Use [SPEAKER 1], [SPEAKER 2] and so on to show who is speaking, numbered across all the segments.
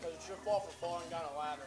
[SPEAKER 1] because it should fall for falling down a ladder.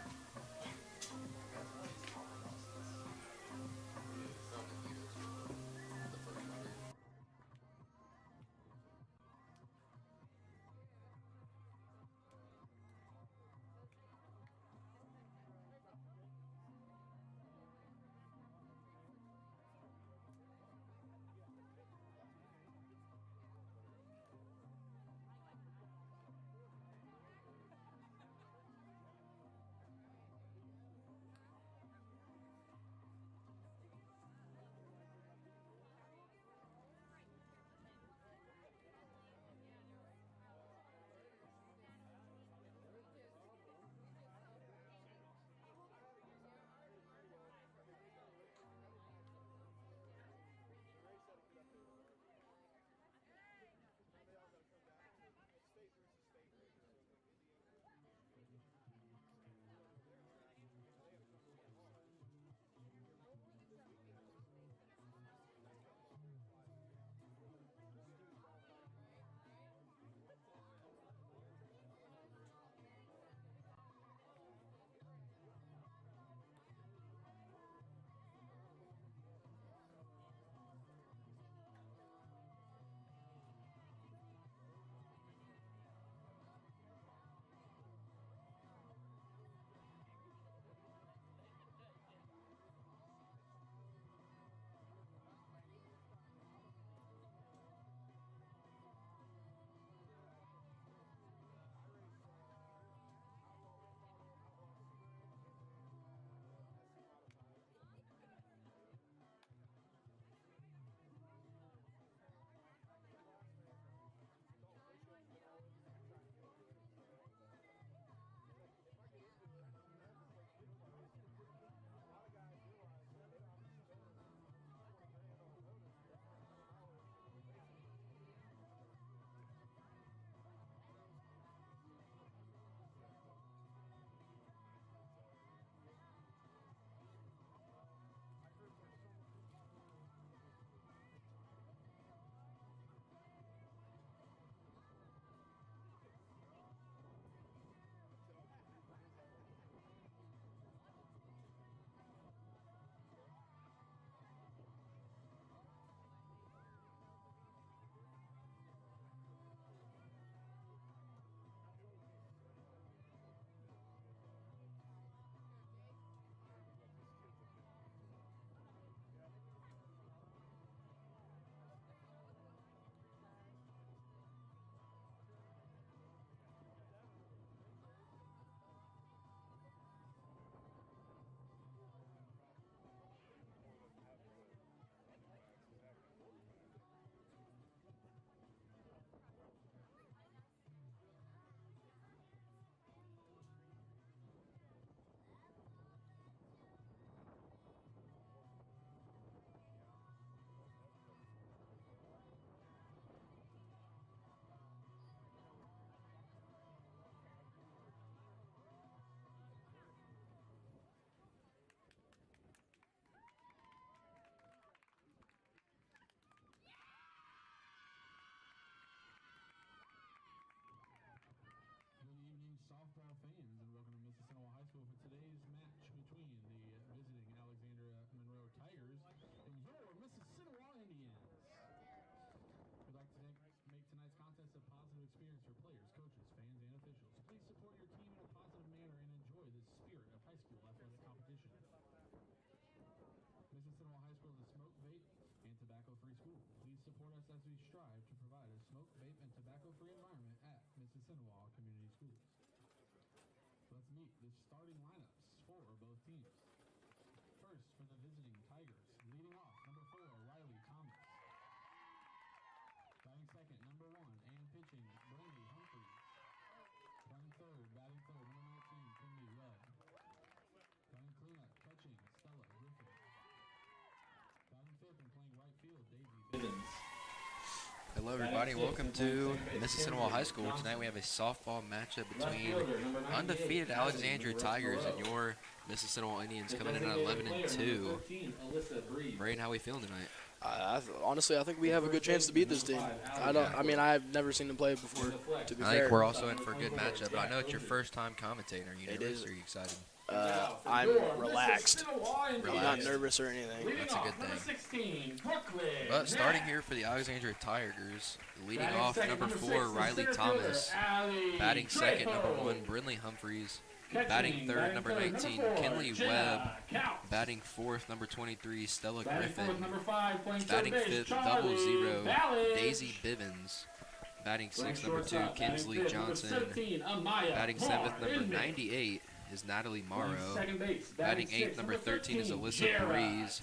[SPEAKER 2] Softball fans, and welcome to Mississinewa High School for today's match between the visiting Alexandria Monroe Tigers and your Mississinewa Indians. We'd like to make tonight's contest a positive experience for players, coaches, fans, and officials. Please support your team in a positive manner and enjoy the spirit of high school athletic competition. Mississinewa High School is a smoke, vape, and tobacco-free school. Please support us as we strive to provide a smoke, vape, and tobacco-free environment at Mississinewa Community Schools. Let's meet the starting lineups for both teams. First, for the visiting Tigers, leading off, number 4, Riley Thomas. Batting second, number 1, and pitching, Brandy Humphreys. Batting third, number 19, Kinley Webb. Batting cleanup, catching, Stella Griffin. Batting fifth and playing right field, Daisy Bivens.
[SPEAKER 3] Hello everybody, welcome to Mississinewa High School. Tonight we have a softball matchup between undefeated Alexandria Tigers and your Mississinewa Indians coming in at 11-2. Braden, how are we feeling tonight?
[SPEAKER 1] Honestly, I think we have a good chance to beat this team. I mean, I've never seen them play before. To be
[SPEAKER 3] I
[SPEAKER 1] fair,
[SPEAKER 3] think we're also in for a good matchup. But I know it's your first time commentating. Are you nervous or are you excited?
[SPEAKER 1] I'm relaxed. I'm not nervous or anything.
[SPEAKER 3] That's a good thing. But starting here for the Alexandria Tigers, leading off number 4, Riley Thomas. Batting second, number 1, Brinley Humphreys. Batting third, number 19, Kinley Webb. Batting fourth, number 23, Stella Griffin. Batting fifth, 00, Daisy Bivens. Batting sixth, number 2, Kinsley Johnson. Batting seventh, number 98 is Natalie Morrow. Batting eighth, number 13 is Alyssa Breeze.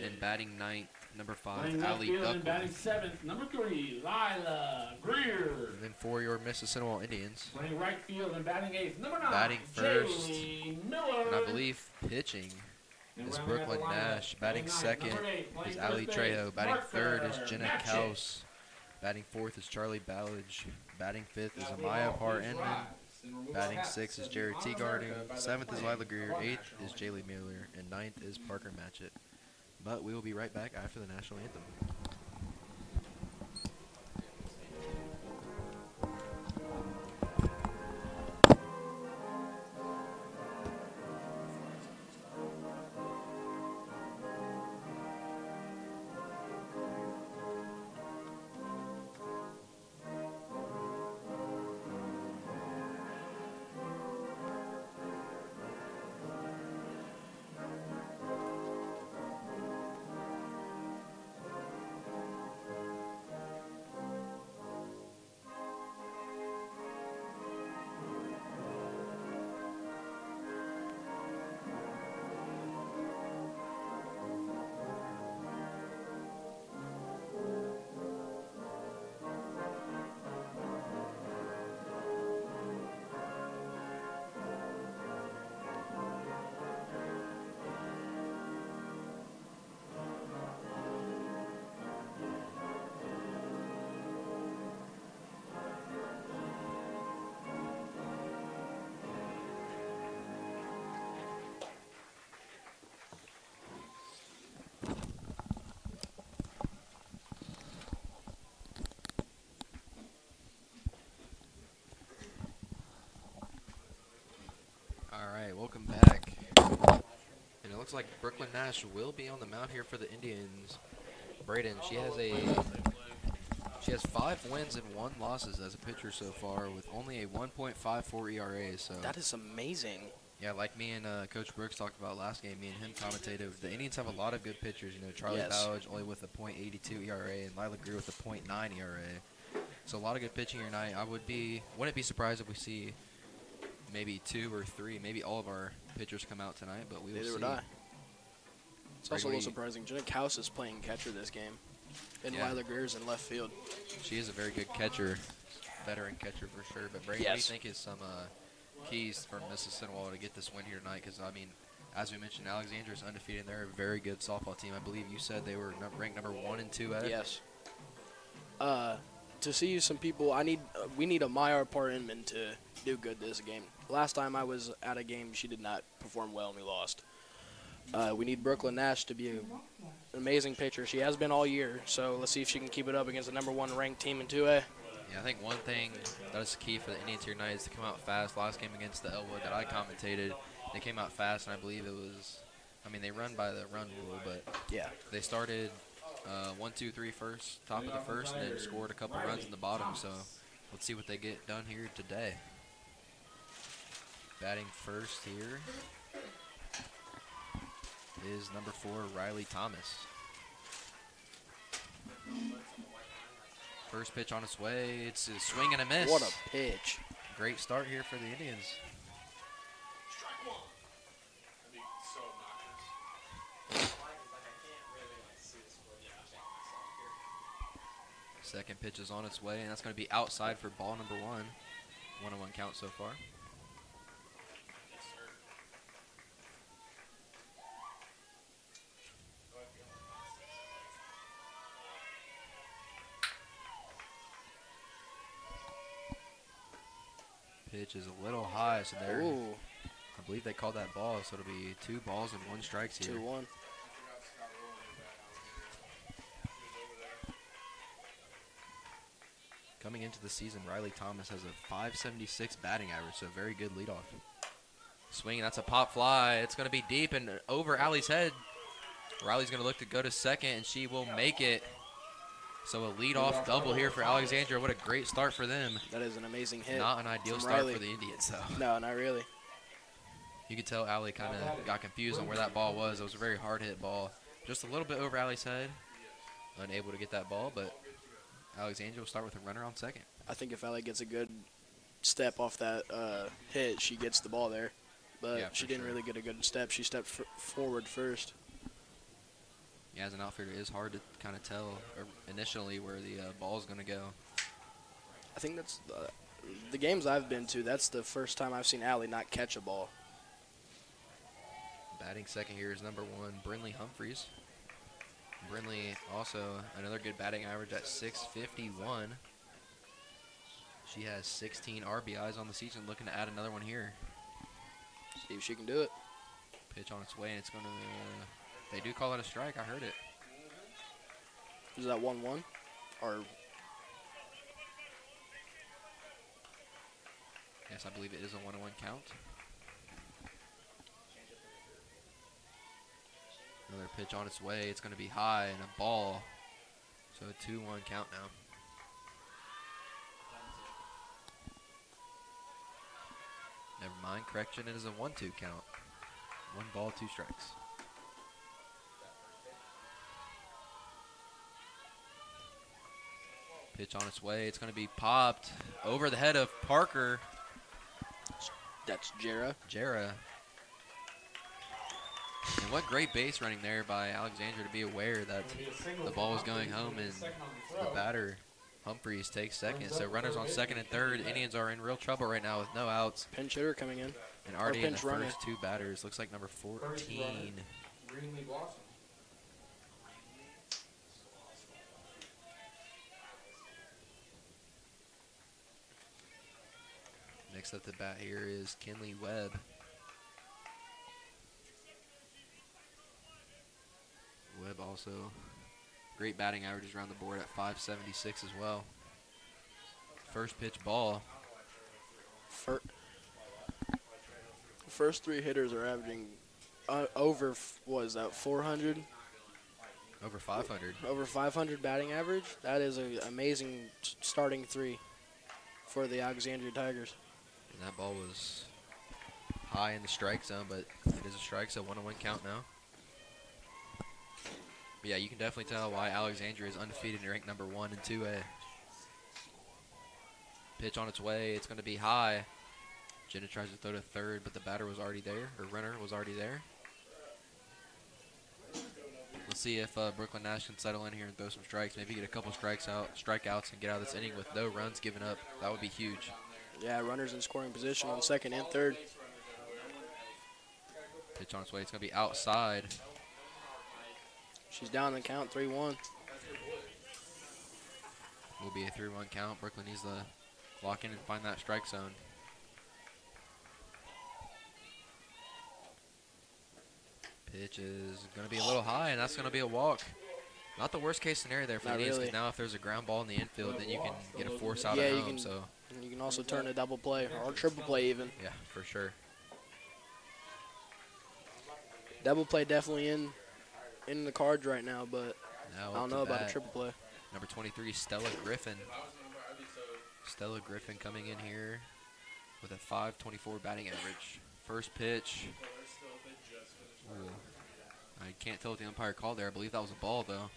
[SPEAKER 3] And batting ninth, number 5, Allie Duckworth.
[SPEAKER 2] Batting seventh, number 3, Lila Greer.
[SPEAKER 3] And then for your Mississinewa Indians,
[SPEAKER 2] Playing right field and batting eighth, number 9,
[SPEAKER 3] batting first,
[SPEAKER 2] Jaylee Miller.
[SPEAKER 3] and I believe pitching is Brooklyn Nash. Batting second is Ali Trejo. Batting third is Jenna Kaus. Batting fourth is Charlie Ballage. Batting fifth is Amaya Parr-Enman. Batting sixth is Jared Teagarden. Seventh is Lila Greer. Eighth is Jaylee Miller. And ninth is Parker Matchett. But we will be right back after the national anthem. Alright, welcome back. And it looks like Brooklyn Nash will be on the mound here for the Indians. Braden, she has 5 wins and 1 losses as a pitcher so far with only a 1.54 ERA. So
[SPEAKER 1] That is amazing.
[SPEAKER 3] yeah, like me and Coach Brooks talked about last game, me and him commentated, the Indians have a lot of good pitchers. You know, Charlie Ballage only with a .82 ERA and Lila Greer with a .9 ERA. So a lot of good pitching here tonight. Wouldn't be surprised if we see maybe 2 or 3, maybe all of our pitchers come out tonight, but we will see.
[SPEAKER 1] Neither would I. It's also a little surprising. Jenna Kaus is playing catcher this game, and Lila Greer's in left field.
[SPEAKER 3] She is a very good catcher, veteran catcher for sure. But Brady, what do you think is some keys for Mississinewa to get this win here tonight? Because, I mean, as we mentioned, Alexandria is undefeated. They're a very good softball team. I believe you said they were ranked number 1 and 2 at it.
[SPEAKER 1] Yes. To see some people, we need Amaya Parr-Enman to do good this game. Last time I was at a game, she did not perform well and we lost. We need Brooklyn Nash to be an amazing pitcher. She has been all year, so let's see if she can keep it up against the number 1 ranked team in 2A.
[SPEAKER 3] Yeah, I think one thing that is key for the Indians here tonight is to come out fast. Last game against the Elwood that I commentated, they came out fast, and I believe it was, I mean, they run by the run rule, but
[SPEAKER 1] yeah,
[SPEAKER 3] they started 1, 2, 3 first, top of the first, and then scored a couple runs in the bottom. So let's see what they get done here today. Batting first here is number 4, Riley Thomas. First pitch on its way. It's a swing and a miss.
[SPEAKER 1] What a pitch.
[SPEAKER 3] Great start here for the Indians.
[SPEAKER 1] Strike 1.
[SPEAKER 2] That'd be so obnoxious.
[SPEAKER 3] Second pitch is on its way, and that's going to be outside for ball number 1. 1-1 count so far. Pitch is a little high, so there. I believe they called that ball, so it'll be 2 balls and 1 strikes here.
[SPEAKER 1] 2-1.
[SPEAKER 3] Coming into the season, Riley Thomas has a .576 batting average, so very good leadoff. Swing, that's a pop fly. It's going to be deep and over Allie's head. Riley's going to look to go to second, and she will make it. So a leadoff double here for Alexandria. What a great start for them.
[SPEAKER 1] That is an amazing hit.
[SPEAKER 3] Not an ideal start for the Indians, though.
[SPEAKER 1] No, not really.
[SPEAKER 3] You could tell Allie kind of got confused on where that ball was. It was a very hard-hit ball. Just a little bit over Allie's head. Unable to get that ball, but Alexandria will start with a runner on second.
[SPEAKER 1] I think if Allie gets a good step off that hit, she gets the ball there. But
[SPEAKER 3] Yeah,
[SPEAKER 1] she
[SPEAKER 3] for
[SPEAKER 1] didn't
[SPEAKER 3] sure.
[SPEAKER 1] really get a good step. She stepped forward first.
[SPEAKER 3] Yeah, as an outfielder, it is hard to kind of tell initially where the ball is going to go.
[SPEAKER 1] I think that's the games I've been to, that's the first time I've seen Allie not catch a ball.
[SPEAKER 3] Batting second here is number 1, Brinley Humphreys. Brinley also another good batting average at .651. She has 16 RBIs on the season, looking to add another one here.
[SPEAKER 1] See if she can do it.
[SPEAKER 3] Pitch on its way, and it's going to... They do call it a strike. I heard it.
[SPEAKER 1] Is that 1-1? Or
[SPEAKER 3] Yes, I believe it is a 1-1 count. Another pitch on its way. It's going to be high and a ball. So a 2-1 count now. Never mind. Correction, it is a 1-2 count. 1 ball, 2 strikes. Pitch on its way. It's going to be popped over the head of Parker.
[SPEAKER 1] that's Jera.
[SPEAKER 3] And what great base running there by Alexandria to be aware that the ball was going home, and the batter, Humphreys, takes second. So runners on second and third. Indians are in real trouble right now with no outs.
[SPEAKER 1] Pinch hitter coming in.
[SPEAKER 3] And already in the
[SPEAKER 1] pinch runner.
[SPEAKER 3] first 2 batters. Looks like number 14.
[SPEAKER 2] Greenlee Blossom.
[SPEAKER 3] Next up the bat here is Kinley Webb. Webb also great batting averages around the board at .576 as well. First pitch ball.
[SPEAKER 1] First 3 hitters are averaging over, what is that, 400?
[SPEAKER 3] Over 500.
[SPEAKER 1] Over 500 batting average. That is an amazing starting 3 for the Alexandria Tigers.
[SPEAKER 3] And that ball was high in the strike zone, but it is a strike, so 1-1 count now. But yeah, you can definitely tell why Alexandria is undefeated and ranked number 1 in 2A. Pitch on its way. It's going to be high. Jenna tries to throw to third, but the batter was already there, or runner was already there. Let's see if Brooklyn Nash can settle in here and throw some strikes. Maybe get a couple strikeouts, and get out of this inning with no runs given up. That would be huge.
[SPEAKER 1] Yeah, runners in scoring position on second and third.
[SPEAKER 3] Pitch on its way. It's going to be outside.
[SPEAKER 1] She's down the count, 3-1.
[SPEAKER 3] Will be a 3-1 count. Brooklyn needs to lock in and find that strike zone. Pitch is going to be a little high, and that's going to be a walk. Not the worst case scenario there for the Indians, because now if there's a ground ball in the infield, then you can get a force out at home. So
[SPEAKER 1] you can also turn a double play or a triple play even.
[SPEAKER 3] yeah, for sure.
[SPEAKER 1] Double play definitely in the cards right now, but
[SPEAKER 3] Now
[SPEAKER 1] I don't know about a triple play.
[SPEAKER 3] Number 23, Stella Griffin. Stella Griffin coming in here with a .524 batting average. First pitch. Ooh. I can't tell what the umpire called there. I believe that was a ball, though.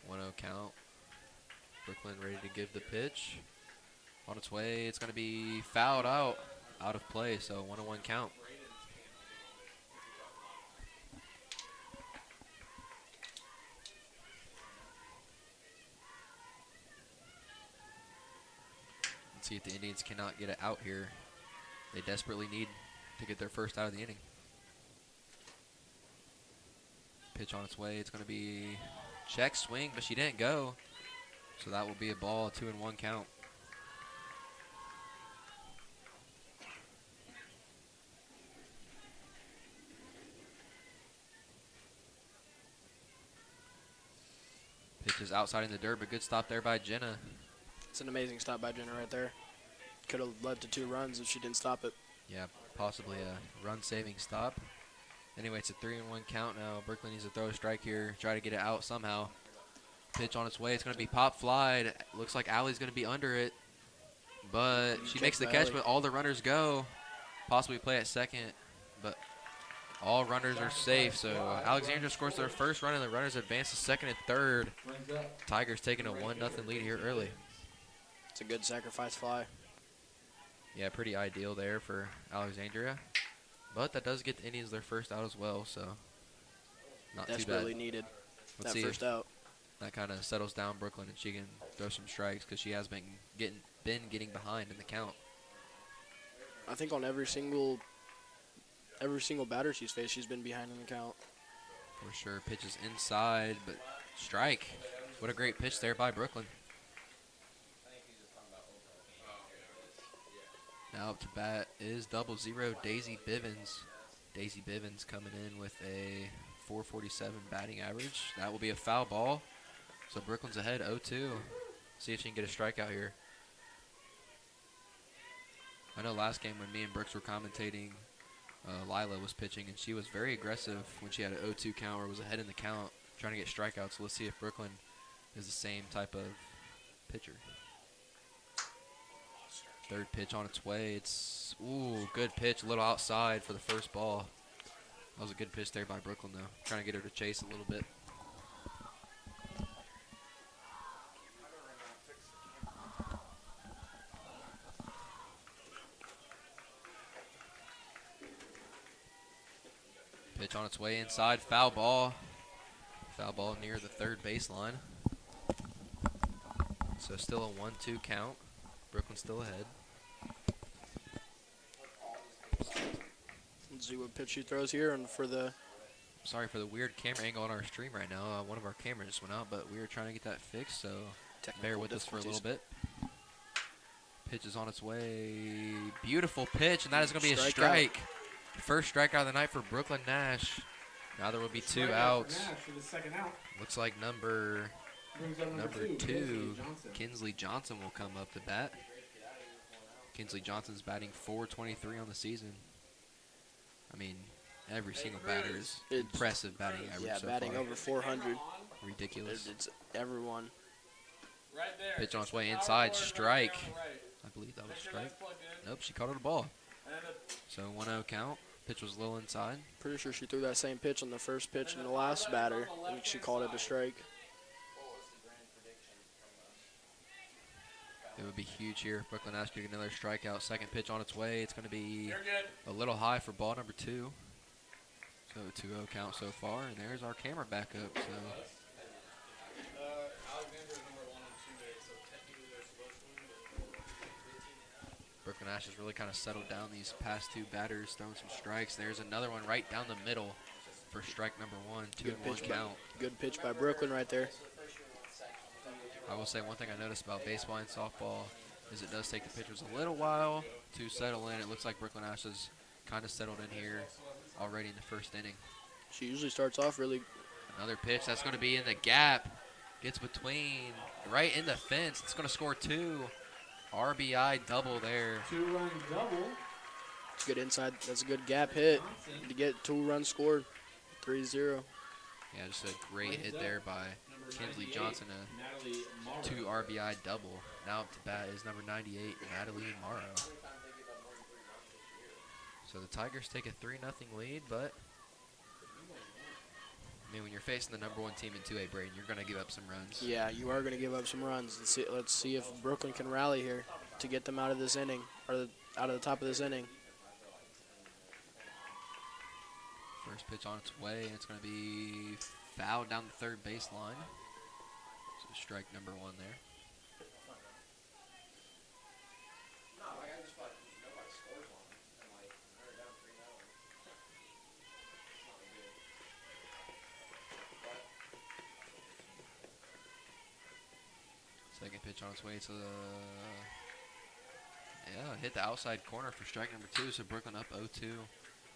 [SPEAKER 3] One 1-0 count. Brooklyn ready to give the pitch. On its way. It's going to be fouled out of play, so 1-1 count. Let's see if the Indians cannot get it out here. They desperately need to get their first out of the inning. Pitch on its way. It's going to be check swing, but she didn't go. So that will be a ball, 2-1 count. Pitches outside in the dirt, but good stop there by Jenna.
[SPEAKER 1] It's an amazing stop by Jenna right there. Could have led to 2 runs if she didn't stop it.
[SPEAKER 3] Yeah, possibly a run-saving stop. Anyway, it's a 3-1 count now. Brooklyn needs to throw a strike here, try to get it out somehow. Pitch on its way. It's going to be pop flied. Looks like Allie's going to be under it, but she makes the catch, but all the runners go. Possibly play at second, but all runners are safe. So Alexandria scores their first run, and the runners advance to second and third. Tigers taking a 1-0 lead here early.
[SPEAKER 1] It's a good sacrifice fly.
[SPEAKER 3] Yeah, pretty ideal there for Alexandria. But that does get the Indians their first out as well, so not too bad.
[SPEAKER 1] Desperately needed that first out.
[SPEAKER 3] That kind of settles down Brooklyn, and she can throw some strikes because she has been getting behind in the count.
[SPEAKER 1] I think on every single batter she's faced, she's been behind in the count.
[SPEAKER 3] For sure. Pitches inside, but strike. What a great pitch there by Brooklyn. Now up to bat is 0-0 Daisy Bivens. Daisy Bivens coming in with a .447 batting average. That will be a foul ball. So Brooklyn's ahead 0-2. See if she can get a strikeout here. I know last game when me and Brooks were commentating, Lila was pitching, and she was very aggressive when she had an 0-2 count or was ahead in the count, trying to get strikeouts. So let's see if Brooklyn is the same type of pitcher. Third pitch on its way. It's, good pitch, a little outside for the first ball. That was a good pitch there by Brooklyn, though. Trying to get her to chase a little bit. Pitch on its way inside, foul ball. Foul ball near the third baseline. So still a 1-2 count. Brooklyn still ahead.
[SPEAKER 1] Let's see what pitch she throws here, and for the...
[SPEAKER 3] Sorry for the weird camera angle on our stream right now. One of our cameras just went out, but we were trying to get that fixed, so bear with us for a little bit. Pitch is on its way. Beautiful pitch, and that is going to be a strike. First strikeout of the night for Brooklyn Nash. Now there will be 2 outs. Looks like number 2, Kinsley Johnson, will come up to bat. Kinsley Johnson's batting .423 on the season. I mean, every single batter is impressive batting average.
[SPEAKER 1] Yeah,
[SPEAKER 3] so
[SPEAKER 1] batting
[SPEAKER 3] far.
[SPEAKER 1] over 400.
[SPEAKER 3] Ridiculous.
[SPEAKER 1] It's everyone.
[SPEAKER 3] Pitch on its way inside, strike. I believe that was a strike. Nope, she caught it a ball. So 1-0 count. Pitch was a little inside.
[SPEAKER 1] Pretty sure she threw that same pitch on the first pitch in the last batter, and she called it a strike.
[SPEAKER 3] It would be huge here if Brooklyn Nash could get another strikeout. Second pitch on its way. It's going to be a little high for ball number 2. So 2-0 count so far, and there's our camera backup. So Brooklyn Nash has really kind of settled down these past 2 batters, throwing some strikes. There's another one right down the middle for strike number 1. 2-1 count.
[SPEAKER 1] Good pitch by Brooklyn right there.
[SPEAKER 3] I will say one thing I noticed about baseball and softball is it does take the pitchers a little while to settle in. It looks like Brooklyn Nash has kind of settled in here already in the first inning.
[SPEAKER 1] She usually starts off really.
[SPEAKER 3] Another pitch that's going to be in the gap. Gets between, right in the fence. It's going to score 2. RBI double there.
[SPEAKER 2] 2-run double.
[SPEAKER 1] It's good inside. That's a good gap hit to get 2 runs scored. 3-0.
[SPEAKER 3] Yeah, just a great hit there by Kinsley Johnson. A 2 RBI double. Now up to bat is number 98, Natalie Morrow. So the Tigers take a 3-0 lead, but I mean, when you're facing the number 1 team in 2A, Braden, you're going to give up some runs.
[SPEAKER 1] Yeah, you are going to give up some runs. Let's see if Brooklyn can rally here to get them out of this inning, or out of the top of this inning.
[SPEAKER 3] First pitch on its way, and it's going to be fouled down the third baseline. So strike number 1 there. Second pitch on its way to the, hit the outside corner for strike number 2. So Brooklyn up 0-2.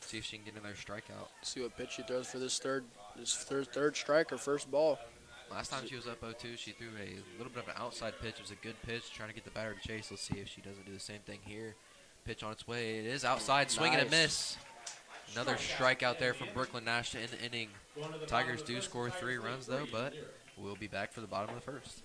[SPEAKER 3] See if she can get another strikeout.
[SPEAKER 1] See what pitch she throws for this third strike or first ball.
[SPEAKER 3] Last time she was up 0-2, she threw a little bit of an outside pitch. It was a good pitch, trying to get the batter to chase. Let's see if she doesn't do the same thing here. Pitch on its way. It is outside, swing and a miss. Another strikeout there from Brooklyn Nash to end the inning. Tigers do score 3 runs, though, but we'll be back for the bottom of the first.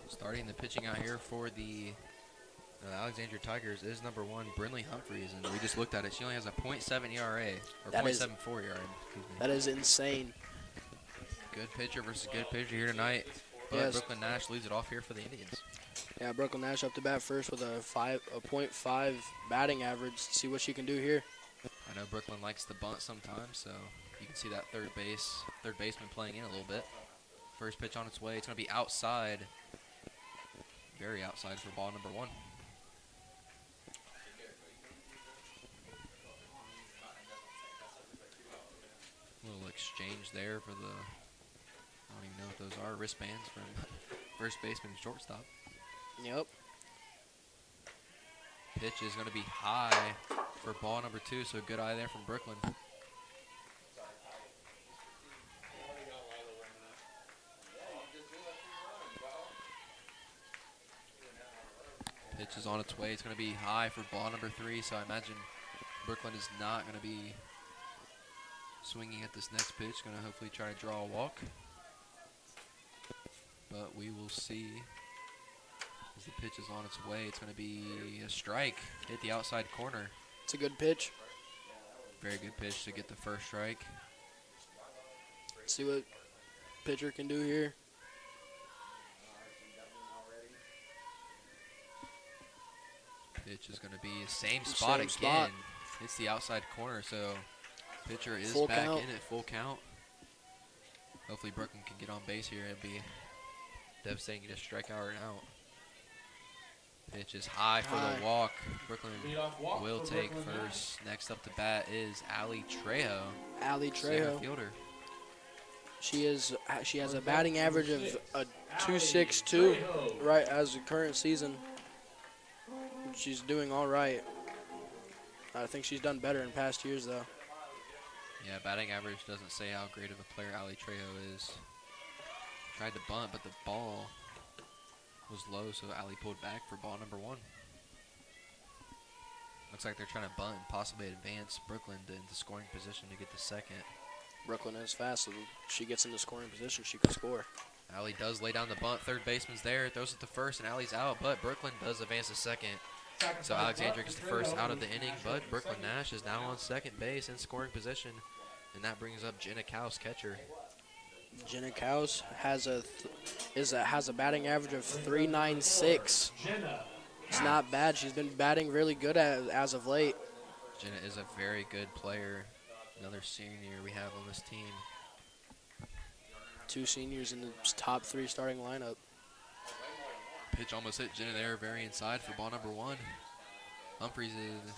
[SPEAKER 3] Starting the pitching out here for the Alexandria Tigers is number 1, Brinley Humphreys, and we just looked at it. She only has a .7 ERA, or .74 ERA, excuse me.
[SPEAKER 1] That is insane.
[SPEAKER 3] Good pitcher versus good pitcher here tonight, but
[SPEAKER 1] Yes.
[SPEAKER 3] Brooklyn Nash leads it off here for the Indians.
[SPEAKER 1] Yeah, Brooklyn Nash up to bat first with a .5 batting average. See what she can do here.
[SPEAKER 3] I know Brooklyn likes to bunt sometimes, so you can see that third baseman playing in a little bit. First pitch on its way. It's going to be outside. Very outside for ball number 1. Little exchange there for the, I don't even know what those are, wristbands from first baseman and shortstop.
[SPEAKER 1] Yep.
[SPEAKER 3] Pitch is going to be high for ball number 2, so good eye there from Brooklyn. Pitch is on its way. It's going to be high for ball number 3, so I imagine Brooklyn is not going to be swinging at this next pitch. Going to hopefully try to draw a walk. But we will see as the pitch is on its way. It's going to be a strike. Hit the outside corner.
[SPEAKER 1] It's a good pitch.
[SPEAKER 3] Very good pitch to get the first strike.
[SPEAKER 1] See what pitcher can do here.
[SPEAKER 3] Pitch is going to be the same spot again. It's the outside corner, so pitcher is
[SPEAKER 1] Full
[SPEAKER 3] back
[SPEAKER 1] count.
[SPEAKER 3] in at full count. Hopefully Brooklyn can get on base here. It'd be devastating to just strike out and out. Pitch is high for the walk. Brooklyn will take first. Next up to bat is Ali Trejo.
[SPEAKER 1] Ali
[SPEAKER 3] Center
[SPEAKER 1] Trejo.
[SPEAKER 3] fielder.
[SPEAKER 1] She has a batting average of a .262 right as the current season. She's doing all right. I think she's done better in past years, though.
[SPEAKER 3] Yeah, batting average doesn't say how great of a player Ali Trejo is. Tried to bunt, but the ball was low, so Ali pulled back for ball number 1. Looks like they're trying to bunt and possibly advance Brooklyn into scoring position to get the second.
[SPEAKER 1] Brooklyn is fast, so she gets into scoring position, she can score.
[SPEAKER 3] Allie does lay down the bunt. Third baseman's there. Throws it to first, and Allie's out. But Brooklyn does advance to second. So Alexandria gets the first out of the inning. But Brooklyn Nash is now on second base in scoring position. And that brings up Jenna Kaus, catcher.
[SPEAKER 1] Jenna Kaus has a batting average of 396. It's not bad. She's been batting really good as of late.
[SPEAKER 3] Jenna is a very good player. Another senior we have on this team.
[SPEAKER 1] 2 seniors in the top 3 starting lineup.
[SPEAKER 3] Pitch almost hit Jenna there, very inside for ball number 1. Humphreys is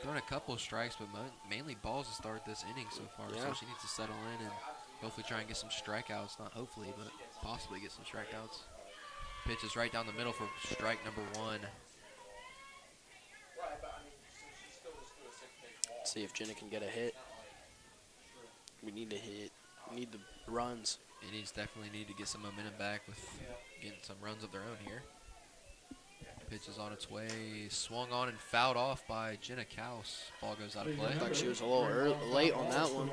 [SPEAKER 3] throwing a couple of strikes, but mainly balls to start this inning so far.
[SPEAKER 1] Yeah.
[SPEAKER 3] So she needs to settle in and hopefully try and get some strikeouts. Not hopefully, but possibly get some strikeouts. Pitch is right down the middle for strike number 1.
[SPEAKER 1] See if Jenna can get a hit. We need to hit. We need the runs.
[SPEAKER 3] Indians definitely need to get some momentum back with getting some runs of their own here. Pitch is on its way. Swung on and fouled off by Jenna Kaus. Ball goes out of play.
[SPEAKER 1] Like she was a little late on that one.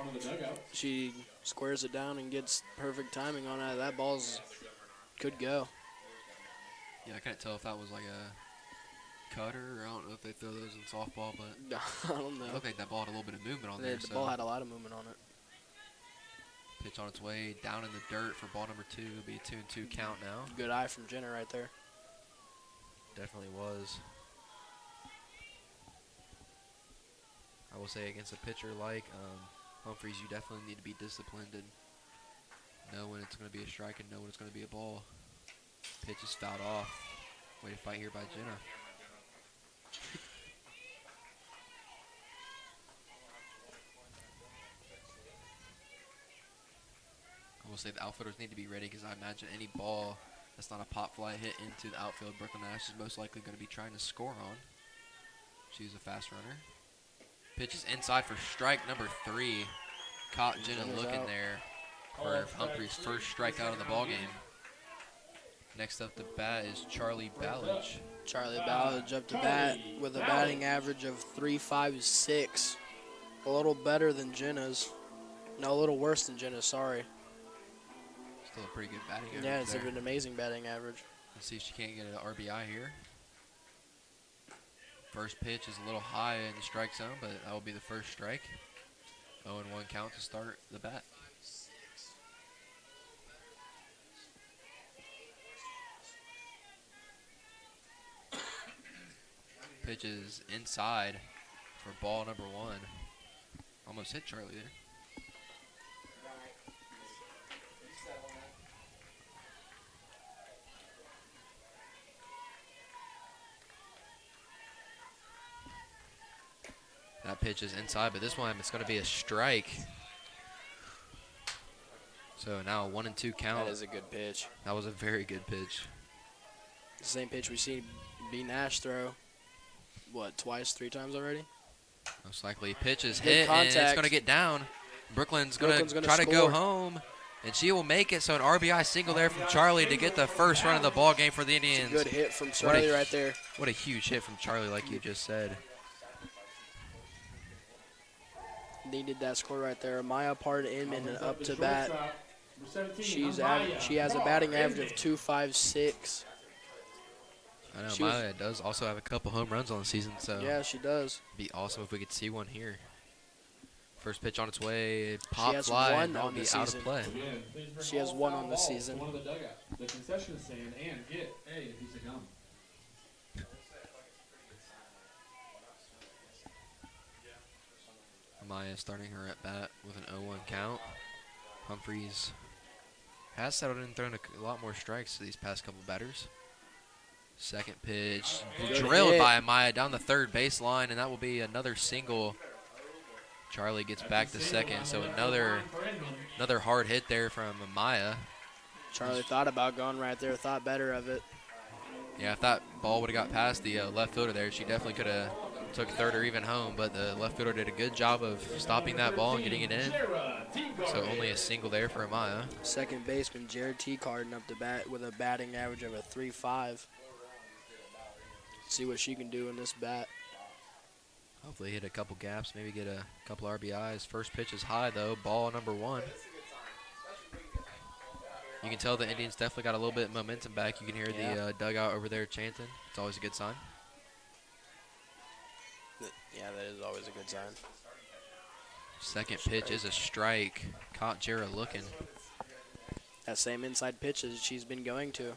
[SPEAKER 1] She squares it down and gets perfect timing on that. That ball's could go.
[SPEAKER 3] Yeah, I can't tell if that was like a cutter, or I don't know if they throw those in softball, but
[SPEAKER 1] I don't know.
[SPEAKER 3] it looked like that ball had a little bit of movement on there.
[SPEAKER 1] The ball had a lot of movement on it.
[SPEAKER 3] Pitch on its way down in the dirt for ball number 2. It'll be a 2-2 count now.
[SPEAKER 1] Good eye from Jenna right there.
[SPEAKER 3] Definitely was. I will say against a pitcher like Humphreys, you definitely need to be disciplined and know when it's going to be a strike and know when it's going to be a ball. Pitch is fouled off. Way to fight here by Jenna. I will say the outfielders need to be ready because I imagine any ball that's not a pop fly hit into the outfield, Brooklyn Nash is most likely going to be trying to score on. She's a fast runner. Pitch is inside for strike number 3. Caught Jenna looking there for Humphreys' first strikeout of the ball game. Next up to bat is Charlie Ballage.
[SPEAKER 1] Charlie Ballage up to bat with a batting average of 3.56. A little better than Jenna's. No, a little worse than Jenna's, sorry.
[SPEAKER 3] Still a pretty good batting average.
[SPEAKER 1] Yeah, it's
[SPEAKER 3] there.
[SPEAKER 1] an amazing batting average.
[SPEAKER 3] Let's see if she can't get an RBI here. First pitch is a little high in the strike zone, but that will be the first strike. 0-1 count to start the bat. Pitch is inside for ball number 1. Almost hit Charlie there. That pitch is inside, but this one it's going to be a strike. So now a 1-2 count.
[SPEAKER 1] That is a good pitch.
[SPEAKER 3] That was a very good pitch.
[SPEAKER 1] The same pitch we seen B. Nash throw, what, twice, 3 times already?
[SPEAKER 3] Most likely pitch is
[SPEAKER 1] Good
[SPEAKER 3] hit and it's
[SPEAKER 1] contact.
[SPEAKER 3] going to get down. Brooklyn's going to
[SPEAKER 1] gonna
[SPEAKER 3] try to go
[SPEAKER 1] score.
[SPEAKER 3] home, and she will make it. So an RBI single there from Charlie to get the first run of the ball game for the Indians.
[SPEAKER 1] Good hit from Charlie right there.
[SPEAKER 3] What a huge hit from Charlie, like you just said.
[SPEAKER 1] Needed that score right there. Maya Inman up to bat. She has a batting average of 2.56.
[SPEAKER 3] I know
[SPEAKER 1] She was-
[SPEAKER 3] Maya does also have a couple home runs on the season, so
[SPEAKER 1] Yeah, she does.
[SPEAKER 3] it'd be awesome if we could see one here. First pitch on its way, pop
[SPEAKER 1] has
[SPEAKER 3] fly,
[SPEAKER 1] one
[SPEAKER 3] and that'll
[SPEAKER 1] on
[SPEAKER 3] be
[SPEAKER 1] the
[SPEAKER 3] out of
[SPEAKER 1] season.
[SPEAKER 3] play.
[SPEAKER 2] Again, please bring
[SPEAKER 1] She has
[SPEAKER 2] all
[SPEAKER 1] one
[SPEAKER 2] foul
[SPEAKER 1] on the
[SPEAKER 2] balls
[SPEAKER 1] season.
[SPEAKER 2] to one of the dugouts, the concession stand, and get a piece of gum.
[SPEAKER 3] Maya starting her at bat with an 0-1 count. Humphreys has settled in and thrown a lot more strikes to these past couple batters. Second pitch,
[SPEAKER 1] Good
[SPEAKER 3] drilled
[SPEAKER 1] hit.
[SPEAKER 3] by Maya down the third baseline, and that will be another single. Charlie gets back to second, so another hard hit there from Maya.
[SPEAKER 1] Charlie thought about going right there, thought better of it.
[SPEAKER 3] Yeah, if that ball would have got past the left fielder there, she definitely could have took third or even home, but the left fielder did a good job of stopping that ball and getting it in. So only a single there for Maya.
[SPEAKER 1] Second baseman Jared T. Carden up to bat with a batting average of a 3.5. See what she can do in this bat.
[SPEAKER 3] Hopefully hit a couple gaps, maybe get a couple RBIs. First pitch is high though, ball number 1. You can tell the Indians definitely got a little bit of momentum back. You can hear the dugout over there chanting. It's always a good sign.
[SPEAKER 1] Yeah, that is always a good sign.
[SPEAKER 3] Second pitch is a strike. Caught Jarrah looking.
[SPEAKER 1] That same inside pitch as she's been going to,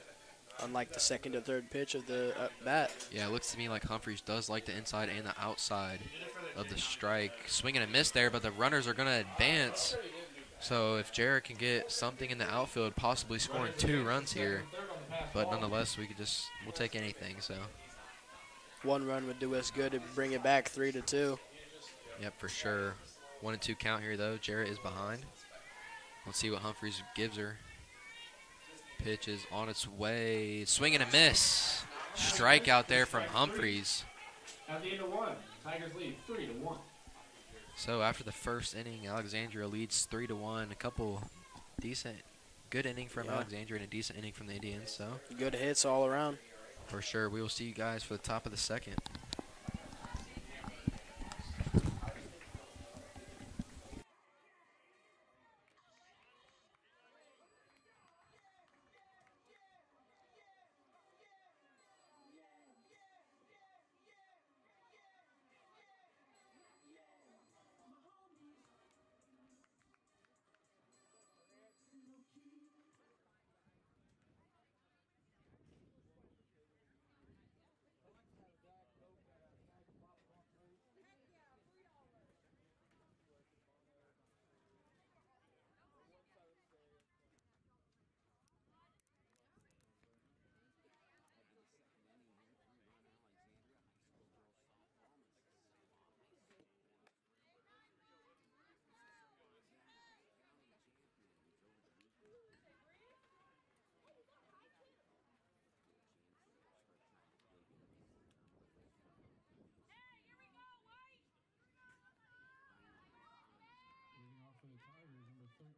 [SPEAKER 1] unlike the second or third pitch of the bat.
[SPEAKER 3] Yeah, it looks to me like Humphreys does like the inside and the outside of the strike. Swing and a miss there, but the runners are going to advance. So if Jarrah can get something in the outfield, possibly scoring 2 runs here. But nonetheless, we'll take anything. So
[SPEAKER 1] 1 run would do us good to bring it back 3-2.
[SPEAKER 3] Yep, for sure. 1-2 count here, though. Jarrah is behind. Let's see what Humphreys gives her. Pitch is on its way. Swing and a miss. Strike out there from Humphreys.
[SPEAKER 2] At the end of 1, Tigers lead 3-1.
[SPEAKER 3] So after the first inning, Alexandria leads 3-1. A couple good inning from Alexandria and a decent inning from the Indians. So
[SPEAKER 1] good hits all around.
[SPEAKER 3] For sure. We will see you guys for the top of the second.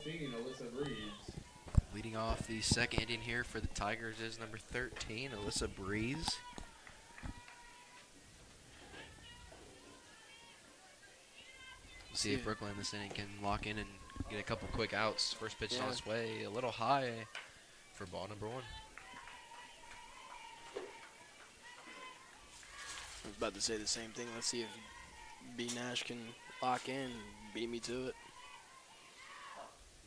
[SPEAKER 2] Alyssa Breeze.
[SPEAKER 3] Leading off the second inning here for the Tigers is number 13, Alyssa Breeze. We'll see if Brooklyn this inning can lock in and get a couple quick outs. First pitch is on its way, a little high for ball number 1.
[SPEAKER 1] I was about to say the same thing. Let's see if B. Nash can lock in and beat me to it.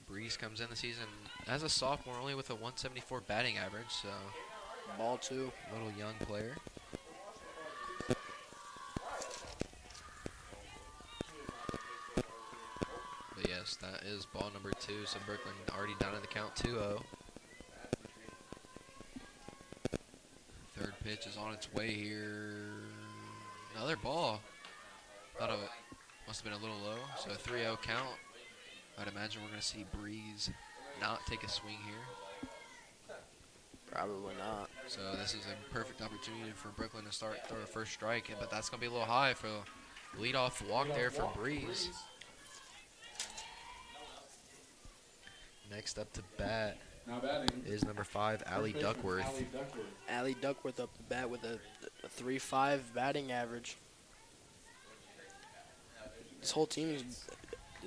[SPEAKER 3] Breeze comes in the season as a sophomore, only with a 174 batting average, so
[SPEAKER 1] ball 2.
[SPEAKER 3] Little young player. But yes, that is ball number 2, so Brooklyn already down in the count 2-0. Third pitch is on its way here. Another ball. Thought it must have been a little low, so a 3-0 count. I'd imagine we're going to see Breeze not take a swing here.
[SPEAKER 1] Probably not.
[SPEAKER 3] So this is a perfect opportunity for Brooklyn to throw a first strike, but that's going to be a little high for a leadoff walk there for Breeze. Next up to bat is number 5, Allie Duckworth.
[SPEAKER 1] Allie Duckworth up the bat with a 3.5 batting average. This whole team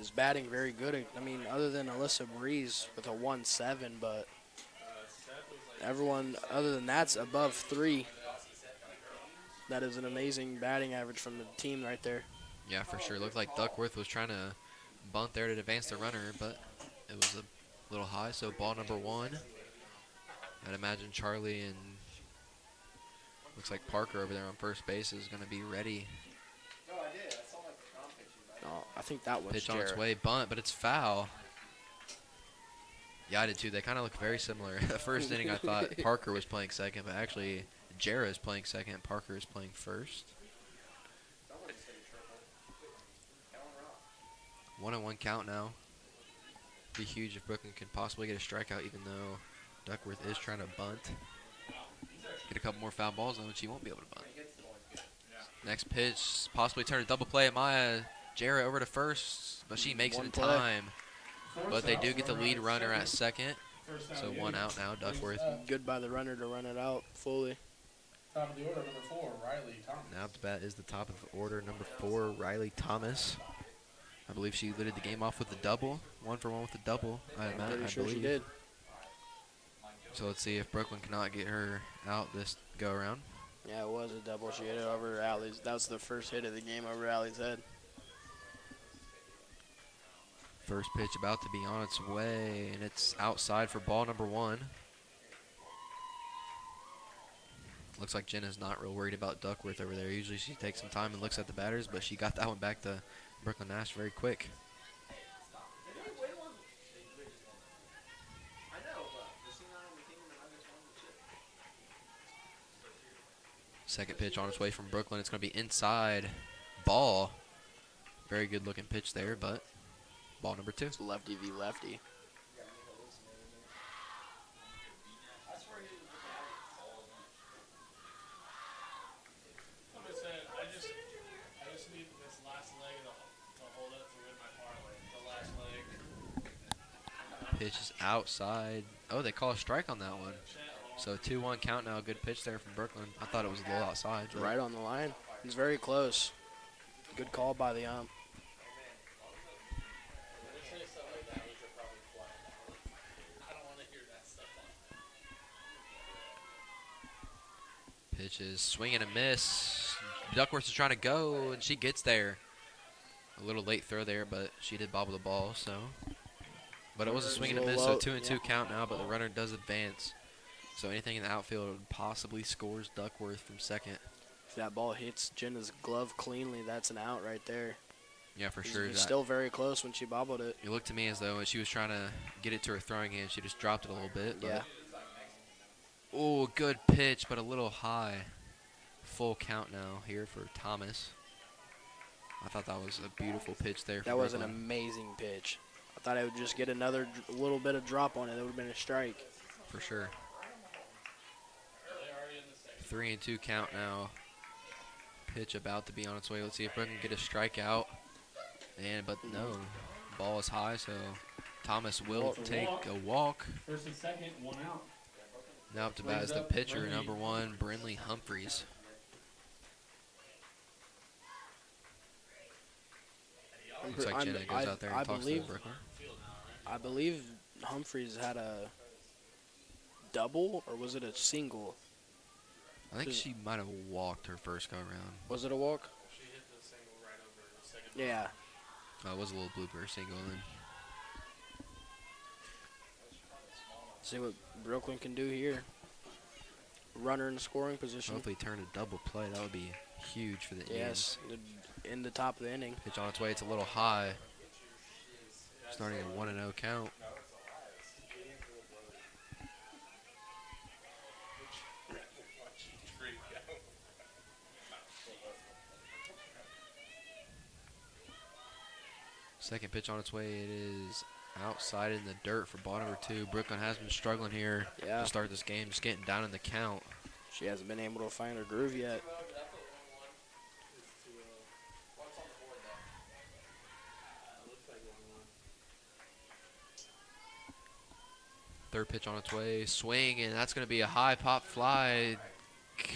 [SPEAKER 1] is batting very good. I mean, other than Alyssa Breeze with a 1.7, but everyone other than that's above 3. That is an amazing batting average from the team right there.
[SPEAKER 3] Yeah, for sure. Looked like Duckworth was trying to bunt there to advance the runner, but it was a little high. So ball number 1. I'd imagine Charlie and looks like Parker over there on first base is going to be ready.
[SPEAKER 1] Oh, I think that was
[SPEAKER 3] pitch on its way, bunt, but it's foul. Yeah, I did too. They kind of look very similar. The first inning, I thought Parker was playing second, but actually Jarrah is playing second. Parker is playing first. 1-1 count now. Be huge if Brooklyn can possibly get a strikeout, even though Duckworth is trying to bunt. Get a couple more foul balls, though, and she won't be able to bunt. Next pitch, possibly turn a double play at Maya. Jarrah over to first, but she makes it in time. But they do get the lead runner at second. So 1 out now, Duckworth.
[SPEAKER 1] Good by the runner to run it out fully.
[SPEAKER 2] Top of the order, number 4, Riley Thomas.
[SPEAKER 3] Now the bat is the top of the order, number 4, Riley Thomas. I believe she led the game off with a double. 1 for 1 with a double.
[SPEAKER 1] Pretty sure she did.
[SPEAKER 3] So let's see if Brooklyn cannot get her out this go around.
[SPEAKER 1] Yeah, it was a double. She hit it over Allie's. That was the first hit of the game over Allie's head.
[SPEAKER 3] First pitch about to be on its way, and it's outside for ball number 1. Looks like Jenna's not real worried about Duckworth over there. Usually she takes some time and looks at the batters, but she got that one back to Brooklyn Nash very quick. Second pitch on its way from Brooklyn. It's going to be inside. Ball. Very good looking pitch there, but ball number 2.
[SPEAKER 1] It's lefty v lefty.
[SPEAKER 2] I just need this last leg to hold up to win my parlay. The last leg.
[SPEAKER 3] Pitch is outside. Oh, they call a strike on that one. So 2-1 count now. Good pitch there from Brooklyn. I thought it was a little outside.
[SPEAKER 1] It's right on the line. It's very close. Good call by the ump.
[SPEAKER 3] Pitch is swing and a miss. Duckworth is trying to go, and she gets there. A little late throw there, but she did bobble the ball. So, but it was a swing and a miss. So 2-2 count now. But the runner does advance. So anything in the outfield possibly scores Duckworth from second.
[SPEAKER 1] If that ball hits Jenna's glove cleanly, that's an out right there.
[SPEAKER 3] Yeah, for sure.
[SPEAKER 1] It was still very close when she bobbled it.
[SPEAKER 3] It looked to me as though when she was trying to get it to her throwing hand, she just dropped it a little bit.
[SPEAKER 1] Yeah.
[SPEAKER 3] Oh, good pitch, but a little high. Full count now here for Thomas. I thought that was a beautiful pitch there.
[SPEAKER 1] That was an amazing pitch. I thought I would just get another little bit of drop on it. It would have been a strike.
[SPEAKER 3] For sure. 3-2 count now. Pitch about to be on its way. Let's see if we can get a strikeout. But no, ball is high, so Thomas will take a walk.
[SPEAKER 2] First and second, 1 out.
[SPEAKER 3] Now up to bat is the pitcher, number 1, Brinley Humphreys. Looks like Jenna goes out there and talks to Brooklyn.
[SPEAKER 1] I believe Humphreys had a double, or was it a single?
[SPEAKER 3] I think she might have walked her first go around.
[SPEAKER 1] Was it a walk?
[SPEAKER 2] She hit the single right over the second.
[SPEAKER 1] Yeah.
[SPEAKER 3] It was a little blooper single then.
[SPEAKER 1] See what Brooklyn can do here. Runner in the scoring position.
[SPEAKER 3] Hopefully turn a double play. That would be huge for the Indians.
[SPEAKER 1] Yes, in the top of the inning.
[SPEAKER 3] Pitch on its way. It's a little high. Starting a 1-0 count. Second pitch on its way. It is outside in the dirt for ball number 2. Brooklyn has been struggling here to start this game, just getting down in the count.
[SPEAKER 1] She hasn't been able to find her groove yet.
[SPEAKER 3] Third pitch on its way. Swing, and that's going to be a high pop fly.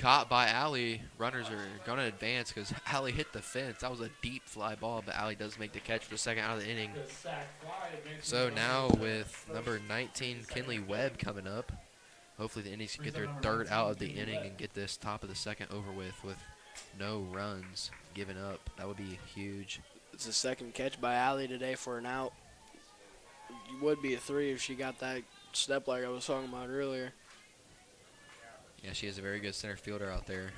[SPEAKER 3] Caught by Allie. Runners are going to advance because Allie hit the fence. That was a deep fly ball, but Allie does make the catch for the second out of the inning. So now with number 19, Kinley Webb, coming up, hopefully the Indians can get their third out of the inning and get this top of the second over with no runs given up. That would be huge.
[SPEAKER 1] It's the second catch by Allie today for an out. It would be a 3 if she got that step like I was talking about earlier.
[SPEAKER 3] Yeah, she is a very good center fielder out there.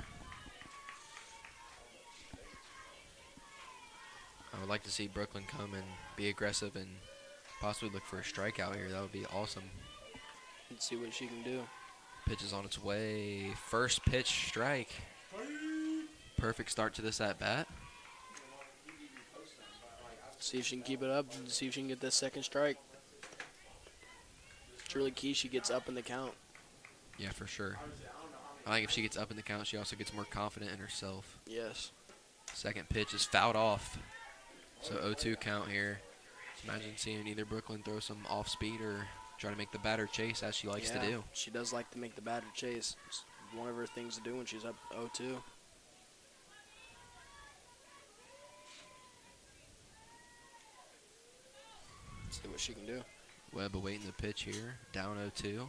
[SPEAKER 3] I would like to see Brooklyn come and be aggressive and possibly look for a strikeout here. That would be awesome.
[SPEAKER 1] Let's see what she can do.
[SPEAKER 3] Pitch is on its way. First pitch strike. Perfect start to this at-bat.
[SPEAKER 1] See if she can keep it up and see if she can get this second strike. It's really key she gets up in the count.
[SPEAKER 3] Yeah, for sure. I think if she gets up in the count, she also gets more confident in herself.
[SPEAKER 1] Yes.
[SPEAKER 3] Second pitch is fouled off. So 0-2 count here. Imagine seeing either Brooklyn throw some off speed or try to make the batter chase, as she likes to do.
[SPEAKER 1] She does like to make the batter chase. It's one of her things to do when she's up 0-2. Let's see what she can do.
[SPEAKER 3] Webb awaiting the pitch here. Down 0-2.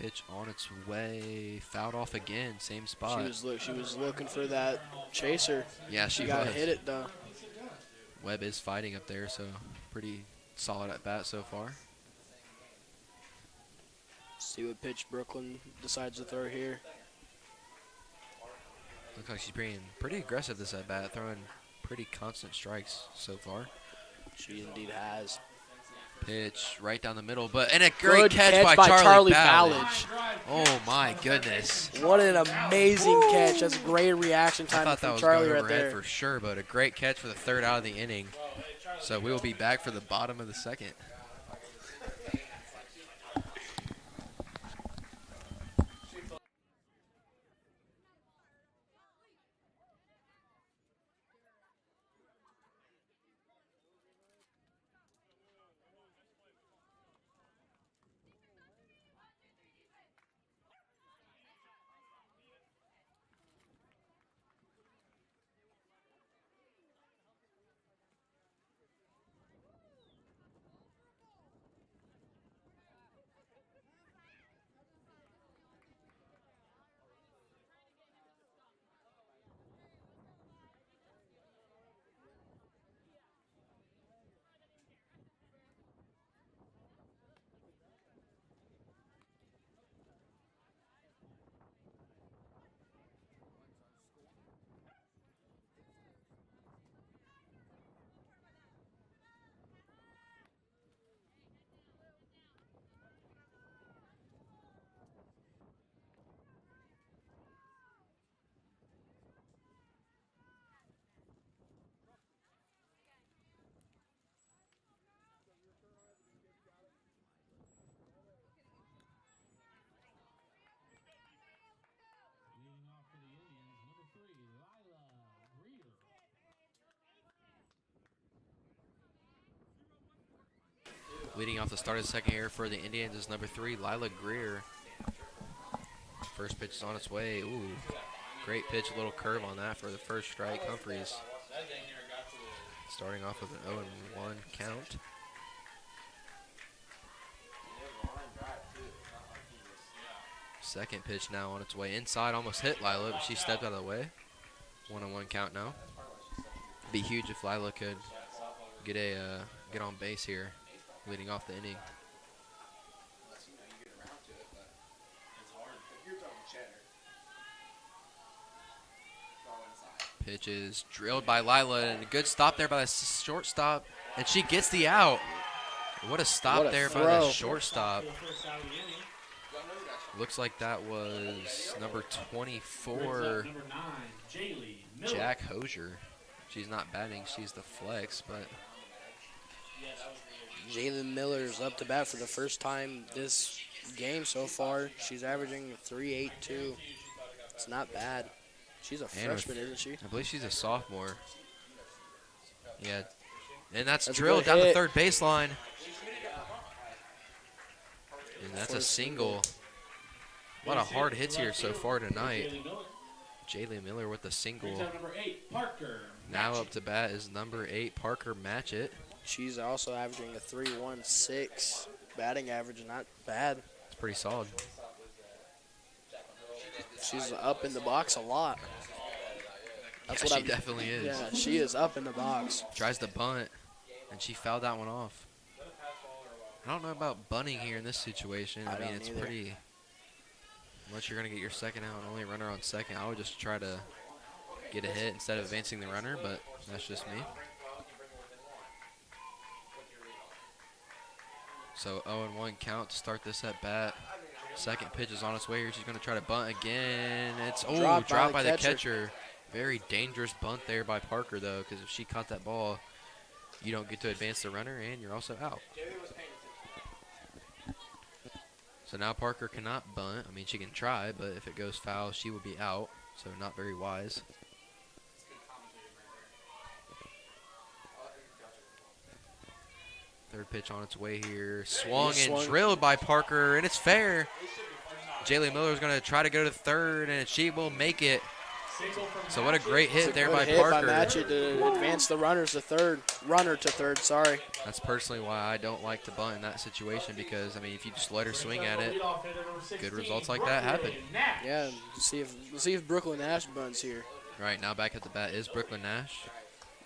[SPEAKER 3] Pitch on its way. Fouled off again. Same spot.
[SPEAKER 1] She was looking for that chaser.
[SPEAKER 3] Yeah, she
[SPEAKER 1] got
[SPEAKER 3] was.
[SPEAKER 1] hit it though.
[SPEAKER 3] Webb is fighting up there, so pretty solid at bat so far.
[SPEAKER 1] See what pitch Brooklyn decides to throw here.
[SPEAKER 3] Looks like she's being pretty aggressive this at bat, throwing pretty constant strikes so far.
[SPEAKER 1] She indeed has.
[SPEAKER 3] Pitch right down the middle, and a great
[SPEAKER 1] Good
[SPEAKER 3] catch by
[SPEAKER 1] Charlie
[SPEAKER 3] Ballage.
[SPEAKER 1] Ballage.
[SPEAKER 3] Oh my goodness!
[SPEAKER 1] What an amazing catch! That's a great reaction
[SPEAKER 3] I
[SPEAKER 1] time
[SPEAKER 3] thought that
[SPEAKER 1] from
[SPEAKER 3] was
[SPEAKER 1] Charlie
[SPEAKER 3] going
[SPEAKER 1] right
[SPEAKER 3] overhead
[SPEAKER 1] there.
[SPEAKER 3] for sure, but a great catch for the third out of the inning. So we will be back for the bottom of the second.
[SPEAKER 2] Leading off for the Indians, number 3, Lila Greer.
[SPEAKER 3] Leading off the start of the second here for the Indians is number 3, Lila Greer. First pitch is on its way. Ooh, great pitch, a little curve on that for the first strike. Humphreys starting off with an 0-1 count. Second pitch now on its way inside, almost hit Lila, but she stepped out of the way. 1-1 count now. It'd be huge if Lila could get on base here, leading off the inning. Pitch is drilled by Lila, and a good stop there by the shortstop, and she gets the out. What a stop
[SPEAKER 1] What a
[SPEAKER 3] there by
[SPEAKER 1] throw.
[SPEAKER 3] the shortstop. Looks like that was number 24,
[SPEAKER 2] Number 9, Jaylee Miller.
[SPEAKER 3] Jack Hosier. She's not batting, she's the flex, but
[SPEAKER 1] Jalen Miller's up to bat for the first time this game so far. She's averaging 3.82. It's not bad. She's a freshman, isn't she?
[SPEAKER 3] I believe she's a sophomore. Yeah, and that's
[SPEAKER 1] That's a
[SPEAKER 3] drilled
[SPEAKER 1] good
[SPEAKER 3] down the
[SPEAKER 1] hit.
[SPEAKER 3] third baseline. And that's a
[SPEAKER 1] For a
[SPEAKER 3] single. A lot of hard hits here so far tonight.
[SPEAKER 2] Jaylee Miller.
[SPEAKER 3] Jaylee Miller with the single.
[SPEAKER 2] Brings out number 8, Parker.
[SPEAKER 3] Now up to bat is number 8, Parker Matchett.
[SPEAKER 1] She's also averaging a 3.16 batting average. Not bad.
[SPEAKER 3] It's pretty solid.
[SPEAKER 1] She's up in the box a lot. That's
[SPEAKER 3] Yeah,
[SPEAKER 1] what
[SPEAKER 3] she
[SPEAKER 1] I'm.
[SPEAKER 3] definitely is.
[SPEAKER 1] Yeah, she is up in the box.
[SPEAKER 3] Tries to bunt, and she fouled that one off. I don't know about bunting here in this situation.
[SPEAKER 1] I
[SPEAKER 3] I mean,
[SPEAKER 1] don't
[SPEAKER 3] it's
[SPEAKER 1] either.
[SPEAKER 3] pretty. Unless you're going to get your second out and only runner on second, I would just try to get a hit instead of advancing the runner, but that's just me. So 0-1 count to start this at bat. Second pitch is on its way here. She's going to try to bunt again. It's dropped by the catcher. Very dangerous bunt there by Parker, though, because if she caught that ball, you don't get to advance the runner, and you're also out. So now Parker cannot bunt. I mean, she can try, but if it goes foul, she will be out. So not very wise. Third pitch on its way here. Swung and drilled by Parker, and it's fair. Jaylee Miller is going to try to go to third, and she will make it. So what a great hit there by
[SPEAKER 1] Hit
[SPEAKER 3] Parker.
[SPEAKER 1] by Matchett to advance the runner to third. Sorry.
[SPEAKER 3] That's personally why I don't like to bunt in that situation because, I mean, if you just let her swing at it, good results like that happen.
[SPEAKER 1] Yeah, we'll see if Brooklyn Nash bunts here.
[SPEAKER 3] Right, now back at the bat is Brooklyn Nash.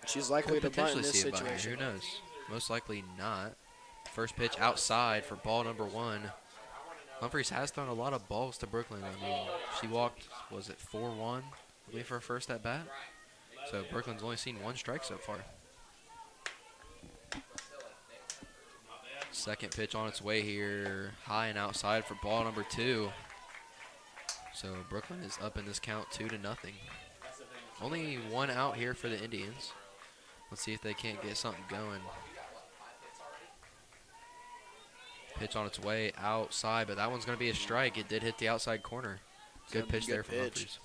[SPEAKER 1] She's likely to bunt in
[SPEAKER 3] Potentially
[SPEAKER 1] this
[SPEAKER 3] see a bunt here.
[SPEAKER 1] situation.
[SPEAKER 3] Who knows? Most likely not. First pitch outside for ball number 1. Humphreys has thrown a lot of balls to Brooklyn. I mean, she walked, was it 4-1, I believe, for her first at bat? So Brooklyn's only seen 1 strike so far. Second pitch on its way here, high and outside for ball number 2. So Brooklyn is up in this count 2-0. Only 1 out here for the Indians. Let's see if they can't get something going. Pitch on its way outside, but that one's going to be a strike. It did hit the outside corner. Good pitch there from Humphreys.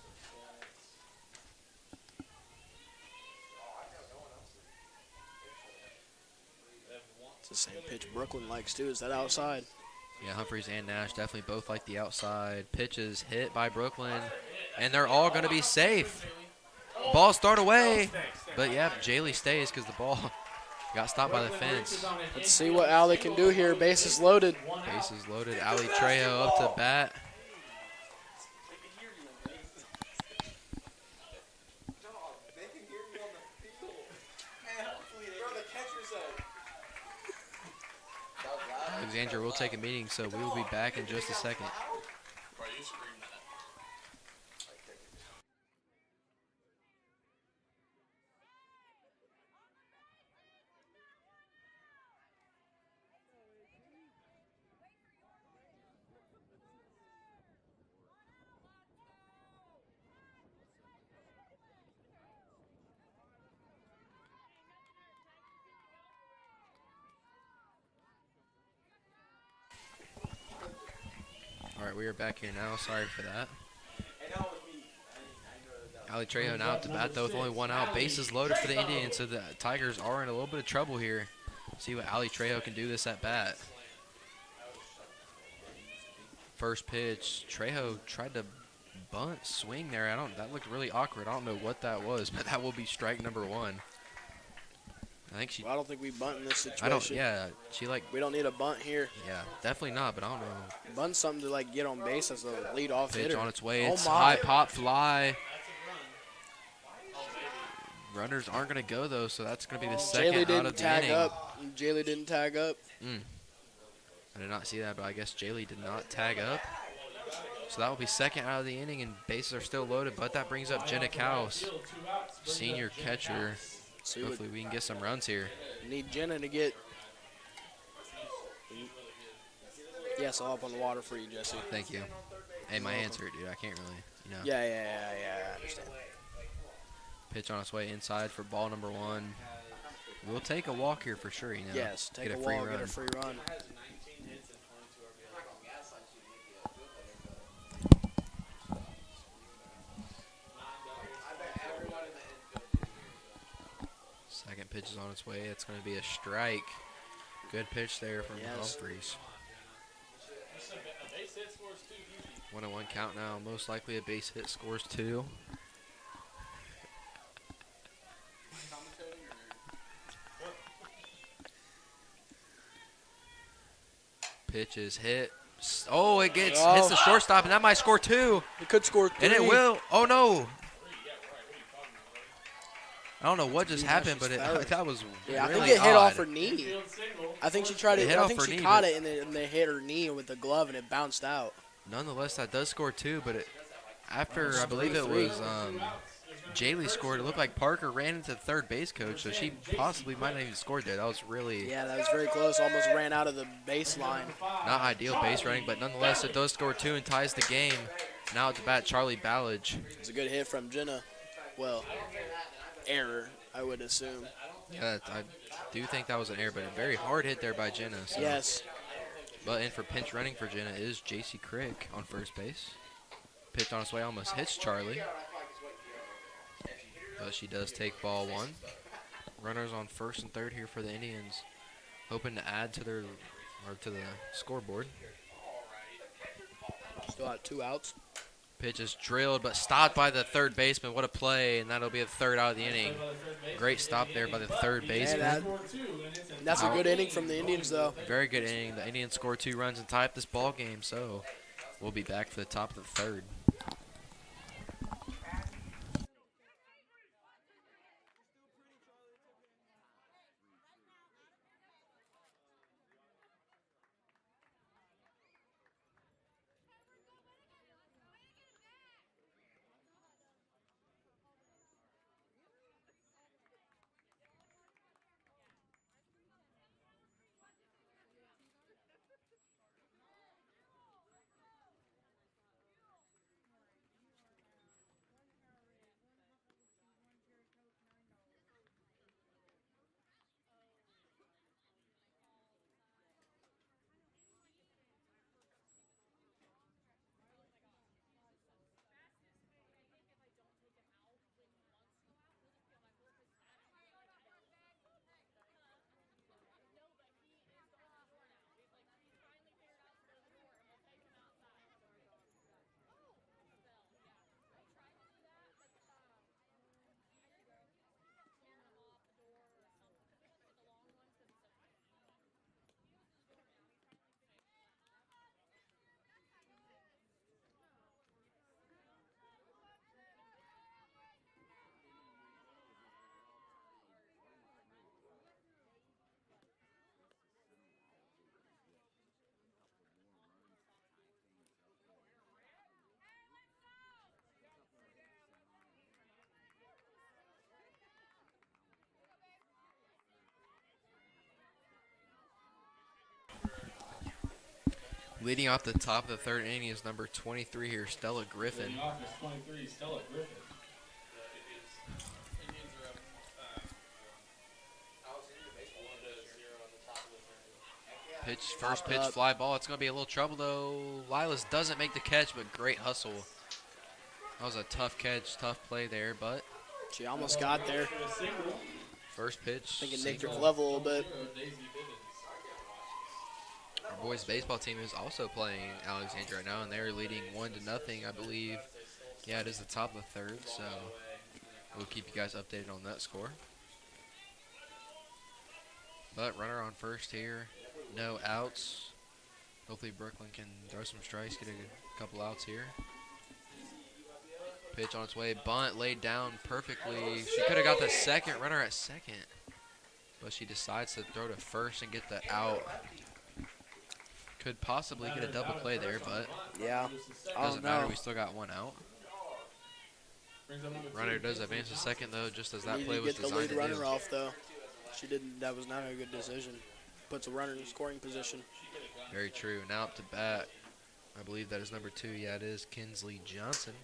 [SPEAKER 1] It's the same pitch Brooklyn likes too. Is that outside?
[SPEAKER 3] Yeah, Humphreys and Nash definitely both like the outside. Pitches hit by Brooklyn, and they're all going to be safe. Ball start away, but yeah, Jaylee stays because the ball got stopped by the fence.
[SPEAKER 1] Let's see what Allie can do here. Bases loaded.
[SPEAKER 3] Bases loaded. Ali Trejo up to bat. Alexandria will take a meeting, so we will be back in just a second. All right, we are back here now. Sorry for that. Ali Trejo now at the bat, though, with only 1 out. Bases loaded for the Indians, so the Tigers are in a little bit of trouble here. See what Ali Trejo can do this at bat. First pitch, Trejo tried to bunt, swing there. That looked really awkward. I don't know what that was, but that will be strike number 1. I think she.
[SPEAKER 1] Well, I don't think we bunt in this situation.
[SPEAKER 3] We
[SPEAKER 1] don't need a bunt here.
[SPEAKER 3] Yeah, definitely not. But I don't know.
[SPEAKER 1] Bunt something to get on base as a leadoff hitter.
[SPEAKER 3] Pitch on its way.
[SPEAKER 1] Oh
[SPEAKER 3] It's
[SPEAKER 1] my.
[SPEAKER 3] high pop fly. Runners aren't going to go though, so that's going to be the second out of the inning.
[SPEAKER 1] Jaylee didn't tag up.
[SPEAKER 3] I did not see that, but I guess Jaylee did not tag up. So that will be second out of the inning, and bases are still loaded. But that brings up Jenna Kaus, senior catcher. Hopefully we can get some runs here.
[SPEAKER 1] Need Jenna to get. Yes, I'll up on the water for you, Jesse.
[SPEAKER 3] Thank you. Hey, my hands hurt, dude. I can't really,
[SPEAKER 1] Yeah, I understand.
[SPEAKER 3] Pitch on its way inside for ball number 1. We'll take a walk here for sure,
[SPEAKER 1] Yes, take
[SPEAKER 3] get
[SPEAKER 1] a
[SPEAKER 3] free
[SPEAKER 1] walk,
[SPEAKER 3] run.
[SPEAKER 1] get a free run.
[SPEAKER 3] Second pitch is on its way. It's going to be a strike. Good pitch there from Humphreys. 1-1 count now. Most likely a base hit scores 2. Pitch is hit. Oh, it hits the shortstop, and that might score 2.
[SPEAKER 1] It could score 3.
[SPEAKER 3] And it will. Oh, no. I don't know what just happened, but that was really
[SPEAKER 1] I think it hit off her knee. I think she tried it.
[SPEAKER 3] Hit
[SPEAKER 1] I
[SPEAKER 3] off
[SPEAKER 1] think
[SPEAKER 3] her
[SPEAKER 1] she
[SPEAKER 3] knee,
[SPEAKER 1] caught
[SPEAKER 3] but-
[SPEAKER 1] it, and they hit her knee with the glove, and it bounced out.
[SPEAKER 3] Nonetheless, that does score 2, but after I believe it was Jaylee scored, it looked like Parker ran into the third base coach, so she possibly might not even scored there. That was really
[SPEAKER 1] Yeah, that was very close. Almost ran out of the baseline.
[SPEAKER 3] not ideal base running, but nonetheless, it does score 2 and ties the game. Now at the bat, Charlie Ballage.
[SPEAKER 1] It's a good hit from Jenna. Well, error, I would assume.
[SPEAKER 3] Yeah, I do think that was an error, but a very hard hit there by Jenna. So.
[SPEAKER 1] Yes.
[SPEAKER 3] But in for pinch running for Jenna is J.C. Crick on first base. Pitch on its way, almost hits Charlie. But she does take ball 1. Runners on first and third here for the Indians, hoping to add to the scoreboard.
[SPEAKER 1] Still at 2 outs.
[SPEAKER 3] Pitch is drilled, but stopped by the third baseman. What a play, and that'll be the third out of the inning. Great stop there by the third baseman.
[SPEAKER 1] That's a good inning from the Indians, though.
[SPEAKER 3] Very good inning. The Indians score 2 runs and tie up this ball game, so we'll be back for the top of the third. Leading off the top of the third inning is number 23 here, Stella Griffin.
[SPEAKER 2] Leading off is 23, Stella Griffin.
[SPEAKER 3] Pitch, first pitch, fly ball. It's going to be a little trouble, though. Lilas doesn't make the catch, but great hustle. That was a tough catch, tough play there, but
[SPEAKER 1] She almost got there.
[SPEAKER 3] first pitch.
[SPEAKER 1] I think it nicked her
[SPEAKER 3] single.
[SPEAKER 1] glove a little bit.
[SPEAKER 3] Our boys baseball team is also playing Alexandria right now, and they're leading 1-0, I believe. Yeah, it is the top of the third, so we'll keep you guys updated on that score. But runner on first here, no outs. Hopefully Brooklyn can throw some strikes, get a couple outs here. Pitch on its way, bunt laid down perfectly. She could have got the second runner at second, but she decides to throw to first and get the out. Could possibly get a double play there, but
[SPEAKER 1] Yeah.
[SPEAKER 3] doesn't matter. We still got one out. Runner does advance to second, though, just as that
[SPEAKER 1] Needed
[SPEAKER 3] play
[SPEAKER 1] to
[SPEAKER 3] was
[SPEAKER 1] get the
[SPEAKER 3] designed
[SPEAKER 1] lead
[SPEAKER 3] to
[SPEAKER 1] runner
[SPEAKER 3] do.
[SPEAKER 1] off, though. She didn't. That was not a good decision. Puts a runner in scoring position.
[SPEAKER 3] Very true. Now up to bat. I believe that is number 2. Yeah, it is Kinsley Johnson.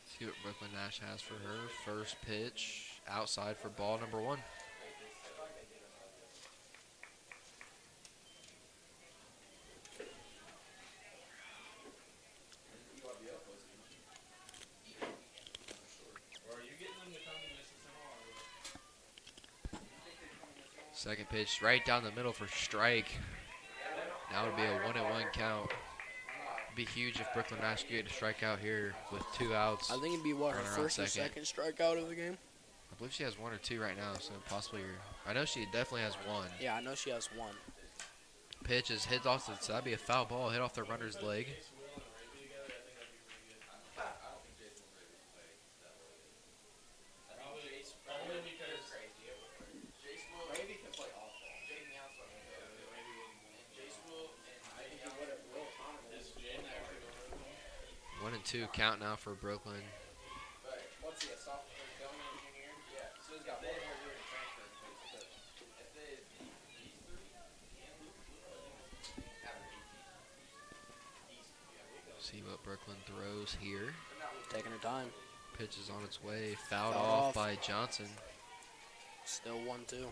[SPEAKER 3] See what Brooklyn Nash has for her. First pitch outside for ball number 1. Second pitch right down the middle for strike. Now would be a 1-1 count. It'd be huge if Brooklyn Nash could get a strikeout here with 2 outs.
[SPEAKER 1] I think it'd be what, her
[SPEAKER 3] Runner on
[SPEAKER 1] first or
[SPEAKER 3] second.
[SPEAKER 1] second strikeout of the game.
[SPEAKER 3] I believe she has 1 or 2 right now, so possibly. I know she definitely has 1.
[SPEAKER 1] Yeah, I know she has 1.
[SPEAKER 3] Pitch is hit off so that'd be a foul ball, hit off the runner's leg. One and 2 count now for Brooklyn. See what Brooklyn throws here.
[SPEAKER 1] Taking her time.
[SPEAKER 3] Pitch is on its way, fouled
[SPEAKER 1] Fouled
[SPEAKER 3] off
[SPEAKER 1] off.
[SPEAKER 3] by Johnson.
[SPEAKER 1] Still 1-2.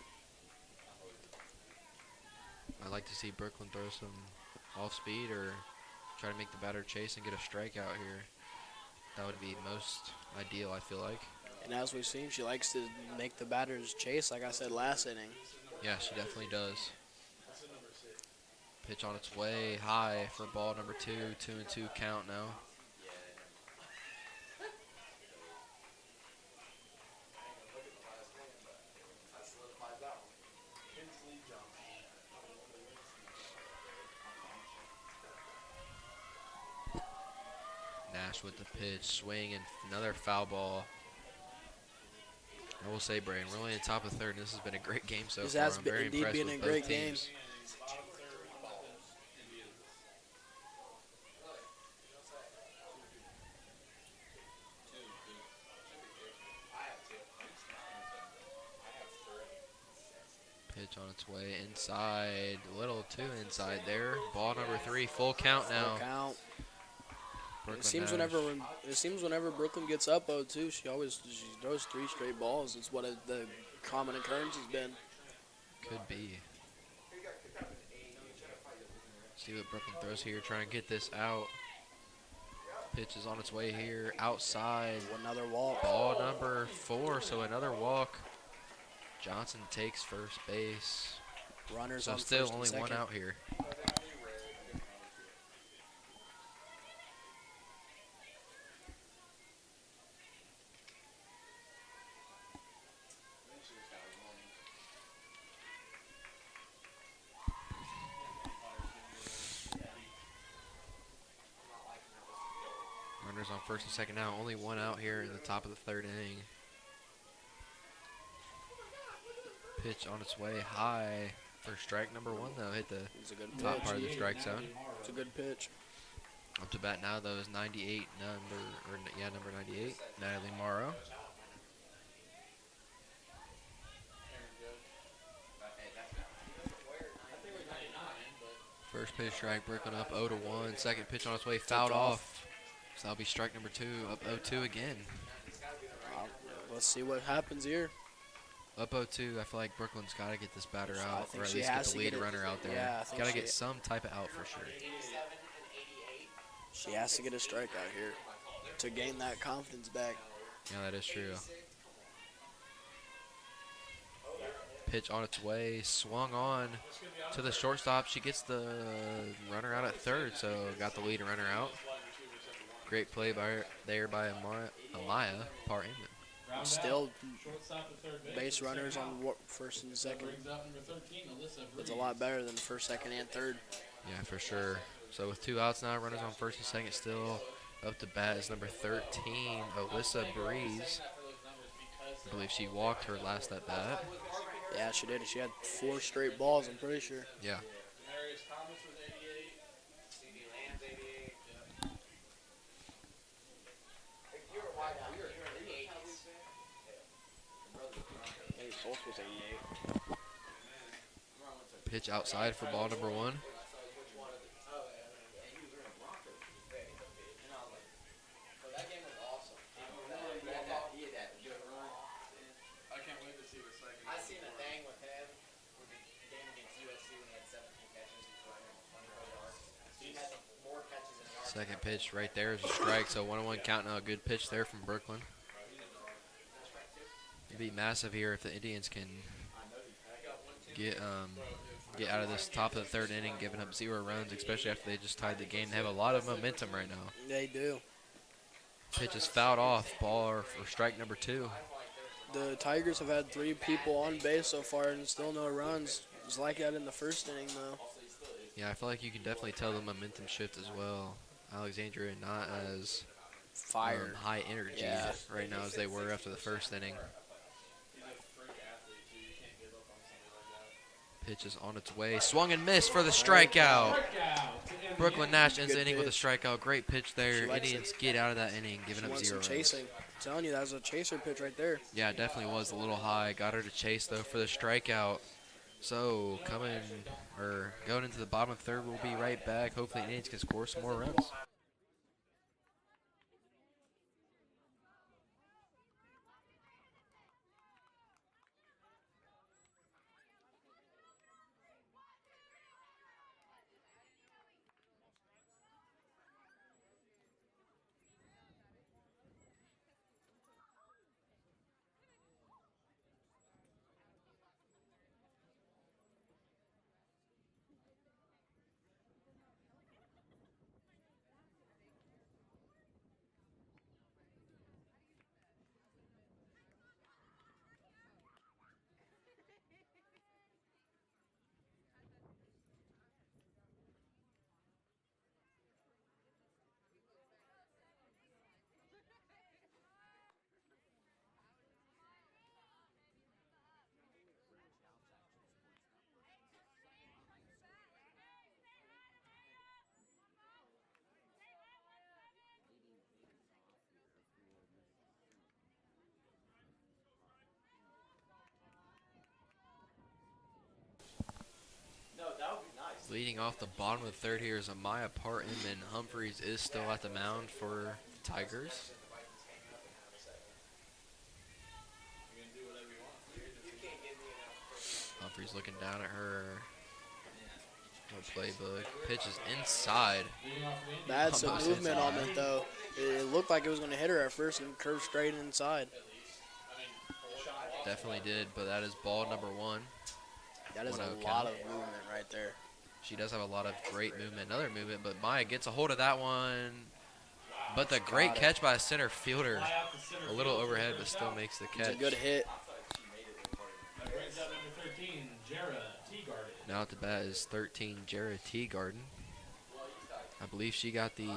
[SPEAKER 3] I'd like to see Brooklyn throw some off speed or try to make the batter chase and get a strikeout here. That would be most ideal, I feel like.
[SPEAKER 1] And as we've seen, she likes to make the batters chase, like I said last inning.
[SPEAKER 3] Yeah, she definitely does. Pitch on its way high for ball number 2. 2-2 count now. Nash with the pitch, swing, and another foul ball. I will say, Braden, we're only in the top of the third, and this has been a great game so far. I'm very impressed with both teams. Pitch on its way inside, a little too inside there. Ball number 3, full count now.
[SPEAKER 1] Full count. It seems whenever Brooklyn gets up 0-2, she throws 3 straight balls. It's what the common occurrence has been.
[SPEAKER 3] Could be. See what Brooklyn throws here, trying to get this out. Pitch is on its way here, outside.
[SPEAKER 1] Another walk.
[SPEAKER 3] Ball number 4, so another walk. Johnson takes first base.
[SPEAKER 1] Runners
[SPEAKER 3] so
[SPEAKER 1] on
[SPEAKER 3] still
[SPEAKER 1] first
[SPEAKER 3] only
[SPEAKER 1] and
[SPEAKER 3] one
[SPEAKER 1] second.
[SPEAKER 3] out here. Runners on first and second now. Only one out here in the top of the third inning. Pitch on its way high for strike number 1, though. Hit the top part of the strike zone.
[SPEAKER 1] It's a good pitch.
[SPEAKER 3] Up to bat now, though, is number 98, Natalie Morrow. First pitch strike, Brooklyn up 0-1. Second pitch on its way, fouled off. So that'll be strike number 2, up 0-2 again.
[SPEAKER 1] Let's see what happens here.
[SPEAKER 3] Up 0-2, I feel like Brooklyn's got to get this batter out, or at
[SPEAKER 1] she
[SPEAKER 3] least get
[SPEAKER 1] has
[SPEAKER 3] the
[SPEAKER 1] to
[SPEAKER 3] lead
[SPEAKER 1] get it.
[SPEAKER 3] runner out there.
[SPEAKER 1] Yeah, I think
[SPEAKER 3] got to
[SPEAKER 1] she-
[SPEAKER 3] get some type of out for sure.
[SPEAKER 1] She has to get a strikeout here to gain that confidence back.
[SPEAKER 3] Yeah, that is true. Pitch on its way, swung on to the shortstop. She gets the runner out at third, so got the lead runner out. Great play by Amaya Parr-Inman.
[SPEAKER 1] Still base runners on first and second. It's a lot better than first, second, and third.
[SPEAKER 3] Yeah, for sure. So with 2 outs now, runners on first and second still. Up to bat is number 13, Alyssa Breeze. I believe she walked her last at bat.
[SPEAKER 1] Yeah, she did. She had 4 straight balls, I'm pretty sure.
[SPEAKER 3] Yeah. Pitch outside for ball number 1. Second pitch right there is a strike, so 1-1 count now. A good pitch there from Brooklyn. It'd be massive here if the Indians can get out of this top of the third inning, giving up 0 runs, especially after they just tied the game. They have a lot of momentum right now.
[SPEAKER 1] They do.
[SPEAKER 3] Pitch is fouled off. Ball for strike number 2.
[SPEAKER 1] The Tigers have had 3 people on base so far and still no runs. It was like that in the first inning, though.
[SPEAKER 3] Yeah, I feel like you can definitely tell the momentum shift as well. Alexandria not as high energy right now as they were after the first inning. Pitch is on its way. Swung and missed for the strikeout. Brooklyn Nash ends the inning with a strikeout. Great pitch there. Indians get out of that inning, giving up 0 runs.
[SPEAKER 1] Chasing. I'm telling you, that was a chaser pitch right there.
[SPEAKER 3] Yeah, it definitely was a little high. Got her to chase, though, for the strikeout. So, going into the bottom of the third, we'll be right back. Hopefully, the Indians can score some more runs. Leading off the bottom of the third here is Amaya Parton, and Humphreys is still at the mound for the Tigers. Humphreys looking down at her playbook. Pitch is inside.
[SPEAKER 1] That's some movement on it, though. It looked like it was going to hit her at first and curve straight inside.
[SPEAKER 3] Definitely did, but that is ball number 1.
[SPEAKER 1] That is a
[SPEAKER 3] 1-0
[SPEAKER 1] lot
[SPEAKER 3] count.
[SPEAKER 1] of movement right there.
[SPEAKER 3] She does have a lot of great movement, another movement, but Maya gets a hold of that one. But the great catch by a center fielder. A little overhead, but still makes the catch.
[SPEAKER 1] It's a good hit.
[SPEAKER 3] Now at the bat is 13, Jara Teagarden. I believe she got the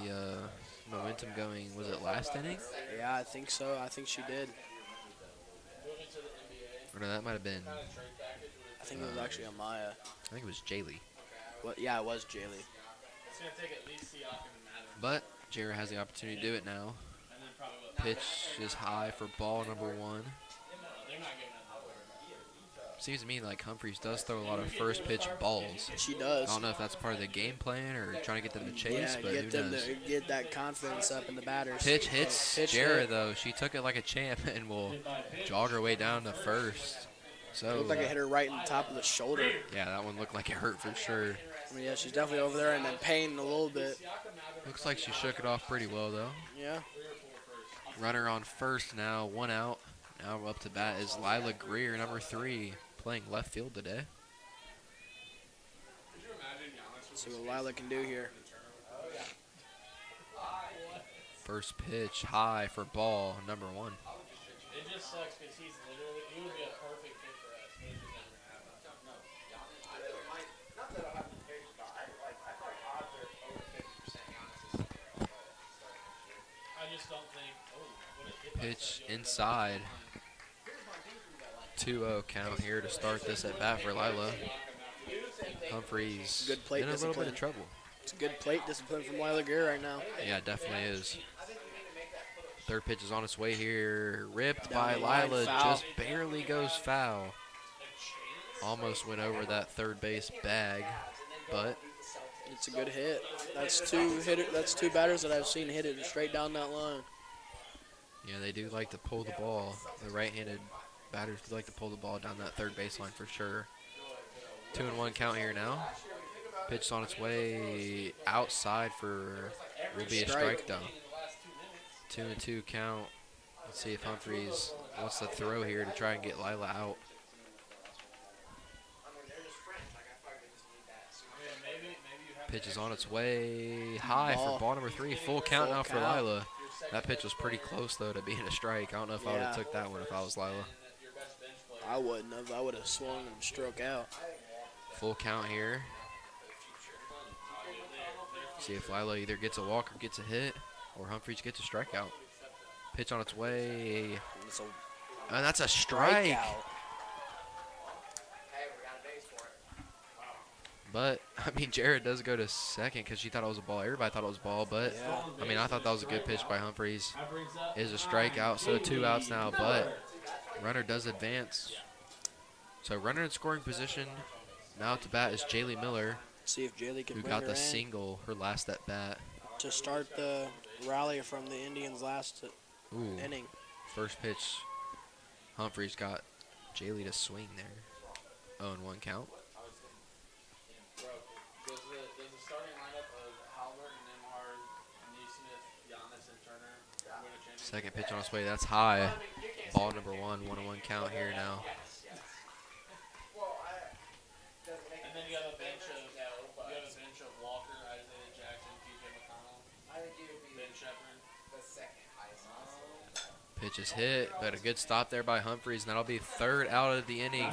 [SPEAKER 3] momentum going. Was it last inning?
[SPEAKER 1] Yeah, I think so. I think she did.
[SPEAKER 3] Or no, that might have been.
[SPEAKER 1] I think it was actually Amaya.
[SPEAKER 3] I think it was Jaylee.
[SPEAKER 1] Well, yeah, it was Jaylee.
[SPEAKER 3] But Jara has the opportunity to do it now. Pitch is high for ball number 1. Seems to me like Humphreys does throw a lot of first pitch balls.
[SPEAKER 1] She does.
[SPEAKER 3] I don't know if that's part of the game plan or trying to get them to chase, but
[SPEAKER 1] get
[SPEAKER 3] who
[SPEAKER 1] them
[SPEAKER 3] knows?
[SPEAKER 1] to get that confidence up in the batters.
[SPEAKER 3] Pitch hits Jara, though. She took it like a champ and will jog her way down to first. So
[SPEAKER 1] It looked like it hit her right in the top of the shoulder.
[SPEAKER 3] yeah, that one looked like it hurt for sure.
[SPEAKER 1] I mean, yeah, she's definitely over there and in pain a little bit.
[SPEAKER 3] Looks like she shook it off pretty well, though.
[SPEAKER 1] Yeah.
[SPEAKER 3] Runner on first now, 1 out. Now up to bat is Lila Greer, number 3, playing left field today.
[SPEAKER 1] Let's see what Lila can do here.
[SPEAKER 3] First pitch high for ball number 1.
[SPEAKER 4] It just sucks because he would be a perfect fit for us. But it just never happened. I just don't think. What a hit by
[SPEAKER 3] Pitch inside. 2-0 count here to start this at bat for Lila. Humphreys
[SPEAKER 1] Good plate
[SPEAKER 3] in a little bit
[SPEAKER 1] discipline.
[SPEAKER 3] of trouble.
[SPEAKER 1] It's a good plate discipline from Lila Greer right now.
[SPEAKER 3] Yeah, it definitely is. Third pitch is on its way here. Ripped
[SPEAKER 1] Down
[SPEAKER 3] by
[SPEAKER 1] the line,
[SPEAKER 3] Lila.
[SPEAKER 1] foul.
[SPEAKER 3] Just barely goes foul. Almost went over that third base bag, but
[SPEAKER 1] It's a good hit. That's two batters that I've seen hit it straight down that line.
[SPEAKER 3] yeah, they do like to pull the ball. The right-handed batters do like to pull the ball down that third baseline for sure. 2-1 count here now. Pitch on its way outside for will be a strike though. 2-2 count. Let's see if Humphreys wants to throw here to try and get Lila out. Pitch is on its way high for ball number 3. Full count now for
[SPEAKER 1] count.
[SPEAKER 3] Lila. That pitch was pretty close though to being a strike. I don't know if I would have
[SPEAKER 1] Yeah.
[SPEAKER 3] took that one if I was Lila.
[SPEAKER 1] I wouldn't have. I would have swung and struck out.
[SPEAKER 3] Full count here. See if Lila either gets a walk or gets a hit, or Humphreys gets a strikeout. Pitch on its way.
[SPEAKER 1] It's a
[SPEAKER 3] And that's a strike.
[SPEAKER 1] strikeout.
[SPEAKER 3] But, I mean, Jared does go to second because she thought it was a ball. Everybody thought it was a ball, but,
[SPEAKER 1] Yeah.
[SPEAKER 3] I mean, I thought that was a good pitch by Humphreys. It is a strikeout, so 2 outs now, but runner does advance. So runner in scoring position. Now at the bat is Jaylee Miller,
[SPEAKER 1] See if Jaylee can
[SPEAKER 3] who
[SPEAKER 1] bring
[SPEAKER 3] got
[SPEAKER 1] her
[SPEAKER 3] the
[SPEAKER 1] in
[SPEAKER 3] single, her last at bat.
[SPEAKER 1] to start the rally from the Indians' last
[SPEAKER 3] Ooh,
[SPEAKER 1] inning.
[SPEAKER 3] first pitch. Humphreys got Jaylee to swing there. 0-1 count.
[SPEAKER 4] Does the starting lineup of Halbert and Nemhard, Neesmith, Giannis, and Turner win a championship?
[SPEAKER 3] Second pitch on its way. That's high. Ball number 1, 1-1 count here now.
[SPEAKER 4] And then you have a bench of Walker, Isaiah Jackson, PJ McConnell, Ben Shepard.
[SPEAKER 3] Pitch is hit, but a good stop there by Humphreys, and that'll be 3rd out of the inning.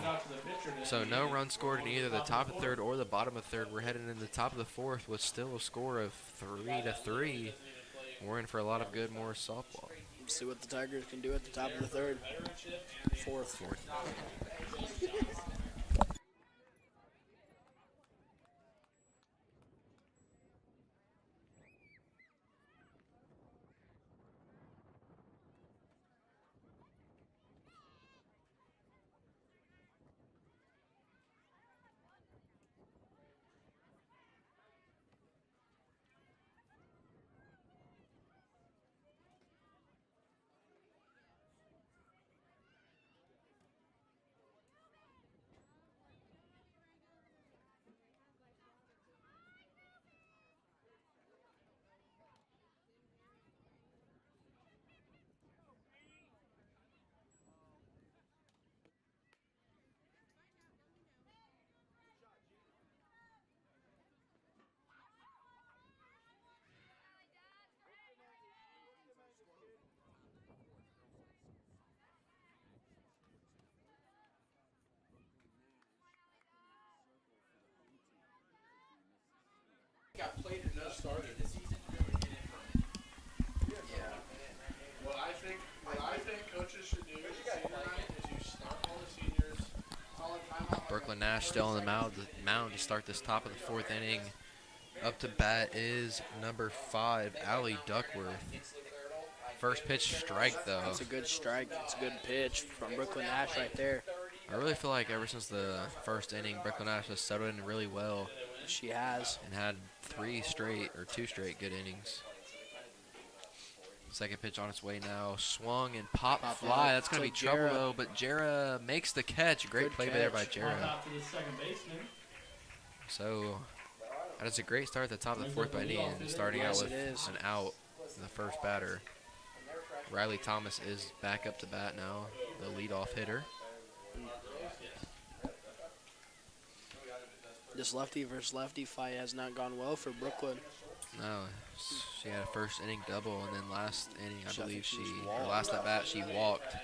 [SPEAKER 3] So no run scored in either the top of 3rd or the bottom of 3rd. We're heading in the top of the 4th with still a score of 3-3. We're in for a lot of good Morris softball.
[SPEAKER 1] Let's see what the Tigers can do at the top of the 3rd. 4th.
[SPEAKER 4] What I think coaches should do is senior night is you start all the seniors. Call a timeout.
[SPEAKER 3] Brooklyn Nash still on the mound to start this top of the 4th inning. Up to bat is number 5, Allie Duckworth. First pitch strike, though.
[SPEAKER 1] It's a good strike. It's a good pitch from Brooklyn Nash right there.
[SPEAKER 3] I really feel like ever since the first inning, Brooklyn Nash has settled in really well.
[SPEAKER 1] She has.
[SPEAKER 3] And had 2 straight good innings. Second pitch on its way now. Swung and pop fly. That's going to be trouble, though. But Jera makes the catch. Great play there by Jera. So that is a great start at the top of the 4th by Indians, starting out with an out in the first batter. Riley Thomas is back up to bat now, the leadoff hitter.
[SPEAKER 1] This lefty versus lefty fight has not gone well for Brooklyn.
[SPEAKER 3] No, she had a first inning double, and then last inning, I believe last at bat, she walked.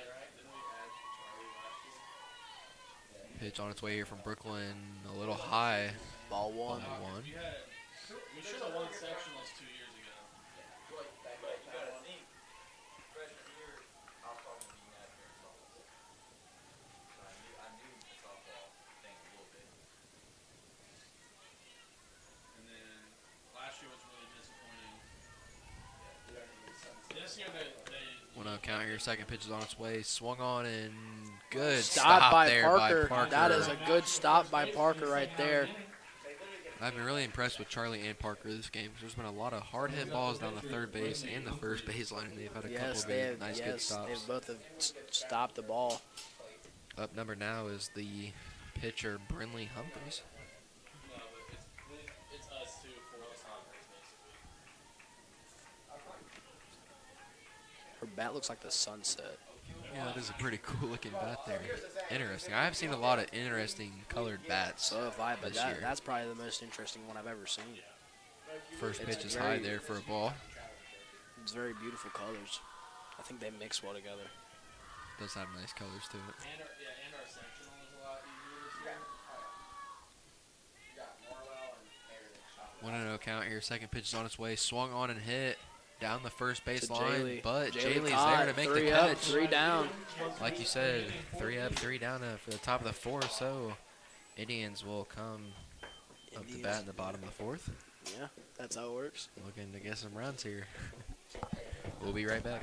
[SPEAKER 3] Pitch on its way here from Brooklyn, a little high.
[SPEAKER 1] Ball one.
[SPEAKER 4] We should have won sectionals 2 years ago. And then last year was really disappointing. This year they
[SPEAKER 3] 1-0 count here. Second pitch is on its way. Swung on and good
[SPEAKER 1] stop by
[SPEAKER 3] there
[SPEAKER 1] Parker.
[SPEAKER 3] by Parker.
[SPEAKER 1] That is a good stop by Parker right there.
[SPEAKER 3] I've been really impressed with Charlie and Parker this game. There's been a lot of hard hit balls down the third base and the first baseline, and they've had a couple of really nice good stops.
[SPEAKER 1] They both have stopped the ball.
[SPEAKER 3] Up number now is the pitcher Brinley Humphries.
[SPEAKER 4] No, but it's us too for us basically.
[SPEAKER 1] Her bat looks like the sunset.
[SPEAKER 3] Yeah, that is a pretty cool looking bat there. Interesting. I have seen a lot of interesting colored bats.
[SPEAKER 1] So have I, but
[SPEAKER 3] this year.
[SPEAKER 1] that's probably the most interesting one I've ever seen.
[SPEAKER 3] First pitch is high there for a ball.
[SPEAKER 1] It's very beautiful colors. I think they mix well together.
[SPEAKER 3] Does have nice colors to it.
[SPEAKER 4] And our sectional is a lot easier this year.
[SPEAKER 3] 1-0 count here. Second pitch is on its way. Swung on and hit down the first base
[SPEAKER 1] To
[SPEAKER 3] line,
[SPEAKER 1] Jaylee.
[SPEAKER 3] but
[SPEAKER 1] Jaylee
[SPEAKER 3] Jaylee's
[SPEAKER 1] caught.
[SPEAKER 3] there to make the
[SPEAKER 1] 3
[SPEAKER 3] catch.
[SPEAKER 1] up, 3 down.
[SPEAKER 3] Like you said, 3 up, 3 down for the top of the 4th. So Indians will come up to bat in the bottom of the 4th.
[SPEAKER 1] Yeah, that's how it works.
[SPEAKER 3] Looking to get some runs here. We'll be right back.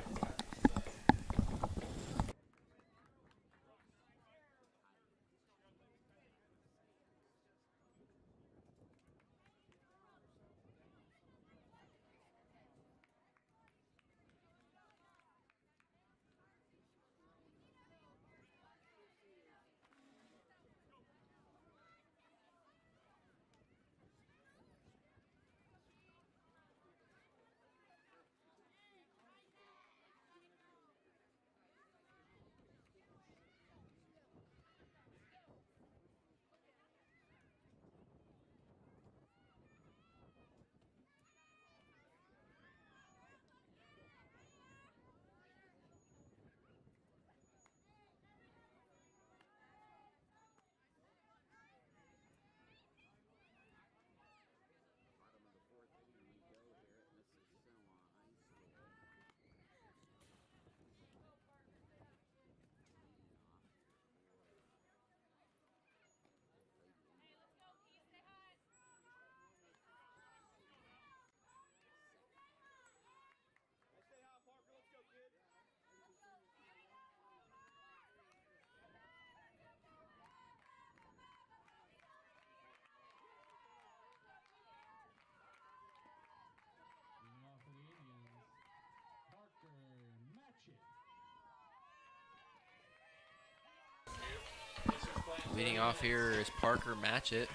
[SPEAKER 3] Leading off here is Parker Matchett.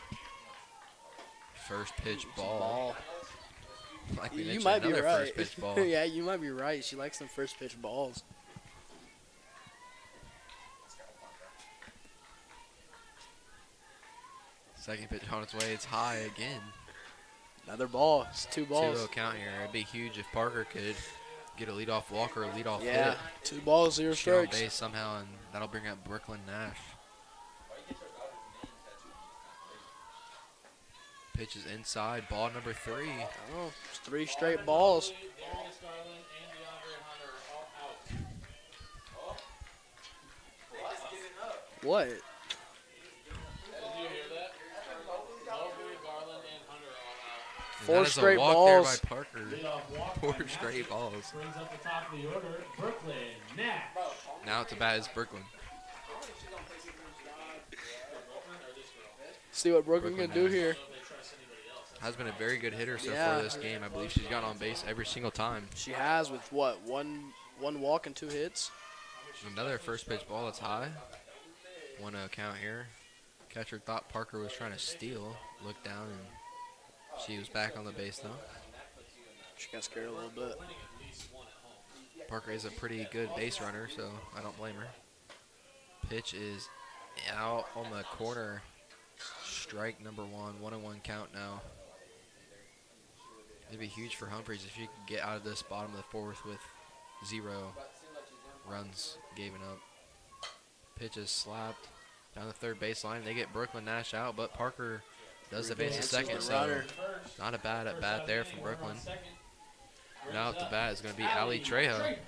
[SPEAKER 3] First pitch ball. Like we
[SPEAKER 1] You
[SPEAKER 3] mentioned,
[SPEAKER 1] might be
[SPEAKER 3] another
[SPEAKER 1] right.
[SPEAKER 3] first pitch ball.
[SPEAKER 1] Yeah, you might be right. She likes them first pitch balls.
[SPEAKER 3] Second pitch on its way. It's high again.
[SPEAKER 1] Another ball. It's 2 balls.
[SPEAKER 3] 2-0 count here. It'd be huge if Parker could get a leadoff walk or a leadoff
[SPEAKER 1] Yeah,
[SPEAKER 3] hit.
[SPEAKER 1] 2 balls, 0
[SPEAKER 3] Get on
[SPEAKER 1] strikes.
[SPEAKER 3] base somehow, and that'll bring up Brooklyn Nash. Pitch is inside. Ball number 3.
[SPEAKER 1] Oh, it's 3 straight balls.
[SPEAKER 4] Darius Garland and DeAndre Hunter all out.
[SPEAKER 1] What?
[SPEAKER 4] Did you hear that? Mobley, Garland, and Hunter all out.
[SPEAKER 3] And
[SPEAKER 1] 4
[SPEAKER 3] that is
[SPEAKER 1] straight
[SPEAKER 3] a walk
[SPEAKER 1] balls.
[SPEAKER 3] there by Parker.
[SPEAKER 2] Leadoff walk
[SPEAKER 3] 4
[SPEAKER 2] by
[SPEAKER 3] straight
[SPEAKER 2] Nash.
[SPEAKER 3] balls.
[SPEAKER 2] Brings up the top of the order, Brooklyn Nash.
[SPEAKER 3] Now at the bat is Brooklyn.
[SPEAKER 1] See what Brooklyn
[SPEAKER 3] Brooklyn
[SPEAKER 1] can do
[SPEAKER 3] Nash.
[SPEAKER 1] here.
[SPEAKER 3] Has been a very good hitter so
[SPEAKER 1] Yeah.
[SPEAKER 3] far this game. I believe she's gotten on base every single time.
[SPEAKER 1] She has with what? One walk and 2 hits.
[SPEAKER 3] Another first pitch ball that's high. 1-0 count here. Catcher thought Parker was trying to steal. Looked down and she was back on the base though.
[SPEAKER 1] She got scared a little bit.
[SPEAKER 3] Parker is a pretty good base runner, so I don't blame her. Pitch is out on the corner. Strike number 1. 1-1 count now. It'd be huge for Humphreys if she could get out of this bottom of the 4th with 0 runs given up. Pitch is slapped down the 3rd baseline. They get Brooklyn Nash out, but Parker does advance to second, so not a bad at bat there from Brooklyn. Now at the bat is going to be Ali Trejo.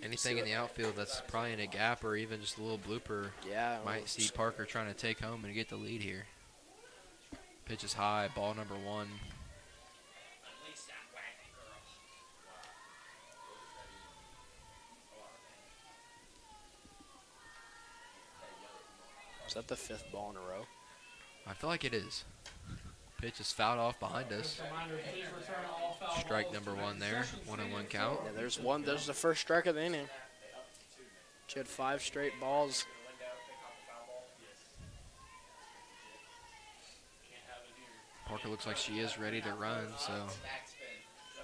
[SPEAKER 3] Anything in the outfield that's probably in a gap or even just a little blooper
[SPEAKER 1] Yeah.
[SPEAKER 3] might see Parker trying to take home and get the lead here. Pitch is high, ball number 1.
[SPEAKER 1] Is that the 5th ball in a row?
[SPEAKER 3] I feel like it is. Pitch is fouled off behind us. Strike number 1 there. 1-1 count.
[SPEAKER 1] Yeah, there's one. There's the first strike of the inning. She had 5 straight balls.
[SPEAKER 3] Parker looks like she is ready to run, so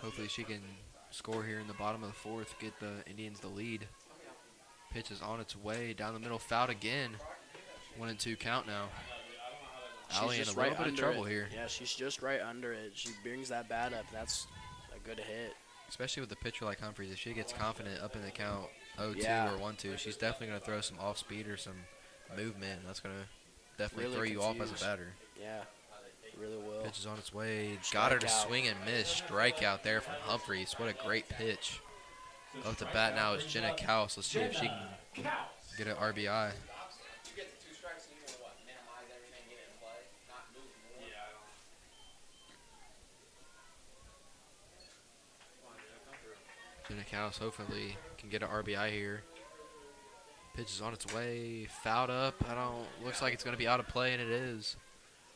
[SPEAKER 3] hopefully she can score here in the bottom of the 4th, get the Indians the lead. Pitch is on its way down the middle, fouled again. 1-2 count now. Ali in a little bit of trouble here.
[SPEAKER 1] Yeah, she's just right under it. She brings that bat up. That's a good hit.
[SPEAKER 3] Especially with a pitcher like Humphreys, if she gets confident up in the count 0-2
[SPEAKER 1] Yeah.
[SPEAKER 3] or 1-2, she's definitely going to throw some off speed or some movement. That's going to definitely
[SPEAKER 1] Really
[SPEAKER 3] throw you off as
[SPEAKER 1] confused.
[SPEAKER 3] a batter.
[SPEAKER 1] Yeah, really will.
[SPEAKER 3] Pitch is on its way. Got her to
[SPEAKER 1] Strikeout.
[SPEAKER 3] swing and miss. Strikeout there from Humphreys. What a great pitch. Up to bat now is Jenna Kaus. Let's see if she can get an RBI. Jenna Kaus hopefully can get an RBI here. Pitch is on its way. Fouled up. Looks like it's going to be out of play, and it is.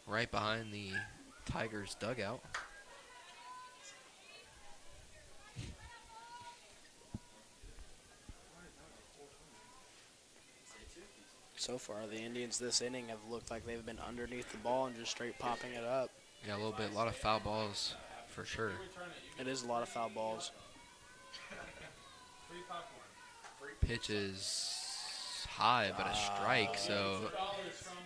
[SPEAKER 3] Right behind the Tigers dugout.
[SPEAKER 1] So far, the Indians this inning have looked like they've been underneath the ball and just straight popping it up.
[SPEAKER 3] Yeah, a lot of foul balls for sure.
[SPEAKER 1] It is a lot of foul balls.
[SPEAKER 3] Pitch is high, but a strike, so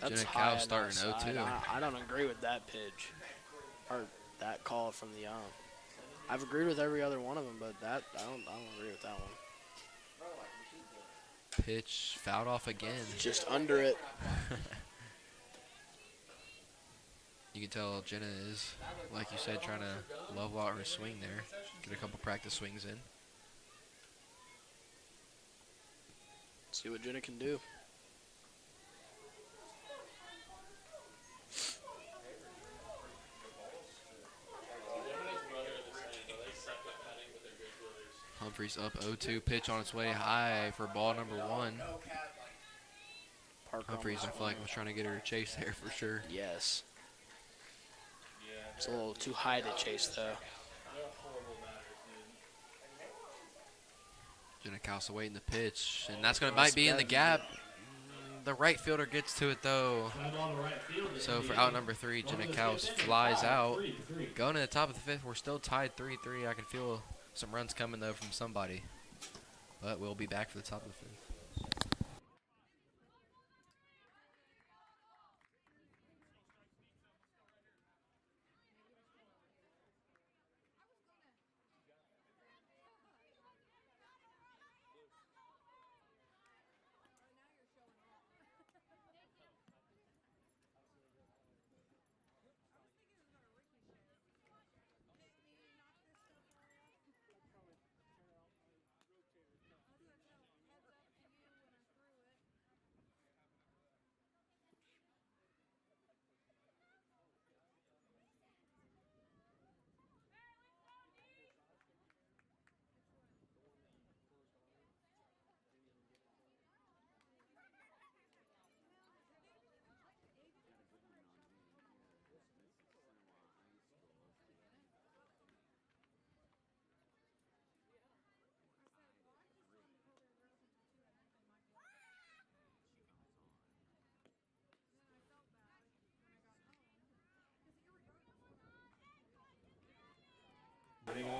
[SPEAKER 1] That's
[SPEAKER 3] Jenna
[SPEAKER 1] high
[SPEAKER 3] Kaus starting
[SPEAKER 1] outside.
[SPEAKER 3] 0-2.
[SPEAKER 1] I don't agree with that pitch or that call from the ump. I've agreed with every other one of them, but that I don't agree with that one.
[SPEAKER 3] Pitch fouled off again.
[SPEAKER 1] Just under it.
[SPEAKER 3] You can tell Jenna is, like you said, trying to level out her swing there. Get a couple practice swings in.
[SPEAKER 1] See what Jenna can do.
[SPEAKER 3] Humphreys up 0-2. Pitch on its way high for ball number 1.
[SPEAKER 1] Parker
[SPEAKER 3] Humphreys, I
[SPEAKER 1] almost
[SPEAKER 3] feel like,
[SPEAKER 1] won.
[SPEAKER 3] was trying to get her to chase there for sure.
[SPEAKER 1] Yes. It's a little too high to chase, though.
[SPEAKER 3] Jenna Kaus awaiting the pitch, and that's might be in the gap. The right fielder gets to it though. So for out number 3, Jenna Kaus flies out. Going to the top of the 5th, we're still tied 3-3. I can feel some runs coming though from somebody, but we'll be back for the top of the 5th.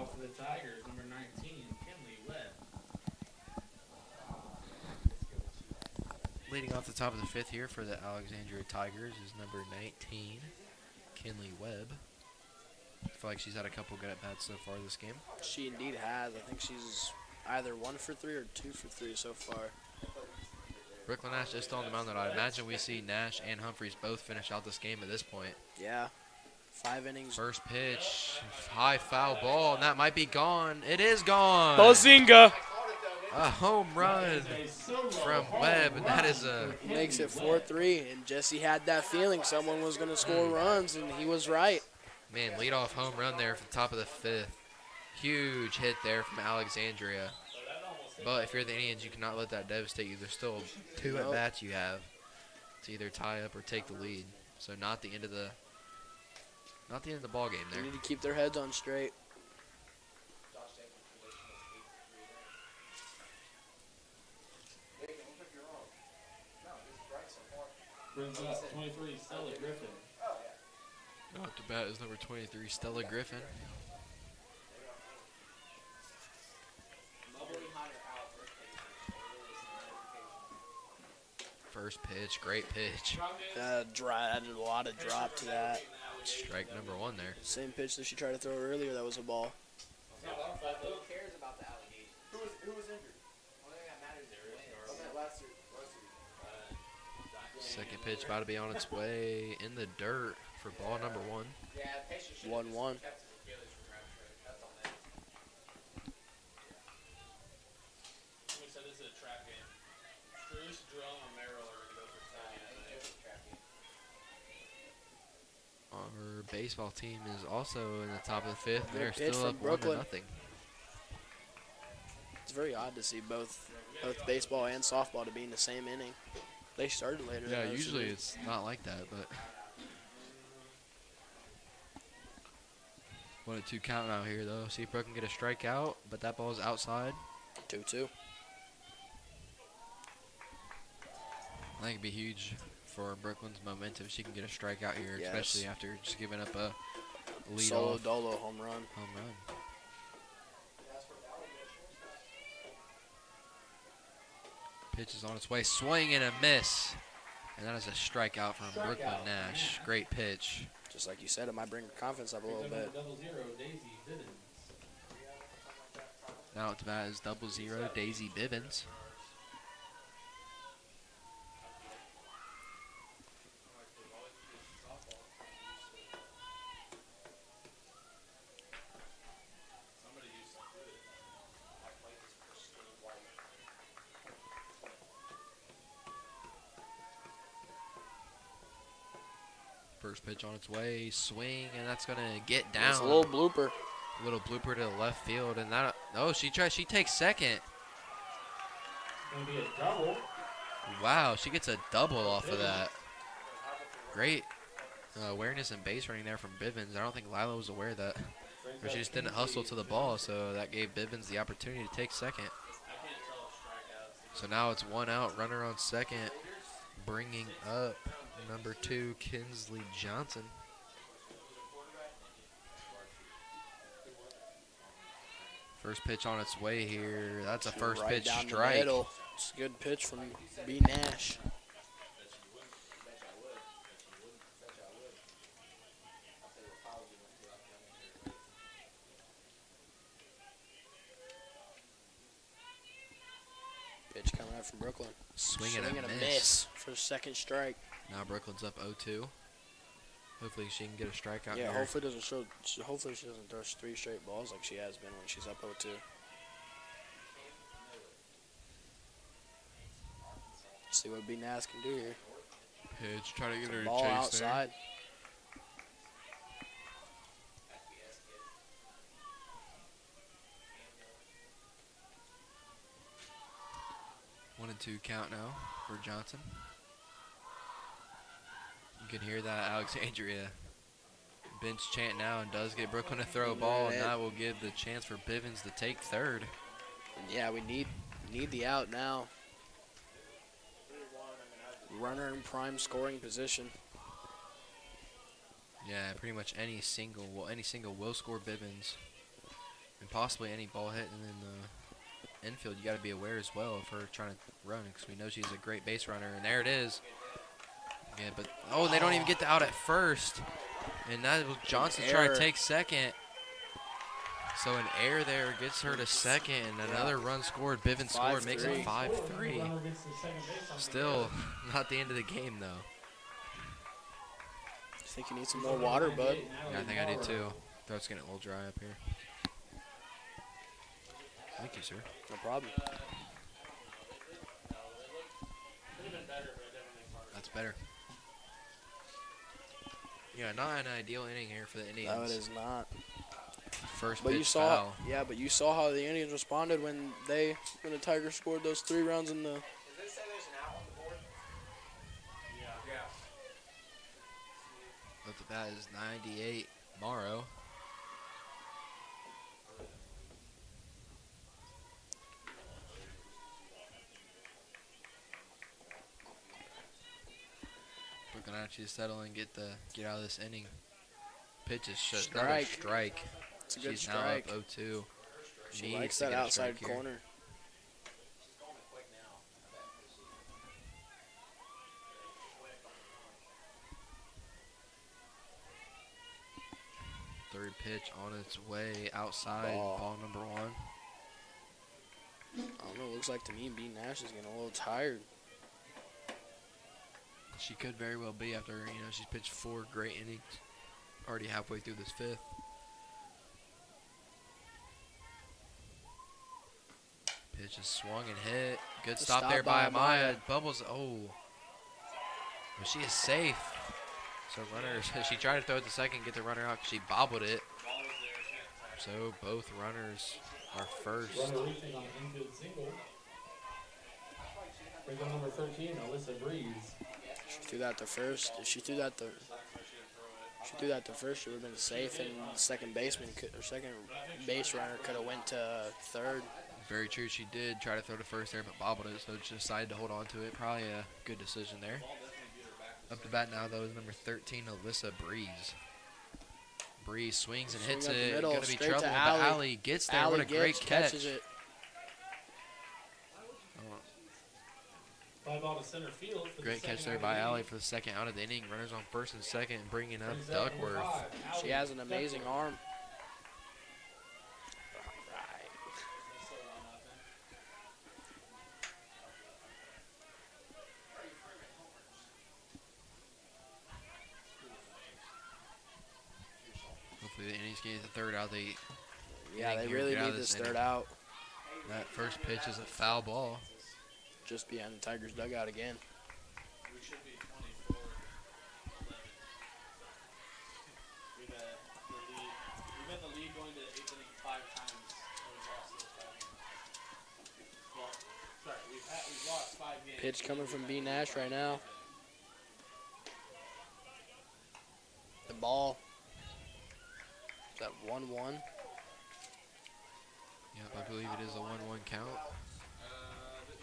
[SPEAKER 2] off for the Tigers, number 19, Kinley Webb.
[SPEAKER 3] Leading off the top of the fifth here for the Alexandria Tigers is number 19, Kinley Webb. I feel like she's had a couple good at-bats so far this game.
[SPEAKER 1] She indeed has. I think she's either 1 for 3 or 2 for 3 so far.
[SPEAKER 3] Brooklyn Nash is still on the mound, that I imagine we see Nash and Humphreys both finish out this game at this point.
[SPEAKER 1] Yeah. 5 innings.
[SPEAKER 3] First pitch, high foul ball, and that might be gone. It is gone.
[SPEAKER 1] Bazinga!
[SPEAKER 3] A home run from Webb, and that is a...
[SPEAKER 1] Makes it 4-3, and Jesse had that feeling someone was going to score runs, and he was right.
[SPEAKER 3] Man, leadoff home run there from the top of the fifth. Huge hit there from Alexandria. But if you're the Indians, you cannot let that devastate you. There's still 2 at-bats you have to either tie up or take the lead. So not the end of the ball game there.
[SPEAKER 1] They need to keep their heads on straight.
[SPEAKER 2] Brings up 23, Stella Griffin.
[SPEAKER 3] Up to bat is number 23, Stella Griffin. First pitch, great pitch.
[SPEAKER 1] Added a lot of drop to that.
[SPEAKER 3] Strike number 1 there.
[SPEAKER 1] Same pitch that she tried to throw earlier, that was a ball.
[SPEAKER 4] Who cares about the allegation? Who was injured? Only thing that matters there is
[SPEAKER 3] Second pitch about to be on its way in the dirt for ball number 1.
[SPEAKER 1] 1-1.
[SPEAKER 4] We said this is a trap game. Struce, Jerome, and Merrill are going to go for 30.
[SPEAKER 3] Our baseball team is also in the top of the fifth.
[SPEAKER 1] Good
[SPEAKER 3] They're
[SPEAKER 1] pitch
[SPEAKER 3] still
[SPEAKER 1] from
[SPEAKER 3] up
[SPEAKER 1] Brooklyn.
[SPEAKER 3] 1-0.
[SPEAKER 1] It's very odd to see both baseball and softball to be in the same inning. They started later.
[SPEAKER 3] Yeah,
[SPEAKER 1] than most
[SPEAKER 3] usually
[SPEAKER 1] of them.
[SPEAKER 3] it's not like that, but 1-2 count out here though. See if Brooklyn can get a strikeout, but that ball's outside.
[SPEAKER 1] 2-2.
[SPEAKER 3] I think it'd be huge for Brooklyn's momentum if she can get a strikeout here,
[SPEAKER 1] Yes.
[SPEAKER 3] especially after just giving up a lead
[SPEAKER 1] Solo
[SPEAKER 3] off
[SPEAKER 1] Dolo home run.
[SPEAKER 3] home run. Pitch is on its way, swing and a miss. And that is a strikeout from Brooklyn Nash. Great pitch.
[SPEAKER 1] Just like you said, it might bring her confidence up a little bit.
[SPEAKER 2] 0-0, Daisy Bivens.
[SPEAKER 3] Now at the bat is 0-0, Daisy Bivens. First pitch on its way, swing, and that's gonna get down.
[SPEAKER 1] It's a little blooper.
[SPEAKER 3] Little blooper to the left field, and that. Oh, she takes second.
[SPEAKER 2] Going to be a double.
[SPEAKER 3] Wow, she gets a double off of that. Great awareness and base running there from Bivens. I don't think Lila was aware of that. Or she just didn't hustle to the ball, so that gave Bivens the opportunity to take second. So now it's 1 out, runner on second, bringing up number 2, Kinsley Johnson. First pitch on its way here. That's a first
[SPEAKER 1] Right
[SPEAKER 3] pitch
[SPEAKER 1] down the
[SPEAKER 3] strike.
[SPEAKER 1] middle. It's a good pitch from B. Nash. Pitch coming out from Brooklyn.
[SPEAKER 3] Swing and a miss.
[SPEAKER 1] miss for the second strike.
[SPEAKER 3] Now Brooklyn's up 0-2. Hopefully she can get a strikeout
[SPEAKER 1] Yeah,
[SPEAKER 3] here.
[SPEAKER 1] hopefully she doesn't throw 3 straight balls like she has been when she's up 0-2. See what B. Nash can do here.
[SPEAKER 3] Pitch, try to get her to
[SPEAKER 1] Ball
[SPEAKER 3] chase
[SPEAKER 1] outside.
[SPEAKER 3] there. 1-2 count now for Johnson. You can hear that Alexandria bench chant now, and does get Brooklyn to throw a ball, and that will give the chance for Bivens to take third.
[SPEAKER 1] Yeah, we need the out now. Runner in prime scoring position.
[SPEAKER 3] Yeah, pretty much any single will score Bivens. and possibly any ball hitting in the infield, you got to be aware as well of her trying to run, because we know she's a great base runner. And there it is. Yeah, but they don't even get the out at first, and that was Johnson trying to take second. So an error there gets her to second, and another run scored. Bivens scored, makes it 5-3. Still not the end of the game though.
[SPEAKER 1] I think you need some more water, bud.
[SPEAKER 3] Yeah, I think I do too. Throat's getting a little dry up here. Thank you, sir.
[SPEAKER 1] No problem.
[SPEAKER 3] That's better. Yeah, not an ideal inning here for the Indians.
[SPEAKER 1] No, it is not.
[SPEAKER 3] First
[SPEAKER 1] But
[SPEAKER 3] pitch
[SPEAKER 1] you saw,
[SPEAKER 3] foul.
[SPEAKER 1] yeah, but you saw how the Indians responded when the Tigers scored those 3 runs in the.
[SPEAKER 4] Does it say there's an out on the board? Yeah.
[SPEAKER 3] Up to bat is 98, Morrow. We're gonna actually settle and get out of this inning. Pitch is shut. Another strike.
[SPEAKER 1] It's a good
[SPEAKER 3] She's
[SPEAKER 1] strike.
[SPEAKER 3] now up 0-2.
[SPEAKER 1] She
[SPEAKER 3] Needs
[SPEAKER 1] likes
[SPEAKER 3] to
[SPEAKER 1] that
[SPEAKER 3] get a
[SPEAKER 1] outside
[SPEAKER 3] strike here.
[SPEAKER 1] corner.
[SPEAKER 3] Third pitch on its way outside. Ball number 1.
[SPEAKER 1] I don't know. Looks like to me B. Nash is getting a little tired.
[SPEAKER 3] She could very well be after, she's pitched 4 great innings. Already halfway through this 5th. Pitch is swung and hit. Good stop there by Amaya. Bubbles. But she is safe. So runners, she tried to throw it to second, get the runner out. She bobbled it. So both runners are first.
[SPEAKER 2] Runner reaching on infield single. Brings on number 13, Alyssa Breeze.
[SPEAKER 1] She threw that to first. If she threw that to first, she would have been safe, and second base runner could have went to third.
[SPEAKER 3] Very true. She did try to throw to first there, but bobbled it, so she decided to hold on to it. Probably a good decision there. Up to bat now, though, is number 13, Alyssa Breeze. Breeze swings and hits it. Going to be trouble, but Allie gets there. What a great catch.
[SPEAKER 1] Catches it.
[SPEAKER 2] Fly ball to center field.
[SPEAKER 3] Great catch there by Allie for the second out of the inning. Runners on first and second, bringing up Duckworth.
[SPEAKER 1] She has an amazing arm.
[SPEAKER 3] Hopefully the Indians can get the third out. They
[SPEAKER 1] really need this third out.
[SPEAKER 3] That first pitch is a foul ball.
[SPEAKER 1] Just behind the Tigers' dugout again.
[SPEAKER 4] We should be 24-11. We've had the lead going to 8th inning 5 times, and we've lost those 5 games. Well, sorry, we've lost 5 games.
[SPEAKER 1] Pitch coming from B. Nash right now. The ball. Is that 1-1?
[SPEAKER 3] Yep, I believe it is a 1-1 count.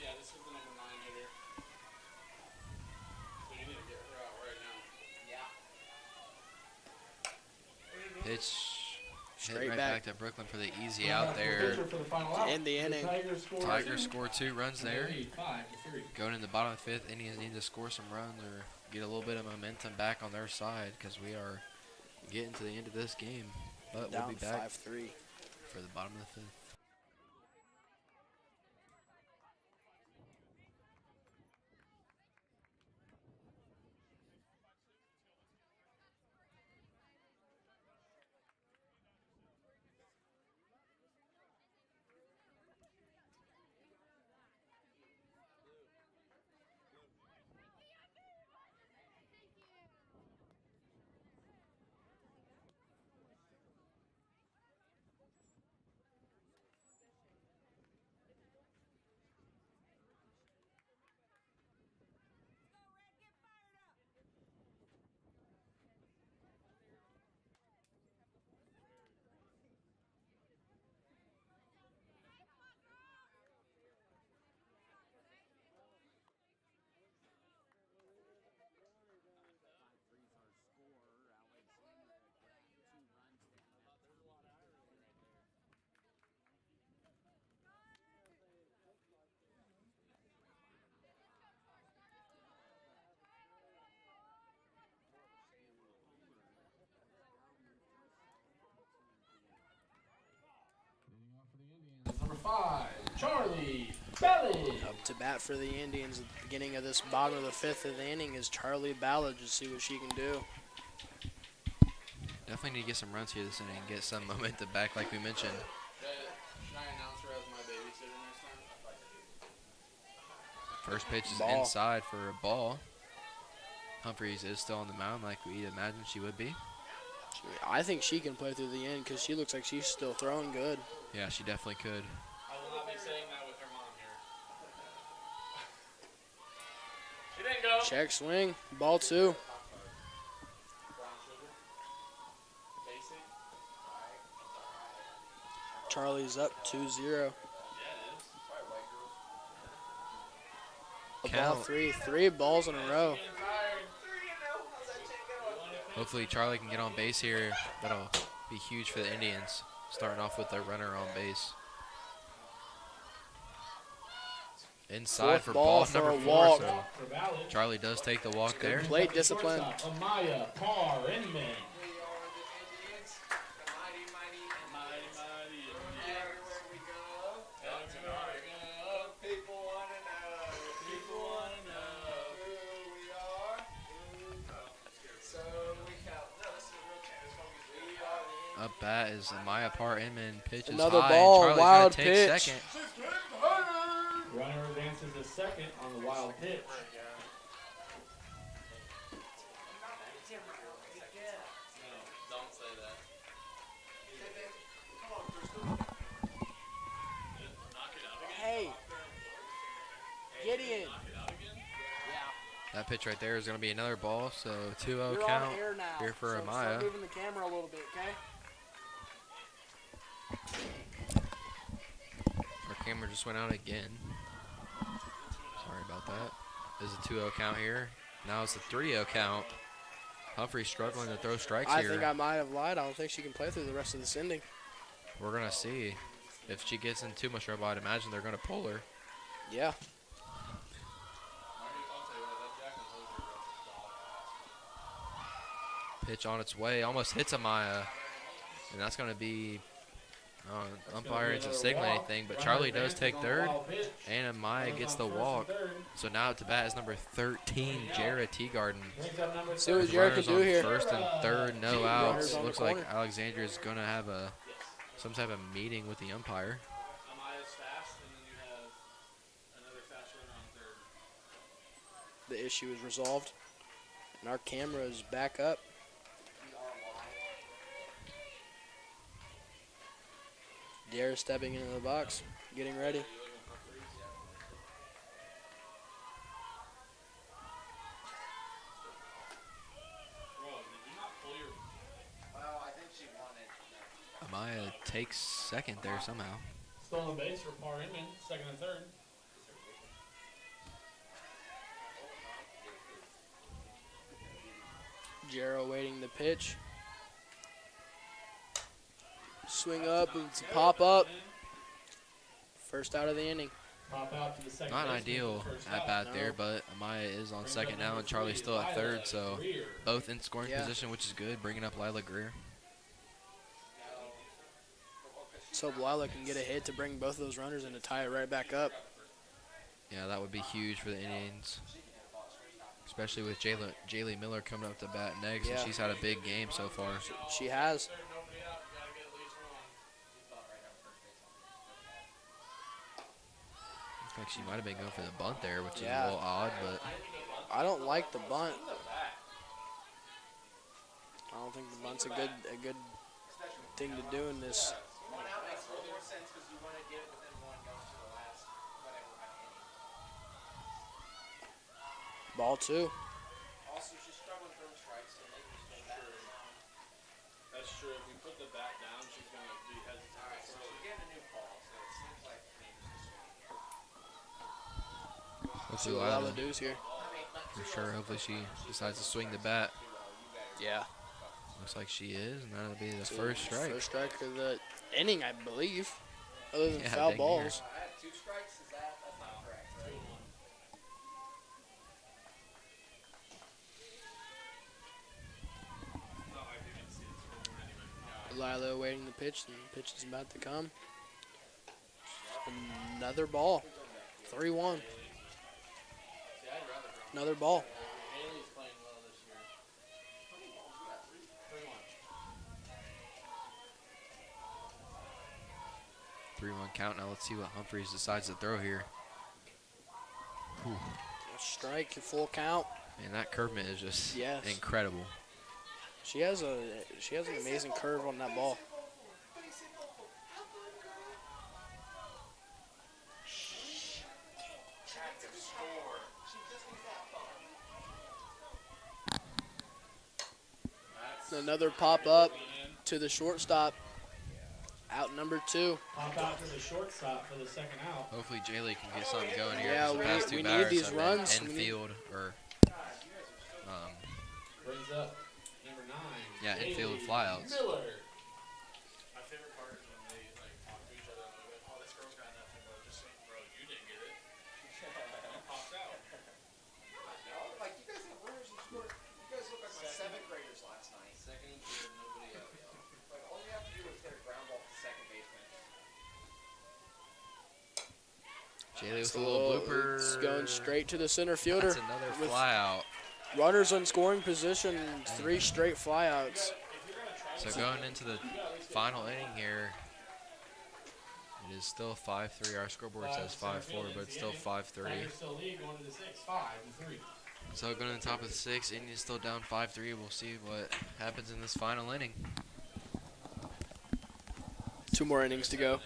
[SPEAKER 4] Yeah, this is the number 9 hitter. So you need to get her out right now. Yeah.
[SPEAKER 3] Pitch
[SPEAKER 1] Straight
[SPEAKER 3] hit right
[SPEAKER 1] back.
[SPEAKER 3] back to Brooklyn for the easy out there.
[SPEAKER 1] In the inning.
[SPEAKER 3] Tigers score 2 runs there.
[SPEAKER 2] 5-3.
[SPEAKER 3] Going in the bottom of the 5th, Indians need to score some runs or get a little bit of momentum back on their side, because we are getting to the end of this game. But we'll be back
[SPEAKER 1] 5-3
[SPEAKER 3] for the bottom of the 5th.
[SPEAKER 2] Charlie Belly.
[SPEAKER 1] Up to bat for the Indians at the beginning of this bottom of the 5th of the inning is Charlie Ballard to see what she can do.
[SPEAKER 3] Definitely need to get some runs here this inning and get some momentum back, like we mentioned.
[SPEAKER 4] Should I announce her as my babysitter next time?
[SPEAKER 3] First pitch is
[SPEAKER 1] Ball.
[SPEAKER 3] inside for a ball. Humphreys is still on the mound like we imagined she would be.
[SPEAKER 1] I think she can play through the end because she looks like she's still throwing good.
[SPEAKER 3] Yeah, she definitely could.
[SPEAKER 4] I will not be saying that with her mom here. She didn't go.
[SPEAKER 1] Check swing, ball 2.
[SPEAKER 4] Brown sugar. Basic.
[SPEAKER 1] Charlie's up 2-0.
[SPEAKER 4] Yeah, it is.
[SPEAKER 1] A
[SPEAKER 3] Count.
[SPEAKER 1] ball 3, 3 balls in a row.
[SPEAKER 4] Getting tired.
[SPEAKER 3] Hopefully Charlie can get on base here. That'll be huge for the Indians, starting off with their runner on base. Inside
[SPEAKER 1] 4th
[SPEAKER 3] for
[SPEAKER 1] ball
[SPEAKER 3] ball
[SPEAKER 1] for
[SPEAKER 3] number
[SPEAKER 1] a
[SPEAKER 3] 4.
[SPEAKER 1] walk.
[SPEAKER 3] So
[SPEAKER 2] For Ballard.
[SPEAKER 3] Charlie does take the walk there.
[SPEAKER 1] Plate discipline.
[SPEAKER 2] Amaya Parr Inman.
[SPEAKER 3] Up bat is Amaya Parr Inman. Pitch is
[SPEAKER 1] Another
[SPEAKER 3] high.
[SPEAKER 1] ball,
[SPEAKER 3] And Charlie's
[SPEAKER 1] wild
[SPEAKER 3] gonna take
[SPEAKER 1] pitch.
[SPEAKER 3] second.
[SPEAKER 2] Runner advances to second on the wild pitch.
[SPEAKER 4] Don't say that.
[SPEAKER 1] Hey, Gideon.
[SPEAKER 3] That pitch right there is going to be another ball. So 2-0
[SPEAKER 1] You're on
[SPEAKER 3] count
[SPEAKER 1] air now.
[SPEAKER 3] here for
[SPEAKER 1] so
[SPEAKER 3] Amaya.
[SPEAKER 1] Start moving the camera a little bit, okay?
[SPEAKER 3] Our camera just went out again. Sorry about that. There's a 2-0 count here. Now it's a 3-0 count. Humphrey struggling to throw strikes
[SPEAKER 1] I
[SPEAKER 3] here.
[SPEAKER 1] think I might have lied. I don't think she can play through the rest of this inning.
[SPEAKER 3] We're going to see. If she gets in too much trouble, I'd imagine they're going to pull her.
[SPEAKER 1] Yeah.
[SPEAKER 3] Pitch on its way. Almost hits Amaya. And that's going to be... umpire isn't signaling anything, but Charlie does take third, and Amaya gets the walk. So now to bat is number 13, Jarrah Teagarden.
[SPEAKER 1] See what Jarrah can do here.
[SPEAKER 3] First and third, no outs.
[SPEAKER 1] Runners on the
[SPEAKER 3] Looks like
[SPEAKER 1] corner.
[SPEAKER 3] Alexandria is going to have some type of meeting with the umpire.
[SPEAKER 4] Amaya's fast, and then you have another fast runner on third.
[SPEAKER 1] The issue is resolved. And our camera is back up. Jarrah stepping into the box, getting ready.
[SPEAKER 3] Amaya takes second there somehow.
[SPEAKER 2] Stolen base for Parr Inman, second and third.
[SPEAKER 1] Jarrah waiting the pitch. Swing up, and it's a pop up. First out of the inning.
[SPEAKER 2] Pop out to the second
[SPEAKER 3] Not an
[SPEAKER 2] baseman
[SPEAKER 3] ideal
[SPEAKER 2] for the first
[SPEAKER 3] at
[SPEAKER 2] out.
[SPEAKER 3] bat
[SPEAKER 1] No.
[SPEAKER 3] there, but Amaya is on
[SPEAKER 2] Brings
[SPEAKER 3] second
[SPEAKER 2] up
[SPEAKER 3] now,
[SPEAKER 2] number
[SPEAKER 3] and Charlie's
[SPEAKER 2] three,
[SPEAKER 3] still at
[SPEAKER 2] Lila
[SPEAKER 3] third, so
[SPEAKER 2] Greer.
[SPEAKER 3] both in scoring
[SPEAKER 1] Yeah.
[SPEAKER 3] position, which is good, bringing up Lila Greer.
[SPEAKER 1] So Lila can get a hit to bring both of those runners and to tie it right back up.
[SPEAKER 3] Yeah, that would be huge for the Indians, especially with Jaylee Miller coming up to bat next, and
[SPEAKER 1] Yeah.
[SPEAKER 3] she's had a big game so far.
[SPEAKER 1] She has.
[SPEAKER 3] Looks like she might have been going for the bunt there, which is
[SPEAKER 1] Yeah.
[SPEAKER 3] a little odd, but
[SPEAKER 1] I don't like the bunt. I don't think the bunt's a good thing to do in this.
[SPEAKER 5] One out makes a little more sense because you want to get it within one going to the last whatever inning.
[SPEAKER 1] Ball 2.
[SPEAKER 5] Also, she's struggling throwing strikes, so maybe she's going back down.
[SPEAKER 4] That's true. If we put the bat down, she's going to be hesitant.
[SPEAKER 5] All right, so we're getting a new call, so it seems like maybe she's swinging.
[SPEAKER 1] See
[SPEAKER 3] hopefully
[SPEAKER 1] what Lila
[SPEAKER 3] Lila,
[SPEAKER 1] does here.
[SPEAKER 3] for sure, hopefully she decides to swing the bat.
[SPEAKER 1] Yeah.
[SPEAKER 3] Looks like she is, and that'll be the first strike.
[SPEAKER 1] First strike of the inning, I believe. Other than
[SPEAKER 3] Yeah,
[SPEAKER 1] foul
[SPEAKER 3] dang
[SPEAKER 1] balls.
[SPEAKER 5] I had 2 strikes. Is that's not correct, right?
[SPEAKER 1] Lila awaiting the pitch, and the pitch is about to come. Another ball. 3-1. Another ball.
[SPEAKER 4] Haley's playing well this year. 3-1.
[SPEAKER 3] 3-1 count. Now let's see what Humphreys decides to throw here. Whew.
[SPEAKER 1] Strike, full count.
[SPEAKER 3] Man, that curve mitt is just
[SPEAKER 1] Yes.
[SPEAKER 3] incredible.
[SPEAKER 1] She has an amazing curve on that ball. Another pop up to the shortstop. Out number 2.
[SPEAKER 4] Pop out to the shortstop for the second out.
[SPEAKER 3] Hopefully Jaylee can get something going here.
[SPEAKER 1] Yeah,
[SPEAKER 3] 'Cause the past two
[SPEAKER 1] we need
[SPEAKER 3] batters
[SPEAKER 1] these
[SPEAKER 3] have been
[SPEAKER 1] runs.
[SPEAKER 3] infield or
[SPEAKER 4] Brings up number 9.
[SPEAKER 3] yeah, infield
[SPEAKER 4] Haley
[SPEAKER 3] flyouts.
[SPEAKER 4] Miller.
[SPEAKER 5] My favorite part is when they like talk to each other and they're like, "Oh, this girl's got nothing," but just saying, "Bro, you didn't get it." You popped out. No, like you guys have runners who scored. You guys look like my 7th graders last night.
[SPEAKER 3] Second and third, nobody out.
[SPEAKER 5] Like all you have to do is hit a ground ball to second baseman.
[SPEAKER 3] Jaylee with a little blooper.
[SPEAKER 1] It's going straight to the center fielder.
[SPEAKER 3] That's another
[SPEAKER 1] with
[SPEAKER 3] flyout.
[SPEAKER 1] runners in scoring position. 3 straight flyouts.
[SPEAKER 3] So going into the final inning here, it is still 5-3. Our scoreboard says 5-4, but it's still 5-3.
[SPEAKER 4] Tigers still lead going to the 6th, 5-3.
[SPEAKER 3] So going to the top of the 6th, Indians still down 5-3. We'll see what happens in this final inning.
[SPEAKER 1] 2 more innings to go.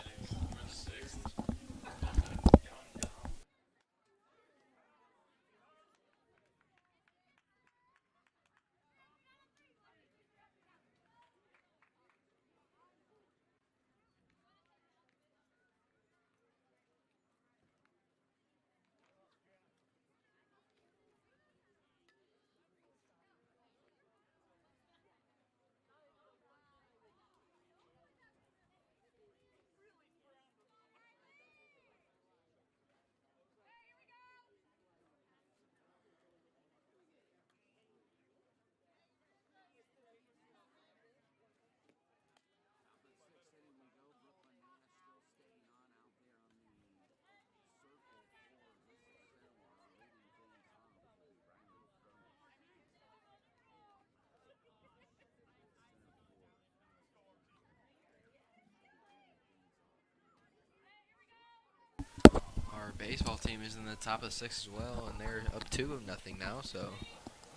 [SPEAKER 3] Our baseball team is in the top of the 6th as well, and they're up 2-0 now, so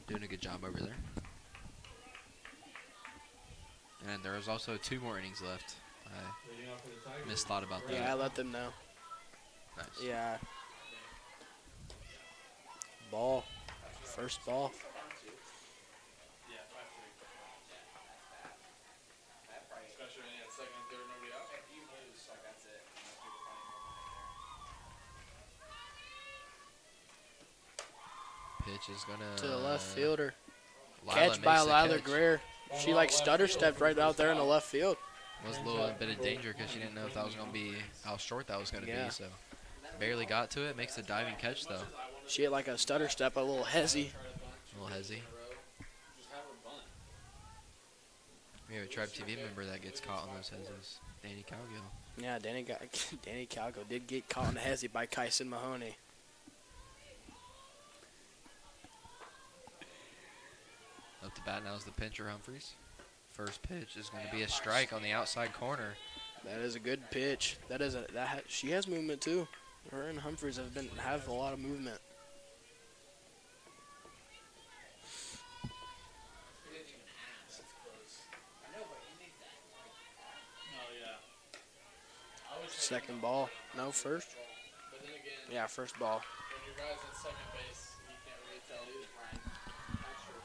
[SPEAKER 3] doing a good job over there. And there is also 2 more innings left.
[SPEAKER 4] Leading off for the Tigers.
[SPEAKER 3] Misthought about that.
[SPEAKER 1] Yeah, I let them know.
[SPEAKER 3] Nice.
[SPEAKER 1] Yeah. Ball. First ball.
[SPEAKER 5] Yeah, 5-3. Especially when you had second and third, nobody out. If you lose, like that's it. Unless people find more
[SPEAKER 3] Pitch is gonna
[SPEAKER 1] To the left fielder.
[SPEAKER 3] Lila
[SPEAKER 1] Catch by
[SPEAKER 3] makes the
[SPEAKER 1] Lila
[SPEAKER 3] catch.
[SPEAKER 1] Greer. She like stutter stepped right out there in the left field.
[SPEAKER 3] Was a little bit of danger because she didn't know if that was gonna be how short that was gonna
[SPEAKER 1] Yeah.
[SPEAKER 3] be. So barely got to it. Makes a diving catch though.
[SPEAKER 1] She had like a stutter step, a little hezzy.
[SPEAKER 3] A little hezzy.
[SPEAKER 5] Just have her bunt.
[SPEAKER 3] We have a TribeTV member that gets caught on those hezzies. Danny Cowgill.
[SPEAKER 1] Yeah, Danny Calgo did get caught in a hezzy by Kyson Mahoney.
[SPEAKER 3] Up to bat now is the pitcher Humphreys. First pitch is going to be a strike on the outside corner.
[SPEAKER 1] That is a good pitch. She has movement too. Her and Humphreys have a lot of movement.
[SPEAKER 5] Oh yeah. I wish they
[SPEAKER 1] Second ball. No, first.
[SPEAKER 5] But then again,
[SPEAKER 1] Yeah, first ball.
[SPEAKER 5] when your guy's at second base, you can't really tell either. Right. That's true.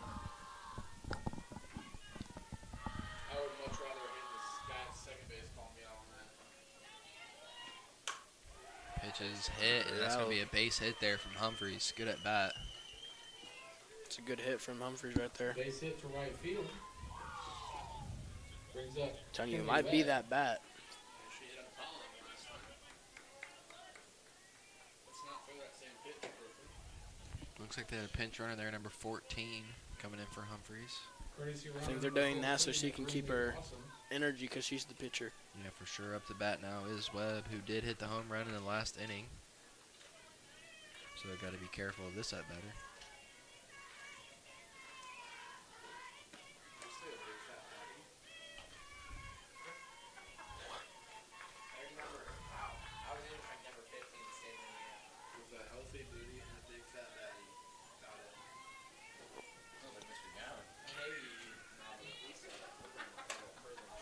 [SPEAKER 5] I would much rather have this guy at second base call me out on that.
[SPEAKER 3] Pitch is hit, and that's going to be a base hit there from Humphreys. Good at bat.
[SPEAKER 1] It's a good hit from Humphreys right there.
[SPEAKER 4] Base hit to right field. Brings up.
[SPEAKER 1] Telling you, it
[SPEAKER 4] Kenley
[SPEAKER 1] might be
[SPEAKER 4] Webb.
[SPEAKER 1] that bat.
[SPEAKER 5] She hit him foul last time. Let's not throw that same pitch.
[SPEAKER 3] Looks like they had a pinch runner there, number 14, coming in for Humphreys.
[SPEAKER 1] I think they're doing that so she can keep her energy because she's the pitcher.
[SPEAKER 3] Yeah, for sure. Up to bat now is Webb, who did hit the home run in the last inning. So they've got to be careful of this at batter.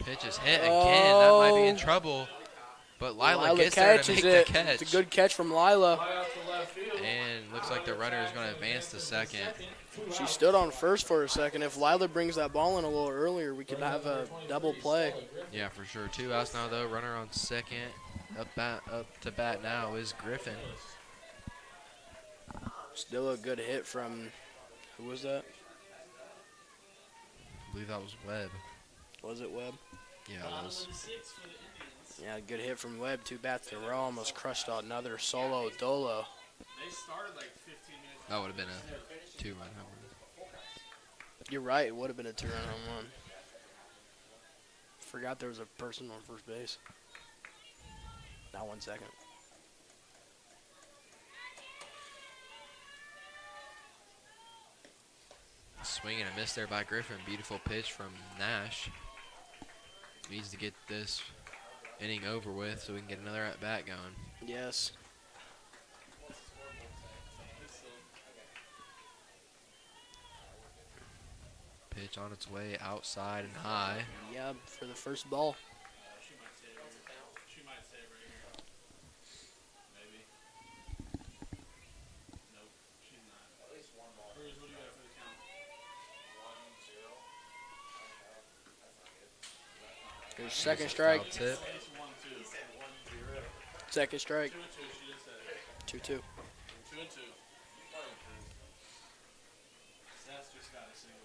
[SPEAKER 3] Pitch is hit again. That might be in trouble. But Lila gets there to make the catch.
[SPEAKER 1] It's a good catch from Lila.
[SPEAKER 3] And looks like the runner is going to advance to second.
[SPEAKER 1] She stood on first for a second. If Lila brings that ball in a little earlier, we could have a double play.
[SPEAKER 3] Yeah, for sure. 2 outs now, though. Runner on second. Up to bat now is Griffin.
[SPEAKER 1] Still a good hit from, who was that?
[SPEAKER 3] I believe that was Webb.
[SPEAKER 1] Was it Webb?
[SPEAKER 3] Yeah, it was.
[SPEAKER 1] Yeah, good hit from Webb. 2 bats in a row. Almost crushed out another solo dolo.
[SPEAKER 4] They started like 15 minutes.
[SPEAKER 3] That would have been a 2-run home run.
[SPEAKER 1] You're right. It would have been a 2-run home run. Forgot there was a person on first base. Now 1 second.
[SPEAKER 3] Swing and a miss there by Griffin. Beautiful pitch from Nash. Needs to get this inning over with so we can get another at-bat going.
[SPEAKER 1] Yes.
[SPEAKER 3] Pitch on its way outside and high.
[SPEAKER 1] Yeah, for the first ball.
[SPEAKER 4] She might save right here. Maybe. Nope, she's not. At least one ball. Cruz, what do you got for the count? 1-0.
[SPEAKER 1] There's second strike.
[SPEAKER 3] Foul tip.
[SPEAKER 4] It's 1-2. 1-0.
[SPEAKER 1] Second strike.
[SPEAKER 4] 2-2. She just said it.
[SPEAKER 1] 2-2.
[SPEAKER 4] 2-2. Seth's just got a single.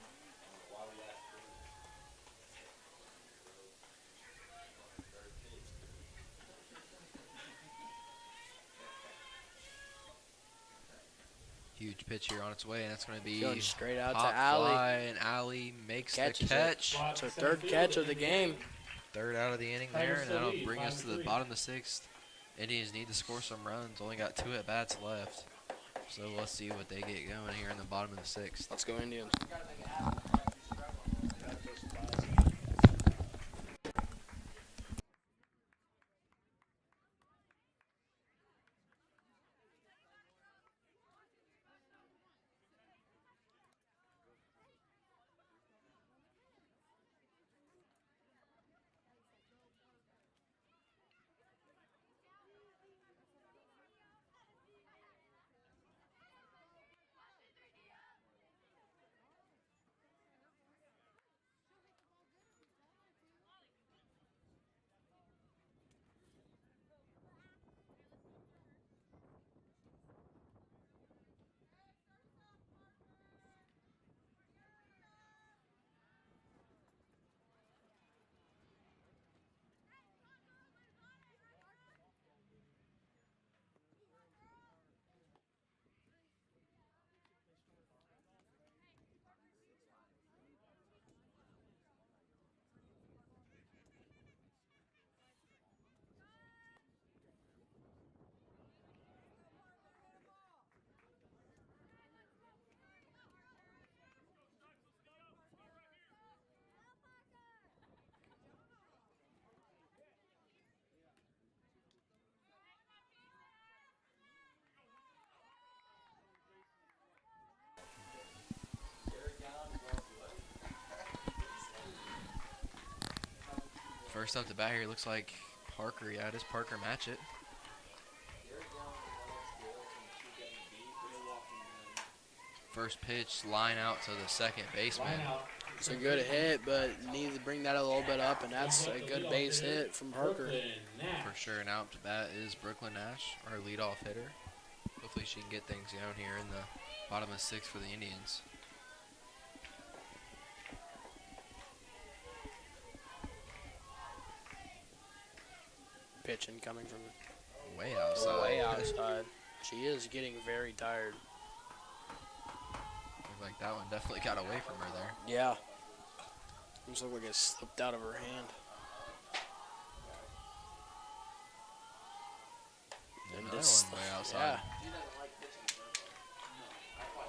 [SPEAKER 3] Huge pitch here on its way, and that's going to be
[SPEAKER 1] Going straight out
[SPEAKER 3] pop
[SPEAKER 1] to Allie.
[SPEAKER 3] fly, and Allie makes
[SPEAKER 1] Catches
[SPEAKER 3] the catch.
[SPEAKER 1] It's her third catch of the game.
[SPEAKER 3] Third out of the inning there, and that'll bring us to the bottom of the 6th. Indians need to score some runs. Only got 2 at-bats left. So let's see what they get going here in the bottom of the 6th.
[SPEAKER 1] Let's go Indians.
[SPEAKER 3] First up to bat here looks like Parker. Yeah, it is Parker Matchett. First pitch, line out to the second baseman.
[SPEAKER 1] It's a good hit, but need to bring that a little bit up, and that's a good base hit from Parker.
[SPEAKER 3] For sure, and out to bat is Brooklyn Nash, our leadoff hitter. Hopefully she can get things going here in the bottom of 6th for the Indians.
[SPEAKER 1] Pitching coming from
[SPEAKER 3] Way outside.
[SPEAKER 1] way outside. She is getting very tired.
[SPEAKER 3] Looked like that one definitely got away from her there.
[SPEAKER 1] Yeah. Looks like it slipped out of her hand.
[SPEAKER 3] Another one way outside.
[SPEAKER 4] She doesn't like pitching in her book. No. That's why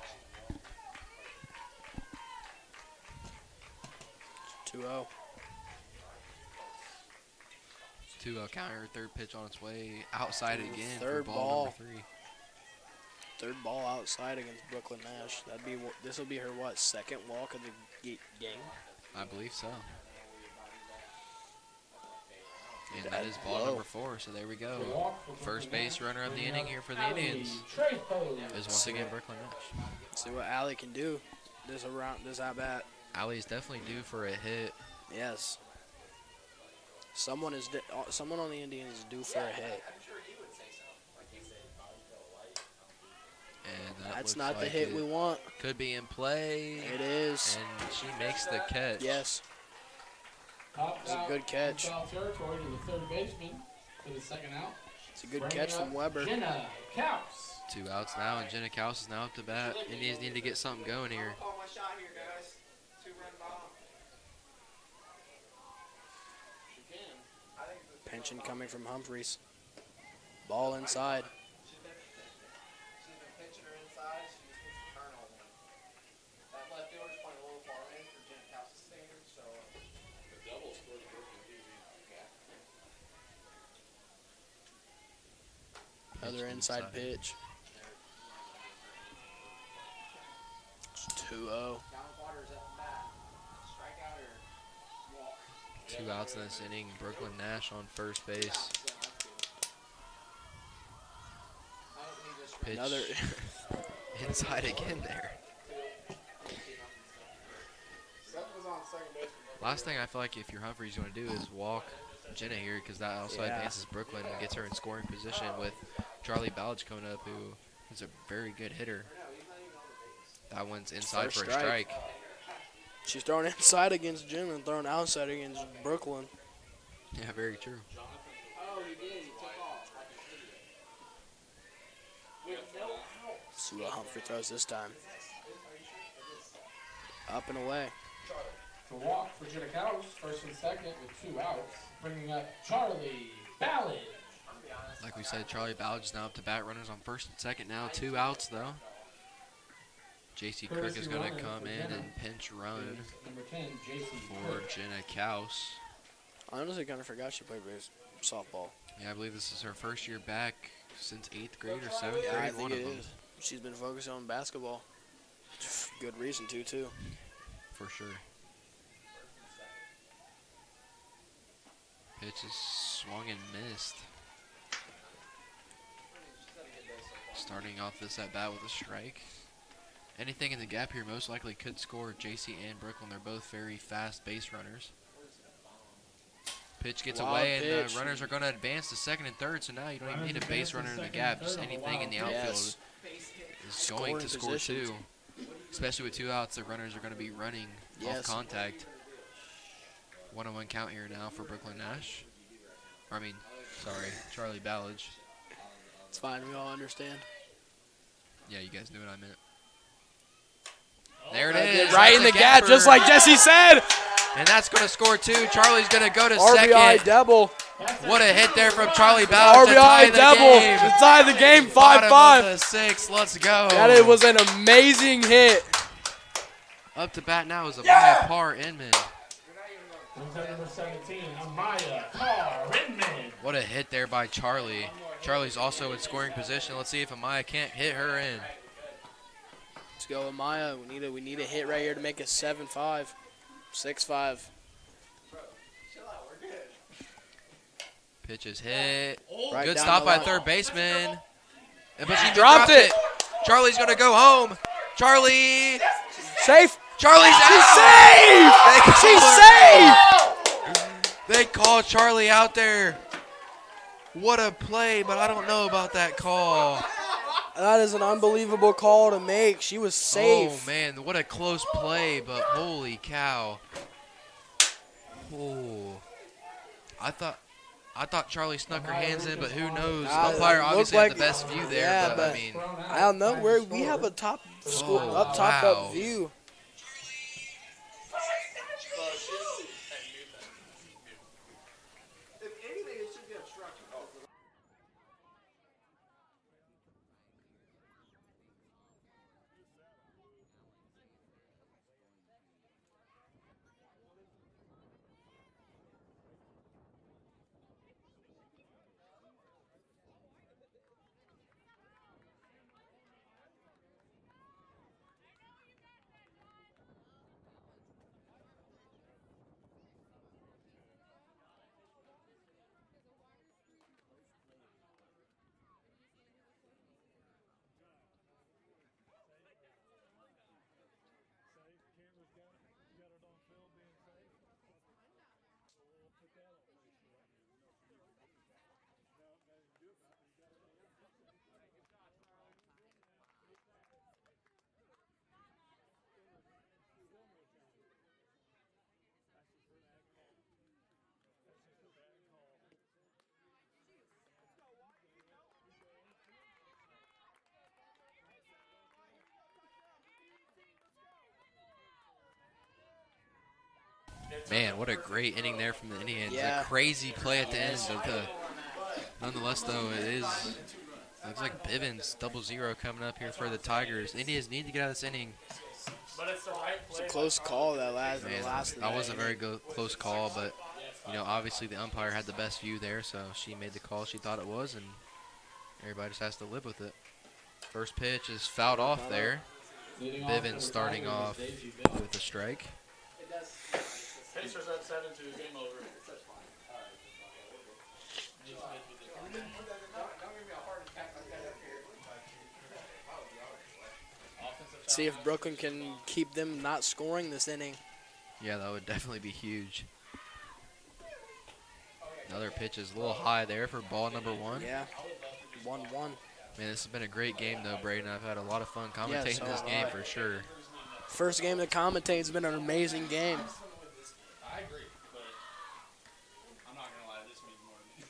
[SPEAKER 4] she won't.
[SPEAKER 1] 2-0.
[SPEAKER 3] 2-0 counter, third pitch on its way outside again
[SPEAKER 1] Third
[SPEAKER 3] for
[SPEAKER 1] ball.
[SPEAKER 3] number 3.
[SPEAKER 1] Third ball outside against Brooklyn Nash. This will be her second walk of the game.
[SPEAKER 3] I believe so. And
[SPEAKER 1] That
[SPEAKER 3] that is ball
[SPEAKER 1] low.
[SPEAKER 3] number 4, so there we go. First base runner of the inning here for the Indians is once again Brooklyn Nash.
[SPEAKER 1] See what Allie can do this at bat.
[SPEAKER 3] Allie's definitely due for a hit.
[SPEAKER 1] Yes. Someone on the Indians is due for a hit.
[SPEAKER 3] And that
[SPEAKER 1] That's
[SPEAKER 3] looks
[SPEAKER 1] not the
[SPEAKER 3] like
[SPEAKER 1] hit
[SPEAKER 3] it
[SPEAKER 1] we want.
[SPEAKER 3] could be in play.
[SPEAKER 1] It is.
[SPEAKER 3] And she makes the catch.
[SPEAKER 1] Yes.
[SPEAKER 2] It's
[SPEAKER 1] a good catch.
[SPEAKER 2] Foul territory to the third baseman for the second out.
[SPEAKER 1] It's a good catch from Weber.
[SPEAKER 2] Jenna Kaus.
[SPEAKER 3] 2 outs now, and Jenna Kaus is now up to bat. Indians need to get something going here.
[SPEAKER 4] Call my shot here, guys. 2-run bomb. She can. I think it's a
[SPEAKER 1] Pension coming from Humphreys. Ball inside.
[SPEAKER 4] She's been pitching her inside. She just needs to turn on one. That left fielder's playing a little far in for Jen Kaus' standards, so. The double scored Brooklyn easy.
[SPEAKER 1] Other inside pitch. It's 2-0.
[SPEAKER 4] Down Waters at the bat. Strikeout or walk.
[SPEAKER 3] 2 outs in this inning. Brooklyn Nash on first base. Pitch
[SPEAKER 1] Another.
[SPEAKER 3] inside again there. Last thing I feel like if you're Humphreys going to do is walk Jenna here, because that also advances Brooklyn and gets her in scoring position with Charlie Ballage coming up, who is a very good hitter. That one's inside
[SPEAKER 1] First
[SPEAKER 3] for a strike.
[SPEAKER 1] She's throwing inside against Jim and throwing outside against Brooklyn.
[SPEAKER 3] Yeah, very true.
[SPEAKER 4] Oh, he did. He took off like an idiot. With no out.
[SPEAKER 1] See what Humphrey throws this time. Up and away.
[SPEAKER 2] To walk for Jenna Kaus, first and second with 2 outs, bringing up Charlie Ballage.
[SPEAKER 3] Like we said, Charlie Ballage is now up to bat. Runners on first and second now. 2 outs, though. J.C. Cook is going to come in and pinch run
[SPEAKER 2] Number 10, J.C.
[SPEAKER 3] for Jenna Kaus.
[SPEAKER 1] I honestly kind of forgot she played softball.
[SPEAKER 3] Yeah, I believe this is her first year back since 8th grade or 7th
[SPEAKER 1] Yeah,
[SPEAKER 3] grade.
[SPEAKER 1] I think
[SPEAKER 3] One
[SPEAKER 1] it
[SPEAKER 3] of them,
[SPEAKER 1] is. She's been focusing on basketball. Good reason to, too.
[SPEAKER 3] for sure. Pitch is swung and missed. Starting off this at bat with a strike. Anything in the gap here most likely could score JC and Brooklyn. They're both very fast base runners. Pitch gets
[SPEAKER 1] Wild
[SPEAKER 3] away, and
[SPEAKER 1] pitch.
[SPEAKER 3] the runners are going to advance to second and third, so now you don't even need a base runner in the gap. Just anything in the outfield
[SPEAKER 1] Yes.
[SPEAKER 3] is going to score
[SPEAKER 1] positions.
[SPEAKER 3] 2. Especially with 2 outs, the runners are going to be running
[SPEAKER 1] Yes.
[SPEAKER 3] off contact. 1-1 count here now for Brooklyn Nash. Charlie Ballage.
[SPEAKER 1] It's fine. We all understand.
[SPEAKER 3] Yeah, you guys knew what I meant. There it is.
[SPEAKER 1] Right in the gap, just like Jesse said.
[SPEAKER 3] And that's going to score 2. Charlie's going to go to
[SPEAKER 1] RBI
[SPEAKER 3] second.
[SPEAKER 1] double.
[SPEAKER 3] What a hit there from Charlie Ballage to tie
[SPEAKER 1] RBI
[SPEAKER 3] the
[SPEAKER 1] double.
[SPEAKER 3] game.
[SPEAKER 1] To tie the game
[SPEAKER 3] Bottom
[SPEAKER 1] 5-5.
[SPEAKER 3] of the 6th. Let's go.
[SPEAKER 1] That was an amazing hit.
[SPEAKER 3] Up to bat now is Amaya Parr Inman.
[SPEAKER 2] Number 17, Amaya Carr-Inman.
[SPEAKER 3] What a hit there by Charlie. Charlie's also in scoring position. Let's see if Amaya can't hit her in.
[SPEAKER 1] Let's go, Amaya. We need a hit right here to make it 7-5. 6-5.
[SPEAKER 3] Pitch is hit.
[SPEAKER 1] Right
[SPEAKER 3] Good
[SPEAKER 1] down
[SPEAKER 3] stop
[SPEAKER 1] the
[SPEAKER 3] by
[SPEAKER 1] line.
[SPEAKER 3] third baseman. But she
[SPEAKER 1] Dropped it.
[SPEAKER 3] Charlie's going to go home. Charlie.
[SPEAKER 1] Safe.
[SPEAKER 3] Charlie's
[SPEAKER 1] She's
[SPEAKER 3] out.
[SPEAKER 1] safe. She's safe.
[SPEAKER 3] They call Charlie out there. What a play, but I don't know about that call.
[SPEAKER 1] That is an unbelievable call to make. She was safe.
[SPEAKER 3] Oh, man, what a close play, but holy cow. Oh. I thought Charlie snuck her hands in, but who knows? Umpire
[SPEAKER 1] it
[SPEAKER 3] obviously
[SPEAKER 1] looked
[SPEAKER 3] had the best view there,
[SPEAKER 1] yeah,
[SPEAKER 3] but I mean,
[SPEAKER 1] I don't know. We have a top
[SPEAKER 3] Oh,
[SPEAKER 1] up
[SPEAKER 3] wow.
[SPEAKER 1] view.
[SPEAKER 3] Man, what a great inning there from the Indians.
[SPEAKER 1] Yeah.
[SPEAKER 3] A crazy play at the end. Nonetheless, though, it is looks like Bivens 0-0 coming up here for the Tigers. Indians need to get out of this inning.
[SPEAKER 4] But it's the right
[SPEAKER 1] It's a
[SPEAKER 4] play.
[SPEAKER 1] close call that last.
[SPEAKER 3] Man,
[SPEAKER 1] the last of
[SPEAKER 3] that was a
[SPEAKER 1] inning.
[SPEAKER 3] very close call, but obviously the umpire had the best view there, so she made the call she thought it was, and everybody just has to live with it. First pitch is fouled off there. Bivens starting off with a strike.
[SPEAKER 4] Pacers up 7-2. Game over.
[SPEAKER 1] See if Brooklyn can keep them not scoring this inning.
[SPEAKER 3] Yeah, that would definitely be huge. Another pitch is a little high there for ball number 1.
[SPEAKER 1] Yeah, 1-1.
[SPEAKER 3] Man, this has been a great game, though, Braden. I've had a lot of fun commentating
[SPEAKER 1] so
[SPEAKER 3] this
[SPEAKER 1] have
[SPEAKER 3] game
[SPEAKER 1] I.
[SPEAKER 3] for sure.
[SPEAKER 1] First game to commentate has been an amazing game.
[SPEAKER 4] I agree, but I'm not gonna lie. This means more to me.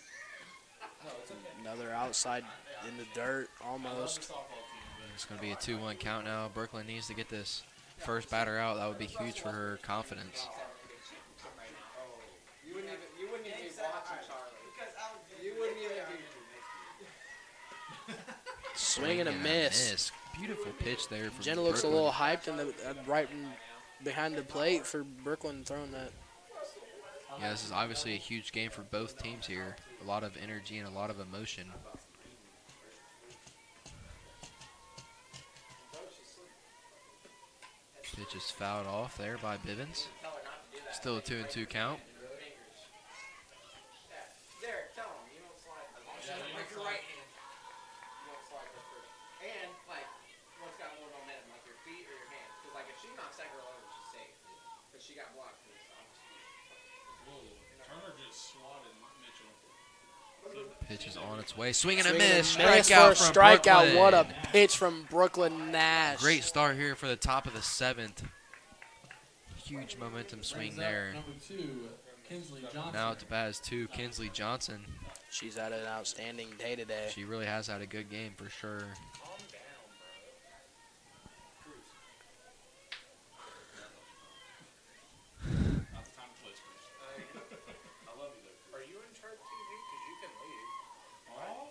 [SPEAKER 4] No, it's okay.
[SPEAKER 1] Another outside in the dirt,
[SPEAKER 4] I love the
[SPEAKER 1] almost.
[SPEAKER 4] softball team, but
[SPEAKER 3] It's going to be a 2-1 count now. Brooklyn needs to get this first batter out. That would be huge for her confidence.
[SPEAKER 6] You wouldn't even be watching Charlie. You wouldn't even be.
[SPEAKER 1] Swing and a miss.
[SPEAKER 3] Beautiful pitch there from
[SPEAKER 1] Jenna looks a
[SPEAKER 3] Brooklyn.
[SPEAKER 1] little hyped in the behind the plate for Brooklyn throwing that.
[SPEAKER 3] Yeah, this is obviously a huge game for both teams here. A lot of energy and a lot of emotion. Pitch is fouled off there by Bivens. Still a 2-2 count.
[SPEAKER 6] Derek, tell him you don't slide. Like your right hand. You don't slide that first. And like, what's got more momentum, like your feet or your hands? Because like if she knocks that girl over, she's safe. But she got blocked.
[SPEAKER 5] Turner just swatted Mitchell.
[SPEAKER 3] Pitch is on its way. Swing and a
[SPEAKER 1] Swing and a
[SPEAKER 3] miss.
[SPEAKER 1] miss
[SPEAKER 3] Strikeout
[SPEAKER 1] for a
[SPEAKER 3] from
[SPEAKER 1] strikeout.
[SPEAKER 3] Brooklyn.
[SPEAKER 1] What a pitch from Brooklyn Nash.
[SPEAKER 3] Great start here for the top of the 7th. Huge momentum swing there.
[SPEAKER 2] Number 2, Kinsley Johnson.
[SPEAKER 3] Now at the bat is 2, Kinsley Johnson.
[SPEAKER 1] She's had an outstanding day today.
[SPEAKER 3] She really has had a good game for sure.
[SPEAKER 5] Not the time to play, Spruce. I love you, though.
[SPEAKER 6] Are you in TribeTV? Because you can leave.
[SPEAKER 5] Oh?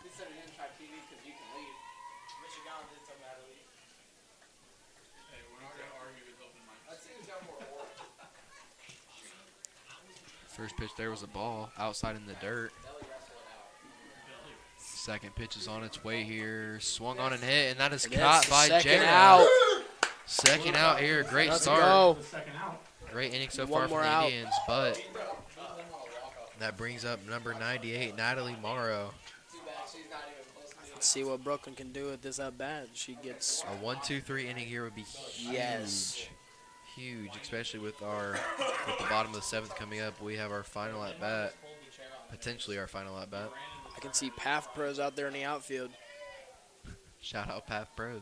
[SPEAKER 6] He said you're in TribeTV because you can leave. Michigan did something out of leave.
[SPEAKER 5] Hey, we're not going to argue with open mics.
[SPEAKER 6] Let's see who's got more aura.
[SPEAKER 3] First pitch there was a ball outside in the dirt. Second pitch is on its way here. Swung on and hit, and that is caught by
[SPEAKER 1] second
[SPEAKER 3] Jared.
[SPEAKER 1] out.
[SPEAKER 3] Second out here. Great
[SPEAKER 1] Let's
[SPEAKER 3] start.
[SPEAKER 1] go.
[SPEAKER 2] The second out.
[SPEAKER 3] Great inning so
[SPEAKER 1] One
[SPEAKER 3] far from
[SPEAKER 1] more
[SPEAKER 3] the
[SPEAKER 1] out.
[SPEAKER 3] Indians, but that brings up number 98, Natalie Morrow.
[SPEAKER 6] Too bad she's not even close to me.
[SPEAKER 1] Let's see what Brooklyn can do with this at bat. She gets
[SPEAKER 3] A 1-2-3 inning here would be huge.
[SPEAKER 1] Yes.
[SPEAKER 3] Huge, especially with the bottom of the 7th coming up. We have our final at bat, potentially our final at bat.
[SPEAKER 1] I can see PAF pros out there in the outfield.
[SPEAKER 3] Shout out PAF Pros.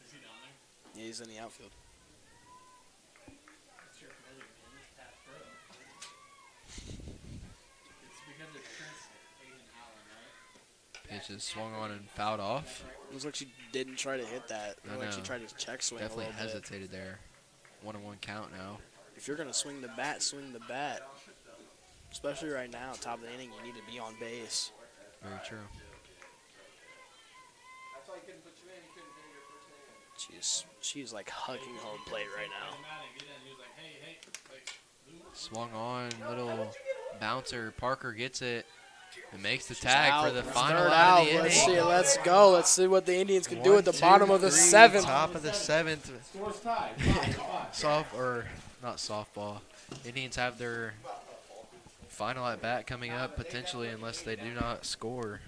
[SPEAKER 5] Is he down there?
[SPEAKER 1] Yeah, he's in the outfield.
[SPEAKER 4] It's your familiar name. It's Pat Bro. It's because it's Prince Aiden Allen, right?
[SPEAKER 3] Pitch is swung on and fouled off.
[SPEAKER 1] Looks like she didn't try to hit that.
[SPEAKER 3] I
[SPEAKER 1] Looked like she
[SPEAKER 3] know.
[SPEAKER 1] tried to check swing
[SPEAKER 3] Definitely
[SPEAKER 1] a little bit.
[SPEAKER 3] hesitated there. 1-1 count now.
[SPEAKER 1] If you're going to swing the bat, swing the bat. Especially right now, top of the inning, you need to be on base.
[SPEAKER 3] Very true.
[SPEAKER 6] That's why he couldn't put you in. He couldn't hit your first inning.
[SPEAKER 1] She's like hugging home plate right now.
[SPEAKER 5] He was like, hey, like,
[SPEAKER 3] Swung on, little bouncer. Parker gets it and makes the tag for the final
[SPEAKER 1] Third
[SPEAKER 3] out of the
[SPEAKER 1] Let's
[SPEAKER 3] inning.
[SPEAKER 1] see. Let's go. Let's see what the Indians can do at the
[SPEAKER 3] 1,
[SPEAKER 1] bottom
[SPEAKER 3] 2,
[SPEAKER 1] of the
[SPEAKER 3] 3,
[SPEAKER 1] 7th.
[SPEAKER 3] Top of the 7th.
[SPEAKER 2] Score's tied. 5-5.
[SPEAKER 3] Not softball. Indians have their final at bat coming up potentially, unless they do not score.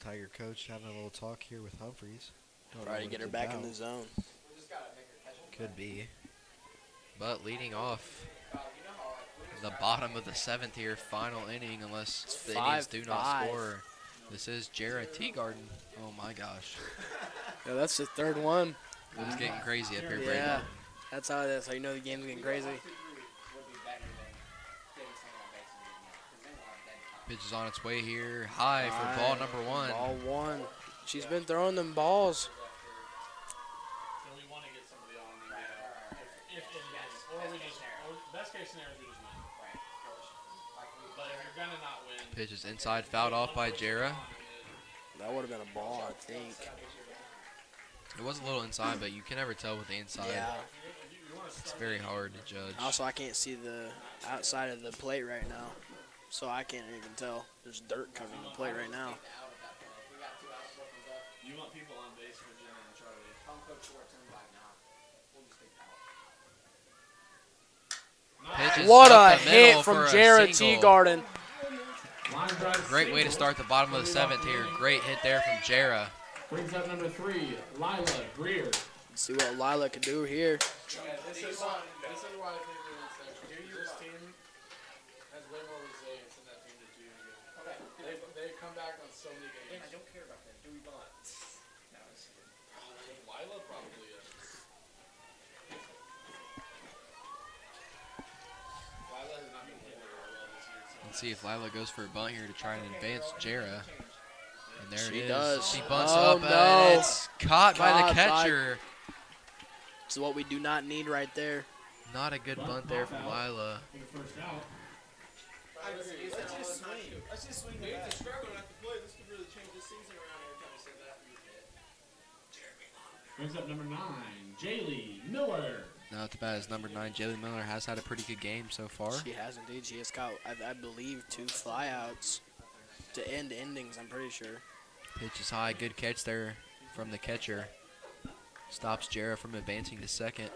[SPEAKER 3] Tiger coach having a little talk here with Humphreys. Don't know
[SPEAKER 1] Try to
[SPEAKER 3] what
[SPEAKER 1] get her
[SPEAKER 3] it's
[SPEAKER 1] back
[SPEAKER 3] about.
[SPEAKER 1] in the zone.
[SPEAKER 3] Could be. But leading off the bottom of the 7th here, final inning, unless the Indians do not
[SPEAKER 1] 5-5.
[SPEAKER 3] score. This is Jarrett Teagarden. Oh my gosh.
[SPEAKER 1] Yeah, that's the third one.
[SPEAKER 3] It's getting crazy up here,
[SPEAKER 1] Yeah,
[SPEAKER 3] Brady.
[SPEAKER 1] that's how you know the game's getting crazy.
[SPEAKER 3] Pitch is on its way here. High for ball number 1.
[SPEAKER 1] Ball 1. She's been throwing them balls.
[SPEAKER 5] So we want to get somebody on and get out. If or we just, best case scenario is we just win. But if you're gonna not win,
[SPEAKER 3] Pitch is inside, fouled off by Jarrah.
[SPEAKER 1] That would have been a ball, I think.
[SPEAKER 3] It was a little inside, but you can never tell with the inside.
[SPEAKER 1] Yeah.
[SPEAKER 3] It's very hard to judge.
[SPEAKER 1] Also, I can't see the outside of the plate right now, so I can't even tell. There's dirt covering the plate right now.
[SPEAKER 5] you want people on base for Jenna and Charlie.
[SPEAKER 3] Pitch is
[SPEAKER 1] What
[SPEAKER 3] up
[SPEAKER 1] a
[SPEAKER 3] the middle
[SPEAKER 1] hit from
[SPEAKER 3] for a
[SPEAKER 1] Jarrett
[SPEAKER 3] single.
[SPEAKER 1] Teagarden.
[SPEAKER 2] Line drive
[SPEAKER 3] Great way to
[SPEAKER 2] single.
[SPEAKER 3] start the bottom of the 7th here. Great hit there from Jarrah.
[SPEAKER 2] Brings up number 3, Lila Greer.
[SPEAKER 1] Let's see what Lila can do here.
[SPEAKER 5] Yeah, this is why I think we win section. This team has way more resilience than that team did 2 years ago. They come back on so many games.
[SPEAKER 6] I don't care about that. Do we not?
[SPEAKER 5] Lila probably is. Lila has not been playing very well this year. So.
[SPEAKER 3] Let's see if Lila goes for a bunt here to try and advance Jarrah. And there
[SPEAKER 1] She
[SPEAKER 3] it is.
[SPEAKER 1] does.
[SPEAKER 3] She bunts
[SPEAKER 1] Oh,
[SPEAKER 3] up
[SPEAKER 1] no.
[SPEAKER 3] and it's caught by the
[SPEAKER 1] Caught by-
[SPEAKER 3] catcher.
[SPEAKER 1] This is what we do not need right there.
[SPEAKER 3] Not a good bunt there from Lila.
[SPEAKER 2] For the first out.
[SPEAKER 6] Let's just swing. Let's just swing the bat. If you're struggling at the play, this could really change the season around every time you say that.
[SPEAKER 2] Brings up number 9, Jaylee Miller.
[SPEAKER 3] Now at the bat is number 9. Jaylee Miller has had a pretty good game so far.
[SPEAKER 1] She has indeed. She has caught, I believe, 2 flyouts to end innings, I'm pretty sure.
[SPEAKER 3] Pitch is high. Good catch there from the catcher. Stops Jarrah from advancing to second.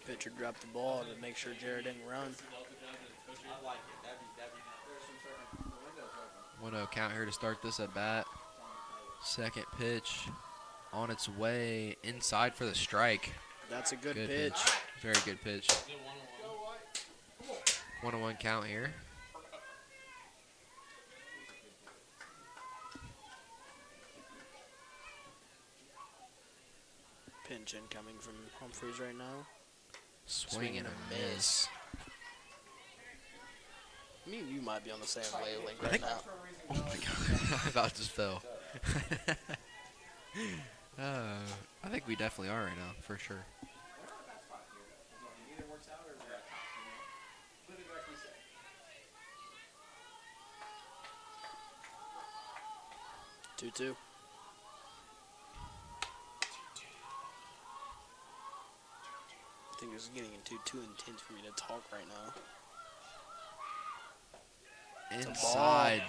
[SPEAKER 1] Pitcher dropped the ball to make sure Jared didn't run.
[SPEAKER 3] 1-0 count here to start this at bat. Second pitch on its way inside for the strike.
[SPEAKER 1] That's a good
[SPEAKER 3] Good
[SPEAKER 1] pitch.
[SPEAKER 3] Very good pitch. 1-1 count here.
[SPEAKER 1] Pinch incoming from Humphreys right now.
[SPEAKER 3] Swing and a miss.
[SPEAKER 1] Me and you might be on the same wavelength right now.
[SPEAKER 3] Oh my god. I about just fell. I think we definitely are right now, for sure.
[SPEAKER 1] 2-2. I think this is getting too intense for me to talk right now.
[SPEAKER 3] Inside.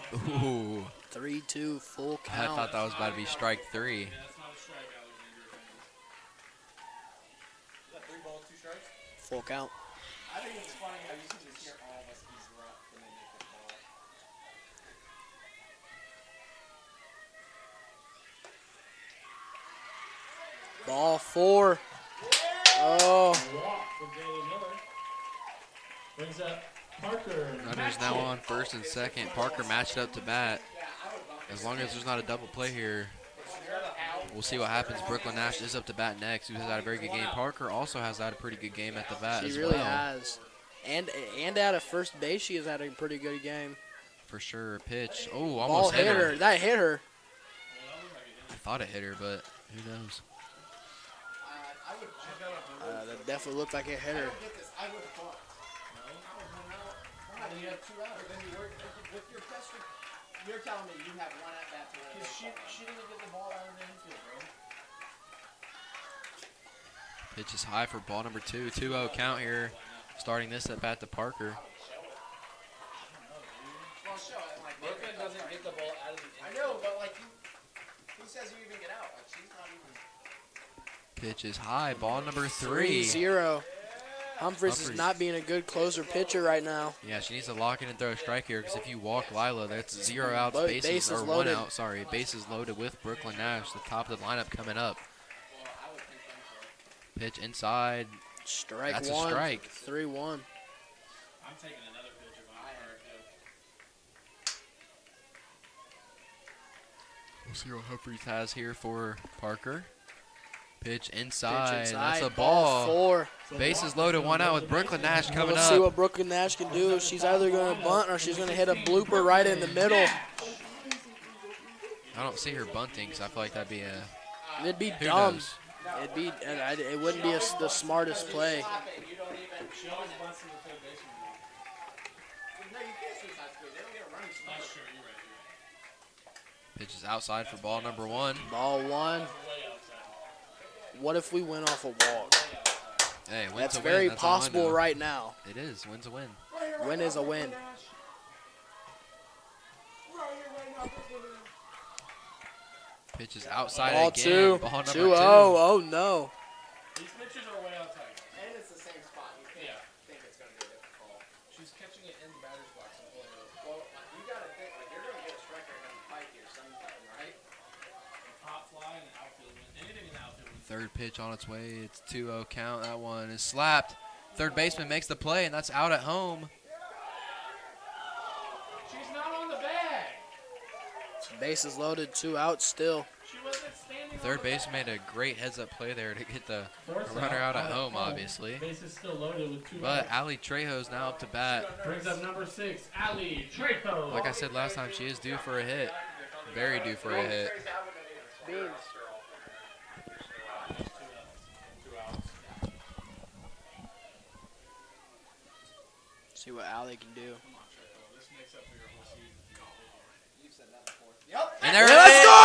[SPEAKER 3] Ooh.
[SPEAKER 1] 3-2, full
[SPEAKER 3] I
[SPEAKER 1] count.
[SPEAKER 3] thought that was about to be strike 3.
[SPEAKER 5] Yeah, that's not a strike, Alexandria fans.
[SPEAKER 6] Is that 3 balls, 2 strikes?
[SPEAKER 1] Full count.
[SPEAKER 6] I think it's funny how you can just hear all of us erupt when they make the ball.
[SPEAKER 1] Ball 4. Oh.
[SPEAKER 2] Walk for Jaylee Miller. Brings up Parker.
[SPEAKER 3] Runners now on first and second. Parker matched up to bat. As long as there's not a double play here, we'll see what happens. Brooklyn Nash is up to bat next, who has had a very good game. Parker also has had a pretty good game at the bat
[SPEAKER 1] She
[SPEAKER 3] as
[SPEAKER 1] really
[SPEAKER 3] well.
[SPEAKER 1] has. And at a first base, she has had a pretty good game.
[SPEAKER 3] For sure. Pitch. Oh,
[SPEAKER 1] Ball
[SPEAKER 3] almost hit her.
[SPEAKER 1] That hit her.
[SPEAKER 3] I thought it hit her, but who knows?
[SPEAKER 1] That definitely looked like it hit her.
[SPEAKER 6] Get this. I would have bunt. No. I would run out. Why? Then you have 2 outs. But then you work with your pressure. You're telling me you have 1 at bat to win. She didn't get the ball out of the infield, bro.
[SPEAKER 3] Pitch is high for ball number 2. 2-0 count here. Starting this at bat to Parker.
[SPEAKER 6] Well, show it. Like,
[SPEAKER 5] Brooklyn doesn't get the ball out of the
[SPEAKER 6] I know, but like, who says you even get out? Like, she's not even.
[SPEAKER 3] Pitch is high. Ball number 3.
[SPEAKER 1] 3-0. Humphreys is not being a good closer pitcher right now.
[SPEAKER 3] Yeah, she needs to lock in and throw a strike here because if you walk Lila, that's 0 outs, bases or 1
[SPEAKER 1] loaded.
[SPEAKER 3] out. Sorry, bases loaded with Brooklyn Nash, the top of the lineup coming up. Pitch inside.
[SPEAKER 1] Strike
[SPEAKER 3] That's
[SPEAKER 1] one.
[SPEAKER 3] a strike.
[SPEAKER 1] 3-1.
[SPEAKER 4] I'm taking another pitch of my part.
[SPEAKER 3] We'll see what Humphreys has here for Parker. Pitch inside. That's a
[SPEAKER 1] Ball
[SPEAKER 3] ball.
[SPEAKER 1] 4.
[SPEAKER 3] Bases loaded, 1 out with Brooklyn Nash coming
[SPEAKER 1] We'll see
[SPEAKER 3] up.
[SPEAKER 1] what Brooklyn Nash can do. She's either going to bunt or she's going to hit a blooper right in the middle.
[SPEAKER 3] I don't see her bunting because I feel like that'd be a.
[SPEAKER 1] It'd be
[SPEAKER 3] Who
[SPEAKER 1] dumb.
[SPEAKER 3] knows?
[SPEAKER 1] It wouldn't be the smartest play.
[SPEAKER 4] She always bunts in the third baseman.
[SPEAKER 6] No, you can't suicide screen. They don't get a running start.
[SPEAKER 4] That's true. You're right.
[SPEAKER 3] Pitch is outside for ball number 1.
[SPEAKER 1] Ball 1.
[SPEAKER 4] Way outside.
[SPEAKER 1] What if we went off a walk?
[SPEAKER 3] Hey, win's
[SPEAKER 1] That's
[SPEAKER 3] a
[SPEAKER 1] very
[SPEAKER 3] win. That's all I
[SPEAKER 1] possible
[SPEAKER 3] know.
[SPEAKER 1] right now.
[SPEAKER 3] It is. Win's a win.
[SPEAKER 1] Win is a win.
[SPEAKER 3] Pitch is outside
[SPEAKER 1] Ball
[SPEAKER 3] again.
[SPEAKER 1] 2.
[SPEAKER 3] Ball number
[SPEAKER 1] 2-0.
[SPEAKER 3] 2.
[SPEAKER 1] Oh, no.
[SPEAKER 4] These pitches are way outside.
[SPEAKER 6] And it's the same spot. You can't
[SPEAKER 4] Yeah.
[SPEAKER 6] think it's going to be a different call.
[SPEAKER 4] She's catching it in the batter's box and pulling it over.
[SPEAKER 6] Well, you got to think, like, you're going to get a striker and a fight here sometime, right?
[SPEAKER 4] Pop fly and outfield win. Anything in the outfield win.
[SPEAKER 3] Third pitch on its way. It's 2-0 count. That one is slapped. Third baseman makes the play, and that's out at home.
[SPEAKER 4] She's not on the bag.
[SPEAKER 1] Bases loaded, 2 outs still.
[SPEAKER 4] She wasn't standing
[SPEAKER 3] Third
[SPEAKER 4] on the
[SPEAKER 3] baseman made a great heads-up play there to get the
[SPEAKER 4] Force
[SPEAKER 3] runner out at home, obviously.
[SPEAKER 4] Bases still loaded with 2
[SPEAKER 3] But
[SPEAKER 4] outs.
[SPEAKER 3] Ali Trejo's now up to bat.
[SPEAKER 4] Brings up number 6, Ali Trejo.
[SPEAKER 3] Like I said last time, she is due for a hit. Very due for a hit.
[SPEAKER 1] Beans. See what Allie can do.
[SPEAKER 4] This makes up for your whole season.
[SPEAKER 6] You've said that before.
[SPEAKER 3] And there
[SPEAKER 1] Let's
[SPEAKER 3] it is.
[SPEAKER 1] go!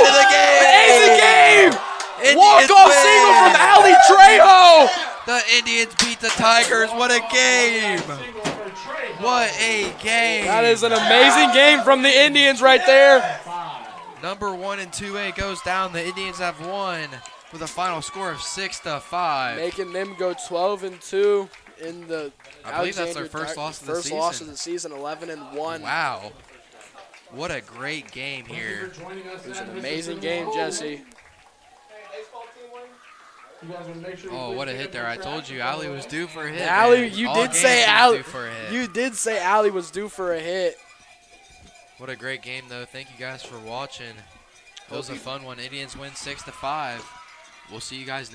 [SPEAKER 3] Into the game!
[SPEAKER 1] It's a game!
[SPEAKER 3] Indians
[SPEAKER 1] Walk-off
[SPEAKER 3] win!
[SPEAKER 1] single from Ali Trejo!
[SPEAKER 3] The Indians beat the Tigers. What a game! What a game!
[SPEAKER 1] That is an amazing game from the Indians right there.
[SPEAKER 3] Number 1 and 2A goes down. The Indians have won with a final score of 6-5.
[SPEAKER 1] Making them go 12-2 in the
[SPEAKER 3] I believe that's their
[SPEAKER 1] Alexandria
[SPEAKER 3] first loss of the
[SPEAKER 1] first loss
[SPEAKER 3] season.
[SPEAKER 1] of the season, 11-1.
[SPEAKER 3] Wow. What a great game here.
[SPEAKER 1] It was an amazing game, Jesse.
[SPEAKER 3] Oh, what a hit there. I told you, Allie was due for a hit.
[SPEAKER 1] Allie,
[SPEAKER 3] man.
[SPEAKER 1] you
[SPEAKER 3] All
[SPEAKER 1] did
[SPEAKER 3] game
[SPEAKER 1] say
[SPEAKER 3] she was
[SPEAKER 1] Allie.
[SPEAKER 3] due for a hit.
[SPEAKER 1] You did say Allie was due for a hit.
[SPEAKER 3] What a great game, though. Thank you guys for watching. It was a fun one. Indians win 6-5. We'll see you guys